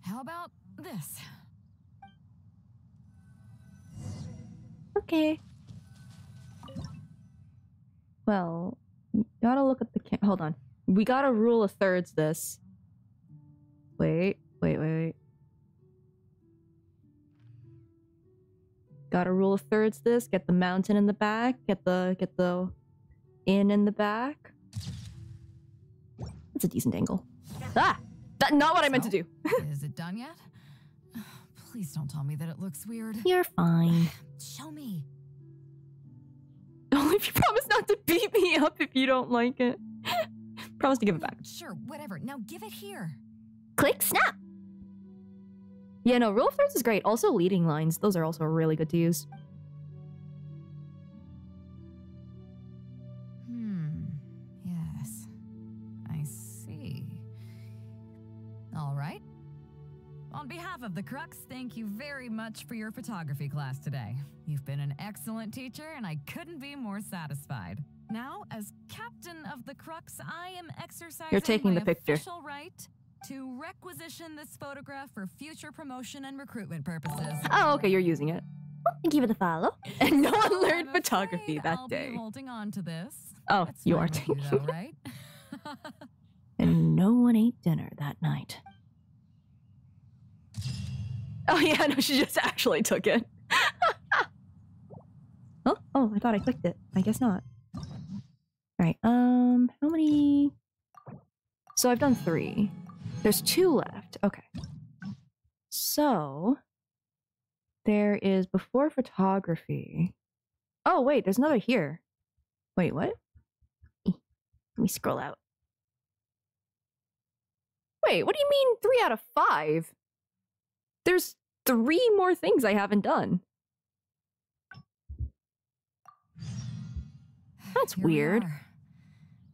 How about this? Okay. Well, you gotta look at the hold on. We gotta rule of thirds this. Wait. Gotta rule of thirds this, get the mountain in the back, get the inn in the back. That's a decent angle. Ah! Not what I meant to do. Is it done yet? Please don't tell me that it looks weird. You're fine. Show me. Only if you promise not to beat me up if you don't like it. Promise to give it back. Sure, whatever. Now give it here. Click, snap! Yeah, no, rule of thirds is great. Also leading lines. Those are also really good to use. Yes. I see. All right. On behalf of the Crux, thank you very much for your photography class today. You've been an excellent teacher, and I couldn't be more satisfied. Now, as captain of the Crux, I am exercising You're taking my the picture. official right to requisition this photograph for future promotion and recruitment purposes. Oh, okay, you're using it. Well, thank you for the follow. And no one learned I'm photography that I'll day. be holding on to this. Oh, That's you fine are with you, taking though, it. right? And no one ate dinner that night. Oh yeah, no, she just actually took it. Oh, I thought I clicked it. I guess not. Alright, how many... So I've done 3. There's 2 left. Okay. So... There is before photography. Oh, wait, there's another here. Wait, what? Let me scroll out. Wait, what do you mean 3 out of 5? There's 3 more things I haven't done. That's Here we weird. are.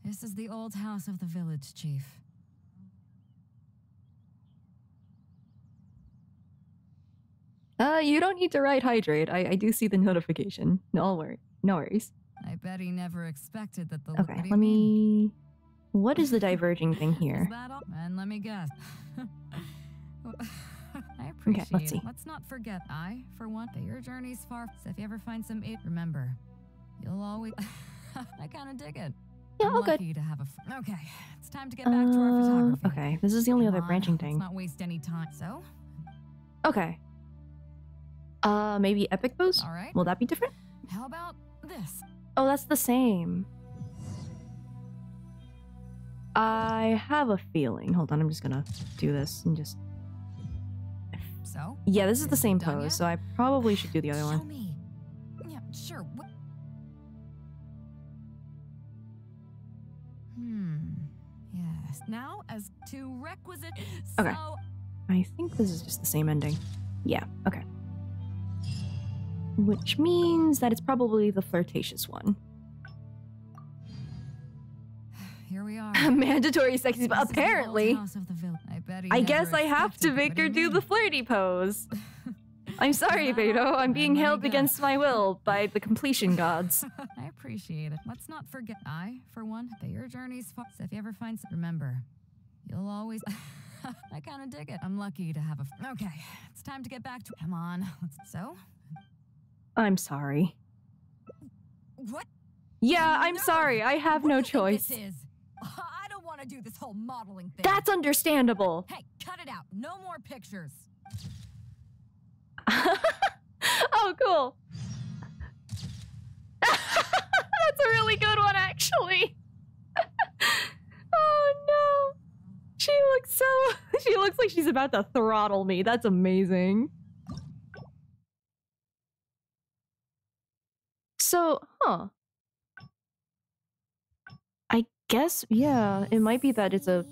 This is the old house of the village chief. You don't need to write hydrate. I do see the notification. No worries. I bet he never expected that the Okay, let me... What is the diverging thing here? Is that all? And let me guess. I appreciate let's see. it. Let's not forget, I, for one, that your journey's far. So if you ever find some remember, you'll always... I kind of dig it. Yeah, I'm all good. lucky to have a okay, it's time to get back to our photography. Okay, this is the only Come other on, branching thing. Let's not waste any time. So? Okay. Maybe epic pose? All right. Will that be different? How about this? Oh, that's the same. I have a feeling. Hold on, I'm just gonna do this and just... So? Yeah, this is the same pose, so I probably should do the other Show one. me. Yeah, sure. Yes. Now, as to requisite. Okay. So I think this is just the same ending. Yeah, okay. Which means that it's probably the flirtatious one. here we are. Mandatory sexy, but This is the old apparently... house of the village. I bet he I never guess I have to expected- make what do her you do mean? the flirty pose. I'm sorry, Beidou. I'm being held against my will by the completion gods. I appreciate it. Let's not forget, for one, that your journey's far. So if you ever find remember, you'll always... I kind of dig it. I'm lucky to have a... Okay, it's time to get back to... Come on. So? I'm sorry. What? Yeah, I'm sorry. I have no choice. This is... I don't want to do this whole modeling thing. That's understandable. Hey, cut it out. No more pictures. Oh, cool. That's a really good one, actually. Oh, no. She looks so... She looks like she's about to throttle me. That's amazing. So, I guess, yeah, it might be that it's a...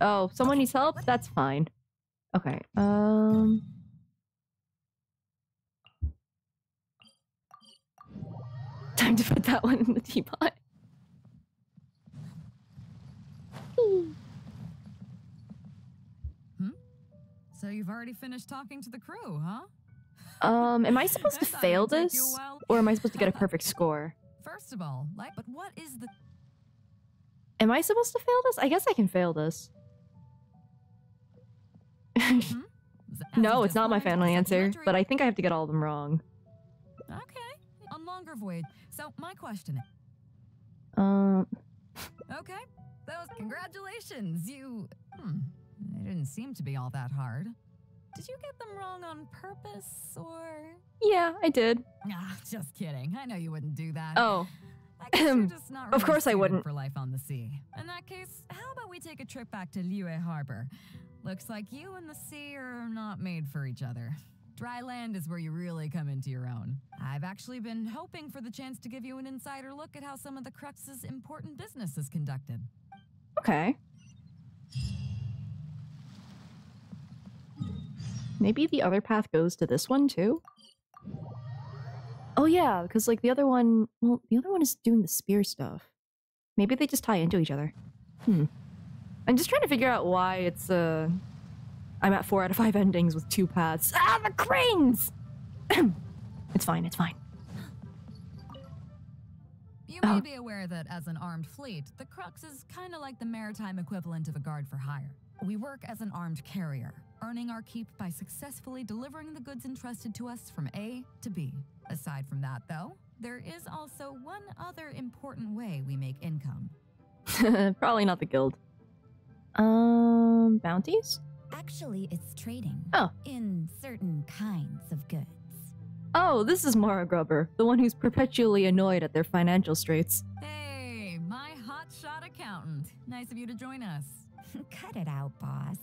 Oh, someone needs help? That's fine. Okay, time to put that one in the teapot. So you've already finished talking to the crew, huh? Am I supposed to fail take you a this? while. Or am I supposed to get a perfect score? First of all, but what is the... Am I supposed to fail this? I guess I can fail this. No, it's not my final answer, but I think I have to get all of them wrong. Okay, on longer voyage. So my question is... Okay, those congratulations. You... They didn't seem to be all that hard. Did you get them wrong on purpose, or... Yeah, I did. Ah, just kidding. I know you wouldn't do that. Oh. I guess you're just not Of really course I suited wouldn't. for life on the sea. In that case, how about we take a trip back to Liyue Harbor? Looks like you and the sea are not made for each other. Dry land is where you really come into your own. I've actually been hoping for the chance to give you an insider look at how some of the Crux's important business is conducted. Okay. Maybe the other path goes to this one, too? Oh yeah, because like the other one... Well, the other one is doing the spear stuff. Maybe they just tie into each other. I'm just trying to figure out why it's, I'm at 4 out of 5 endings with 2 paths. Ah, the cranes! It's fine, it's fine. You may be aware that as an armed fleet, the Crux is kind of like the maritime equivalent of a guard for hire. We work as an armed carrier, earning our keep by successfully delivering the goods entrusted to us from A to B. Aside from that, though, there is also one other important way we make income. Probably not the guild. Bounties? Actually, it's trading. Oh. In certain kinds of goods. Oh, this is Mara Grubber, the one who's perpetually annoyed at their financial straits. Hey, my hotshot accountant. Nice of you to join us. Cut it out, boss.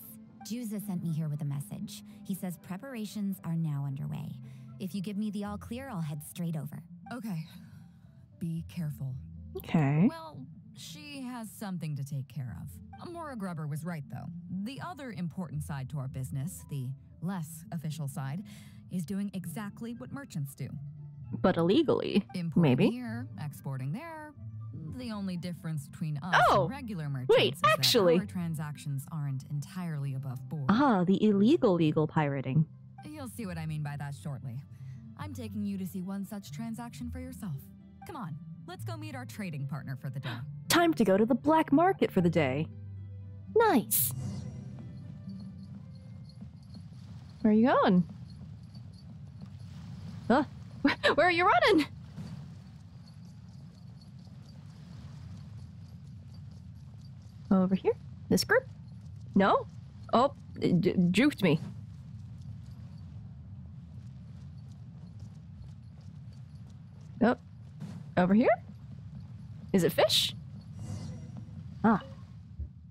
Juza sent me here with a message. He says preparations are now underway. If you give me the all clear, I'll head straight over. Okay. Be careful. Okay. Well, she has something to take care of. Amora Grubber was right, though. The other important side to our business, the less official side, is doing exactly what merchants do. But illegally, Importing maybe. here, exporting there. The only difference between us Oh, and regular merchants wait, is actually. that our transactions aren't entirely above board. Ah, the illegal pirating. You'll see what I mean by that shortly. I'm taking you to see one such transaction for yourself. Come on, let's go meet our trading partner for the day. Time to go to the black market for the day. Nice. Where are you going? Huh? Where are you running? Over here? This group? No? Oh, it juked me. Oh, over here? Is it fish? Ah.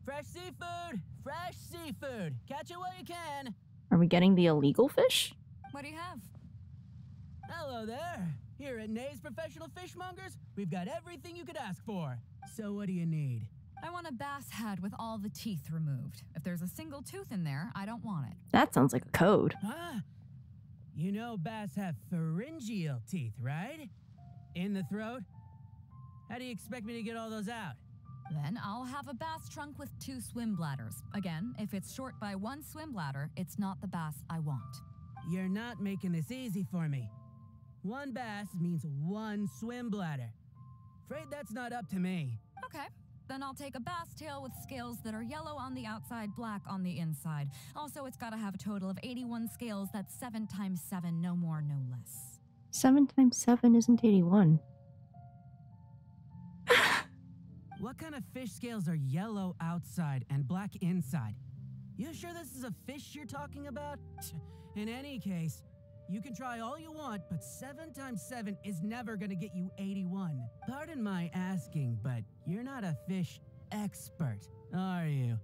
Fresh seafood! Fresh seafood! Catch it while you can! Are we getting the illegal fish? What do you have? Hello there! Here at Nay's Professional Fishmongers, we've got everything you could ask for. So what do you need? I want a bass head with all the teeth removed. If there's a single tooth in there, I don't want it. That sounds like a code. Ah! You know bass have pharyngeal teeth, right? In the throat? How do you expect me to get all those out? Then I'll have a bass trunk with 2 swim bladders. Again, if it's short by 1 swim bladder, it's not the bass I want. You're not making this easy for me. 1 bass means 1 swim bladder. Afraid that's not up to me. Okay, then I'll take a bass tail with scales that are yellow on the outside, black on the inside. Also, it's gotta have a total of 81 scales. That's 7 times 7, no more, no less. 7 times 7 isn't 81. What kind of fish scales are yellow outside and black inside? You sure this is a fish you're talking about? In any case, you can try all you want, but 7 times 7 is never gonna get you 81. Pardon my asking, but you're not a fish expert, are you?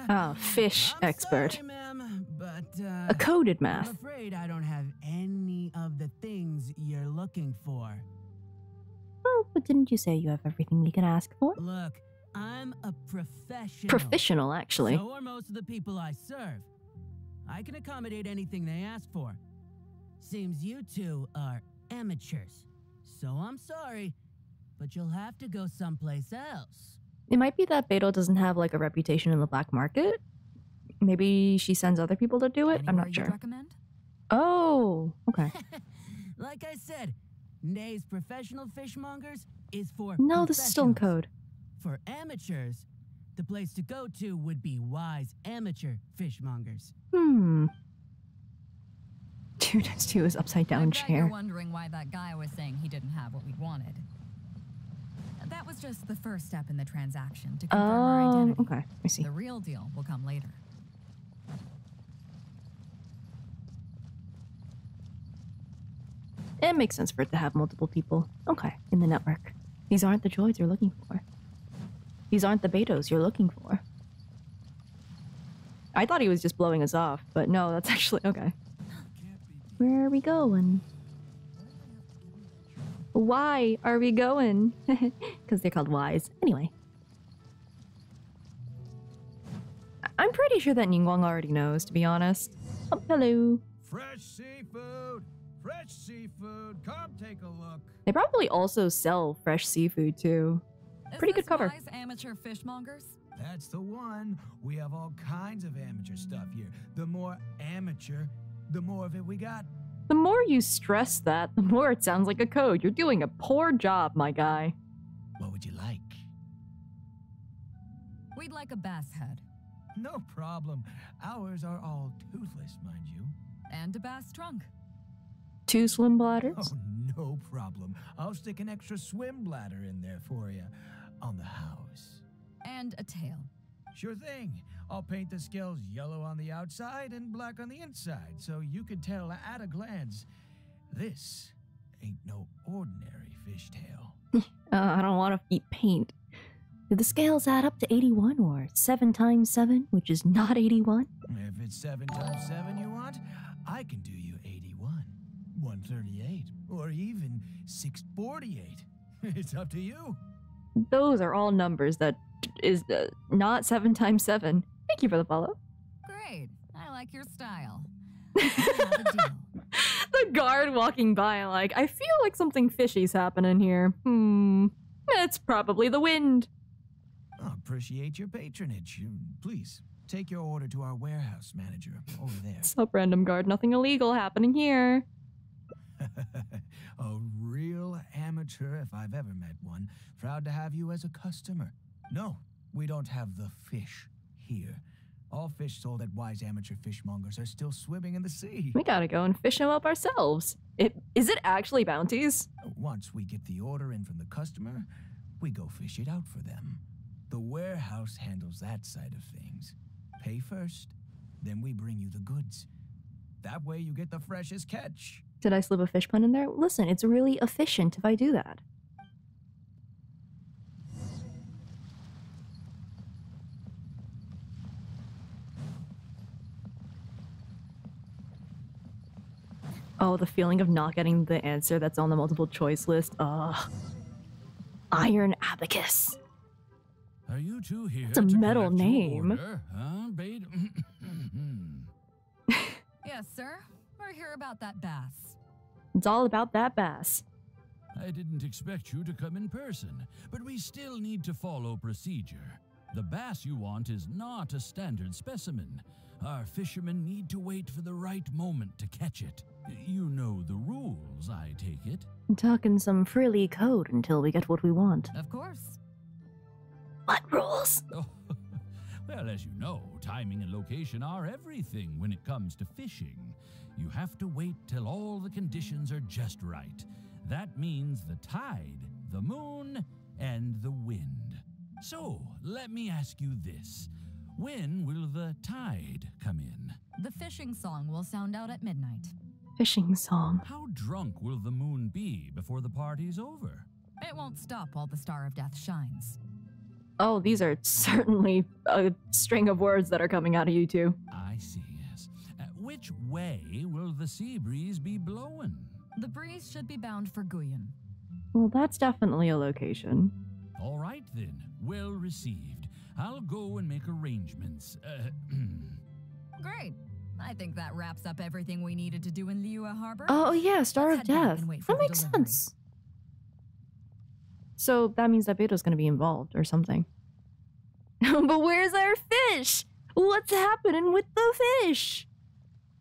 Oh, fish expert. Sorry, ma'am, but a coded math. I'm afraid I don't have any of the things you're looking for. Well, but didn't you say you have everything we can ask for? Look, I'm a professional. Professional, actually. So are most of the people I serve. I can accommodate anything they ask for. Seems you two are amateurs. So I'm sorry, but you'll have to go someplace else. It might be that beidou doesn't have like a reputation in the black market. Maybe she sends other people to do it. I'm not sure. Recommend? Oh, okay. Like I said, Nay's Professional Fishmongers is for No, this is still in code. For amateurs, the place to go to would be Wise Amateur Fishmongers. 2 times 2 is upside down I bet chair. you're wondering why that guy was saying he didn't have what we wanted. That was just the first step in the transaction to confirm our identity. Okay, I see. The real deal will come later. It makes sense for it to have multiple people. Okay, in the network. These aren't the droids you're looking for. These aren't the beidous you're looking for. I thought he was just blowing us off, but no, that's actually okay. Where are we going? Why are we going? Because they're called Wise. Anyway. I'm pretty sure that Ningguang already knows, to be honest. Oh, hello. Fresh seafood! Fresh seafood! Come take a look. They probably also sell fresh seafood, too. Pretty good cover. Wise Amateur Fishmongers? That's the one. We have all kinds of amateur stuff here. The more amateur, the more of it we got. The more you stress that, the more it sounds like a code. You're doing a poor job, my guy. What would you like? We'd like a bass head. No problem. Ours are all toothless, mind you. And a bass trunk. 2 swim bladders? Oh, no problem. I'll stick an extra swim bladder in there for you. On the house. And a tail. Sure thing. I'll paint the scales yellow on the outside and black on the inside, so you can tell at a glance, this ain't no ordinary fishtail. I don't want to eat paint. Do the scales add up to 81 or 7 times 7, which is not 81? If it's 7 times 7 you want, I can do you 81, 138, or even 648. It's up to you. Those are all numbers that is not 7 times 7. Thank you for the follow. Great. I like your style. The guard walking by like, I feel like something fishy's happening here. It's probably the wind. I appreciate your patronage. Please, take your order to our warehouse manager over there. Sup, random guard? Nothing illegal happening here. A real amateur if I've ever met one. Proud to have you as a customer. No, we don't have the fish here. All fish sold at Wise Amateur Fishmongers are still swimming in the sea. We gotta go and fish them up ourselves. Is it actually bounties? Once we get the order in from the customer, we go fish it out for them. The warehouse handles that side of things. Pay first, then we bring you the goods. That way you get the freshest catch. Did I slip a fish pun in there? Listen, it's really efficient if I do that. Oh, the feeling of not getting the answer that's on the multiple choice list. Ugh. Iron Abacus. Are you two here? It's a to metal collect your name. order, huh, beidou? Yes, sir. We're here about that bass. It's all about that bass. I didn't expect you to come in person, but we still need to follow procedure. The bass you want is not a standard specimen. Our fishermen need to wait for the right moment to catch it. You know the rules, I take it. I'm talking some frilly code until we get what we want. Of course. What rules? Oh, well, as you know, timing and location are everything when it comes to fishing. You have to wait till all the conditions are just right. That means the tide, the moon, and the wind. So, let me ask you this. When will the tide come in? The fishing song will sound out at midnight. Fishing song. How drunk will the moon be before the party's over? It won't stop while the Star of Death shines. Oh, these are certainly a string of words that are coming out of you two. I see, yes. Which way will the sea breeze be blowing? The breeze should be bound for Guyan. Well, that's definitely a location. All right, then. Well received. I'll go and make arrangements. Great. I think that wraps up everything we needed to do in Liyue Harbor. Oh, yeah, Star of Death. That makes sense. So that means that Beidou's going to be involved or something. But where's our fish? What's happening with the fish?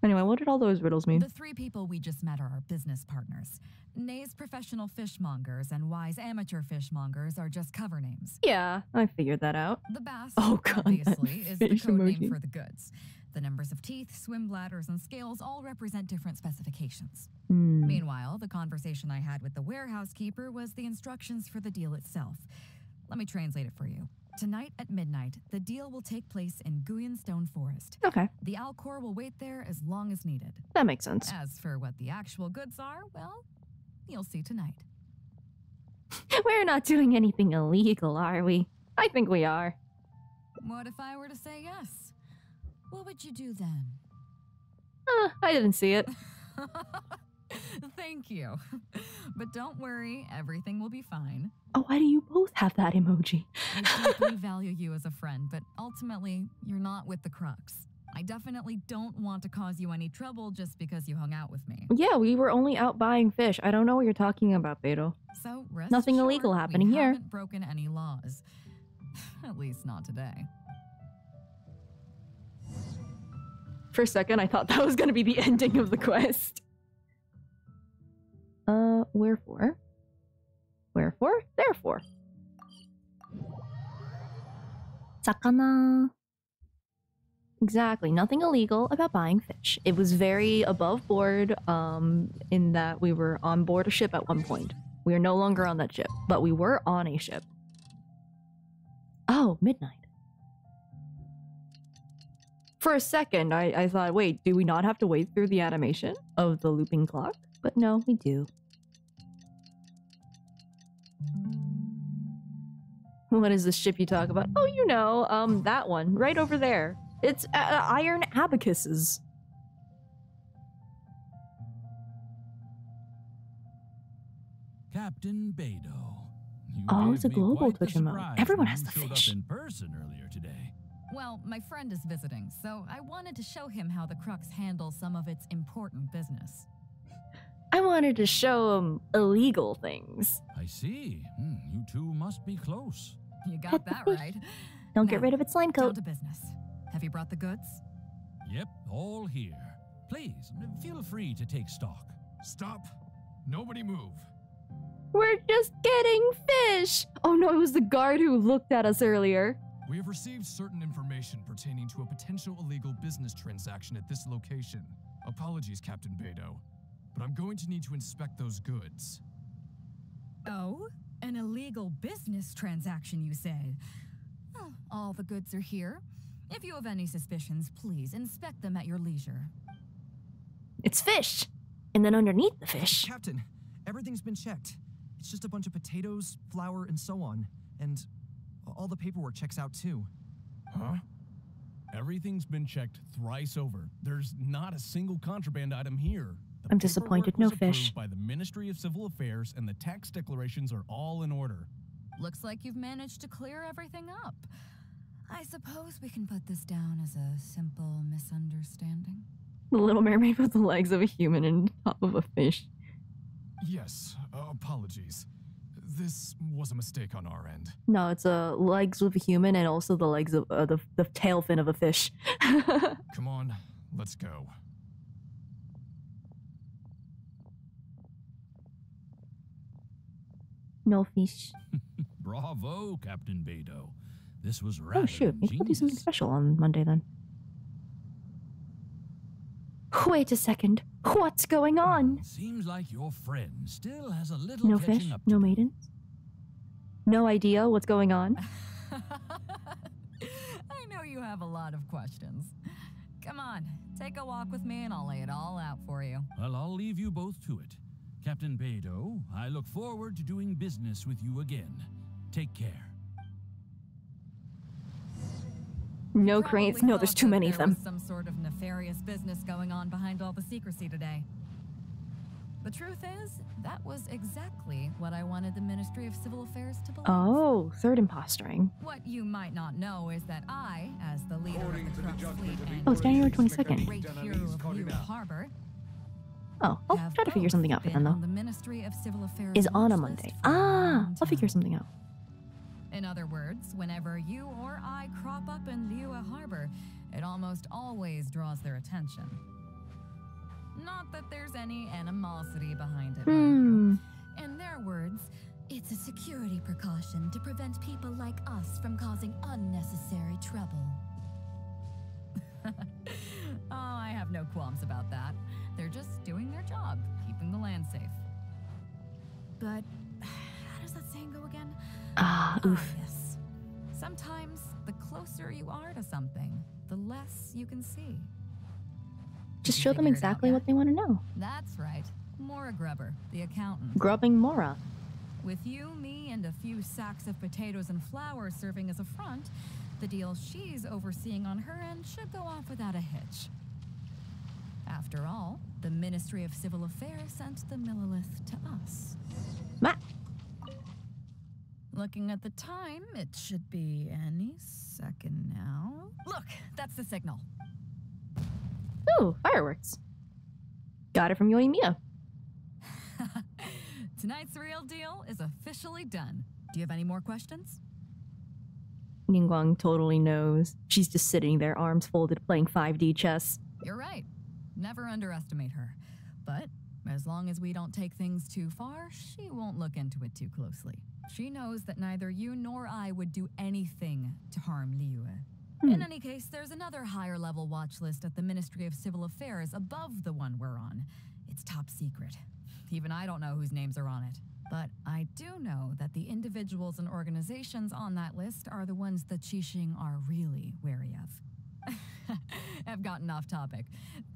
Anyway, what did all those riddles mean? The three people we just met are our business partners. Nay's professional fishmongers and Y's amateur fishmongers are just cover names. Yeah, I figured that out. The bass, oh, God, obviously, is the fish code emoji. name for the goods. The numbers of teeth, swim bladders, and scales all represent different specifications. Meanwhile, the conversation I had with the warehouse keeper was the instructions for the deal itself. Let me translate it for you. Tonight at midnight, the deal will take place in Guyan Stone Forest. Okay. The Alcor will wait there as long as needed. That makes sense. As for what the actual goods are, well, you'll see tonight. We're not doing anything illegal, are we? I think we are. What if I were to say yes? What would you do then? I didn't see it. Thank you. But don't worry, everything will be fine. Oh, why do you both have that emoji? I deeply value you as a friend, but ultimately, you're not with the Crux. I definitely don't want to cause you any trouble just because you hung out with me. Yeah, we were only out buying fish. I don't know what you're talking about, Beidou. So rest Nothing assured, illegal happening we here. haven't broken any laws. At least not today. For a second, I thought that was going to be the ending of the quest. Wherefore? Wherefore? Therefore. Sakana. Exactly. Nothing illegal about buying fish. It was very above board, in that we were on board a ship at one point. We are no longer on that ship, but we were on a ship. Oh, midnight. For a second, I thought, wait, do we not have to wait through the animation of the looping clock? But no, we do. What is this ship you talk about? Oh, you know, that one, right over there. It's iron abacuses. Captain Beidou. Oh, it's a global Twitch emote. Everyone has the showed fish. up in person earlier today. Well, my friend is visiting, so I wanted to show him how the Crux handles some of its important business. I wanted to show him illegal things. I see. You two must be close. You got that right. Don't Now, get rid of its slime down coat. to business. Have you brought the goods? Yep, all here. Please, feel free to take stock. Stop. Nobody move. We're just getting fish! Oh no, it was the guard who looked at us earlier. We have received certain information pertaining to a potential illegal business transaction at this location. Apologies, Captain Beidou, but I'm going to need to inspect those goods. Oh? An illegal business transaction, you say? Oh, all the goods are here. If you have any suspicions, please inspect them at your leisure. It's fish! And then underneath the fish. Captain, everything's been checked. It's just a bunch of potatoes, flour, and so on. And all the paperwork checks out too. Huh? Everything's been checked thrice over. There's not a single contraband item here. The I'm disappointed. No Paperwork was fish. approved by the Ministry of Civil Affairs, and the tax declarations are all in order. Looks like you've managed to clear everything up. I suppose we can put this down as a simple misunderstanding. The Little Mermaid with the legs of a human and top of a fish. Yes, apologies. This was a mistake on our end. No, it's legs of a human and also the legs of the tail fin of a fish. Come on, let's go. No fish. Bravo, Captain Beidou. This was rather Oh shoot, maybe we'll do something ingenious. special on Monday then. Wait a second. What's going on? Seems like your friend still has a little No catching fish? up No maidens? No idea what's going on? I know you have a lot of questions. Come on, take a walk with me and I'll lay it all out for you. Well, I'll leave you both to it. Captain Beidou, I look forward to doing business with you again. Take care. No cranes? No, there's too many of There them. was some sort of nefarious business going on behind all the secrecy today. The truth is, that was exactly what I wanted the Ministry of Civil Affairs to believe. Oh, third impostoring. What you might not know is that I, as the leader of the Crux fleet and Oh, it's January 22nd. great hero of Liyue Harbor, Oh, I'll try to figure something out for them been though. on the Ministry of Civil Affairs Is on a watch Monday. list for a Ah, long I'll figure time. something out. In other words, whenever you or I crop up in Liyue Harbor, it almost always draws their attention. Not that there's any animosity behind it, mind you. In their words, it's a security precaution to prevent people like us from causing unnecessary trouble. Oh, I have no qualms about that. They're just doing their job, keeping the land safe. But how does that saying go again? Oof. Yes. Sometimes the closer you are to something, the less you can see. Just show them exactly what they want to know. That's right. Mora Grubber, the accountant. Grubbing Mora. With you, me, and a few sacks of potatoes and flour serving as a front, the deal she's overseeing on her end should go off without a hitch. After all, the Ministry of Civil Affairs sent the Millilith to us. Looking at the time, it should be any second now. Look, that's the signal. Ooh, fireworks. Got it from Yoimiya. Tonight's real deal is officially done. Do you have any more questions? Ningguang totally knows. She's just sitting there, arms folded, playing 5D chess. You're right. Never underestimate her. But as long as we don't take things too far, she won't look into it too closely. She knows that neither you nor I would do anything to harm Liyue. In any case, there's another higher level watch list at the Ministry of Civil Affairs above the one we're on. It's top secret. Even I don't know whose names are on it. But I do know that the individuals and organizations on that list are the ones that Qixing are really wary of. I've gotten off topic.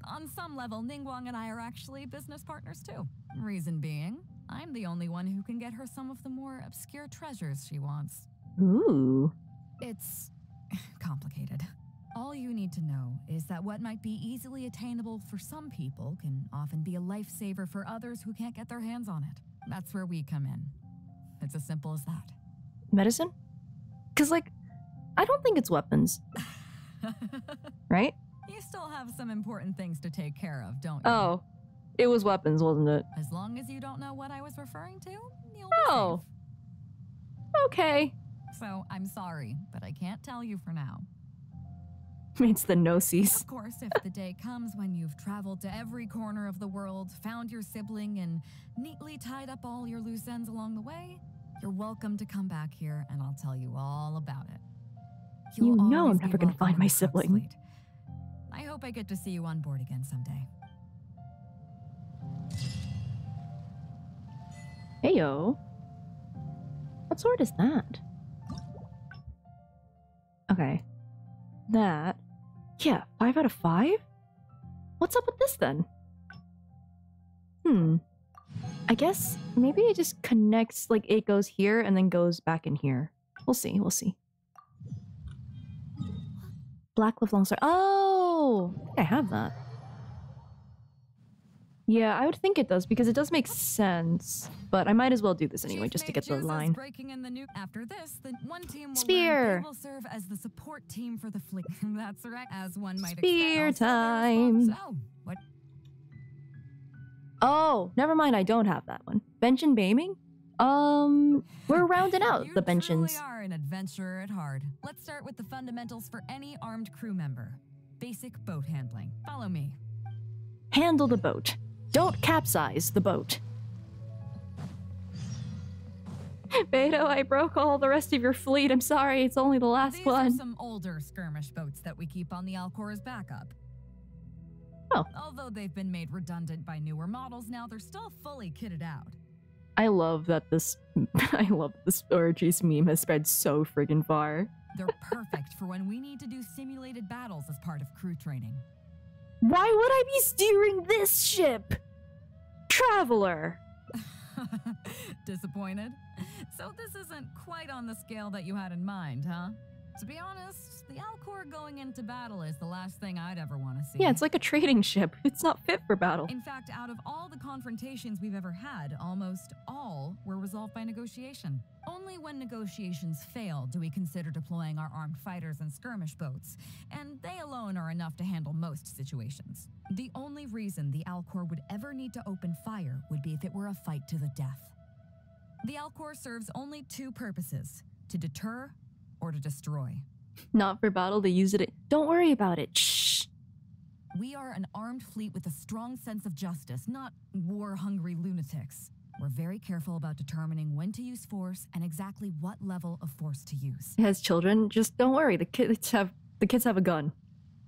On some level, Ningguang and I are actually business partners too. Reason being, I'm the only one who can get her some of the more obscure treasures she wants. Ooh. It's complicated. All you need to know is that what might be easily attainable for some people can often be a lifesaver for others who can't get their hands on it. That's where we come in. It's as simple as that. Medicine? Because, like, I don't think it's weapons. Right? You still have some important things to take care of, don't you? Oh. It was weapons, wasn't it? As long as you don't know what I was referring to, you'll Oh. Okay. So I'm sorry, but I can't tell you for now. It's the no-sees. Of course, if the day comes when you've traveled to every corner of the world, found your sibling, and neatly tied up all your loose ends along the way, you're welcome to come back here and I'll tell you all about it. You You'll know I'm always be never gonna welcome find on my the Crux sibling. fleet. I hope I get to see you on board again someday. Heyo. What sword is that? Okay. That. Yeah, 5 out of 5? What's up with this then? I guess maybe it just connects, like it goes here and then goes back in here. We'll see, we'll see. Black Live Long Sword. Oh! I have that. Yeah, I would think it does because it does make sense. But I might as well do this anyway just to get the line. Breaking in the new. After this, the one team will Spear. will serve as the support team for the fleet. That's right, as one might Spear expect. time. So, what? Oh, never mind. I don't have that one. Bench and Baming? We're rounding out the benchins. You are an adventurer at heart. Let's start with the fundamentals for any armed crew member. Basic boat handling. Follow me. Handle the boat. Don't capsize the boat. Beidou, I broke all the rest of your fleet. I'm sorry, it's only the last one. These are some older skirmish boats that we keep on the Alcor as backup. Oh. Although they've been made redundant by newer models now, they're still fully kitted out. I love that this Origis meme has spread so friggin' far. They're perfect for when we need to do simulated battles as part of crew training. Why would I be steering this ship? Traveler. Disappointed? So this isn't quite on the scale that you had in mind, huh? To be honest, the Alcor going into battle is the last thing I'd ever want to see. Yeah, it's like a trading ship. It's not fit for battle. In fact, out of all the confrontations we've ever had, almost all were resolved by negotiation. Only when negotiations fail do we consider deploying our armed fighters and skirmish boats, and they alone are enough to handle most situations. The only reason the Alcor would ever need to open fire would be if it were a fight to the death. The Alcor serves only two purposes: to deter or to destroy. Not for battle, they use it. Don't worry about it. Shh. We are an armed fleet with a strong sense of justice, not war-hungry lunatics. We're very careful about determining when to use force and exactly what level of force to use. It has children. Just don't worry. The kids have a gun.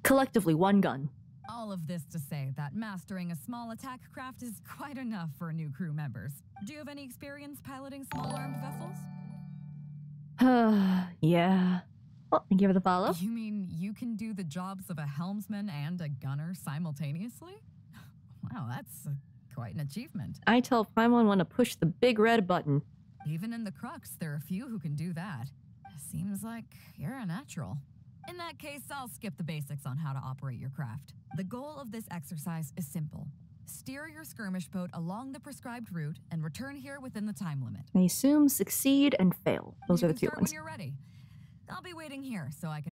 Collectively, one gun. All of this to say that mastering a small attack craft is quite enough for new crew members. Do you have any experience piloting small armed vessels? Yeah. Well, thank you for the follow. You mean you can do the jobs of a helmsman and a gunner simultaneously? Wow, that's quite an achievement. I tell Paimon when to push the big red button. Even in the Crux, there are few who can do that. Seems like you're a natural. In that case, I'll skip the basics on how to operate your craft. The goal of this exercise is simple. Steer your skirmish boat along the prescribed route and return here within the time limit. I assume succeed and fail. Those are the two ones. When you're ready. I'll be waiting here so I can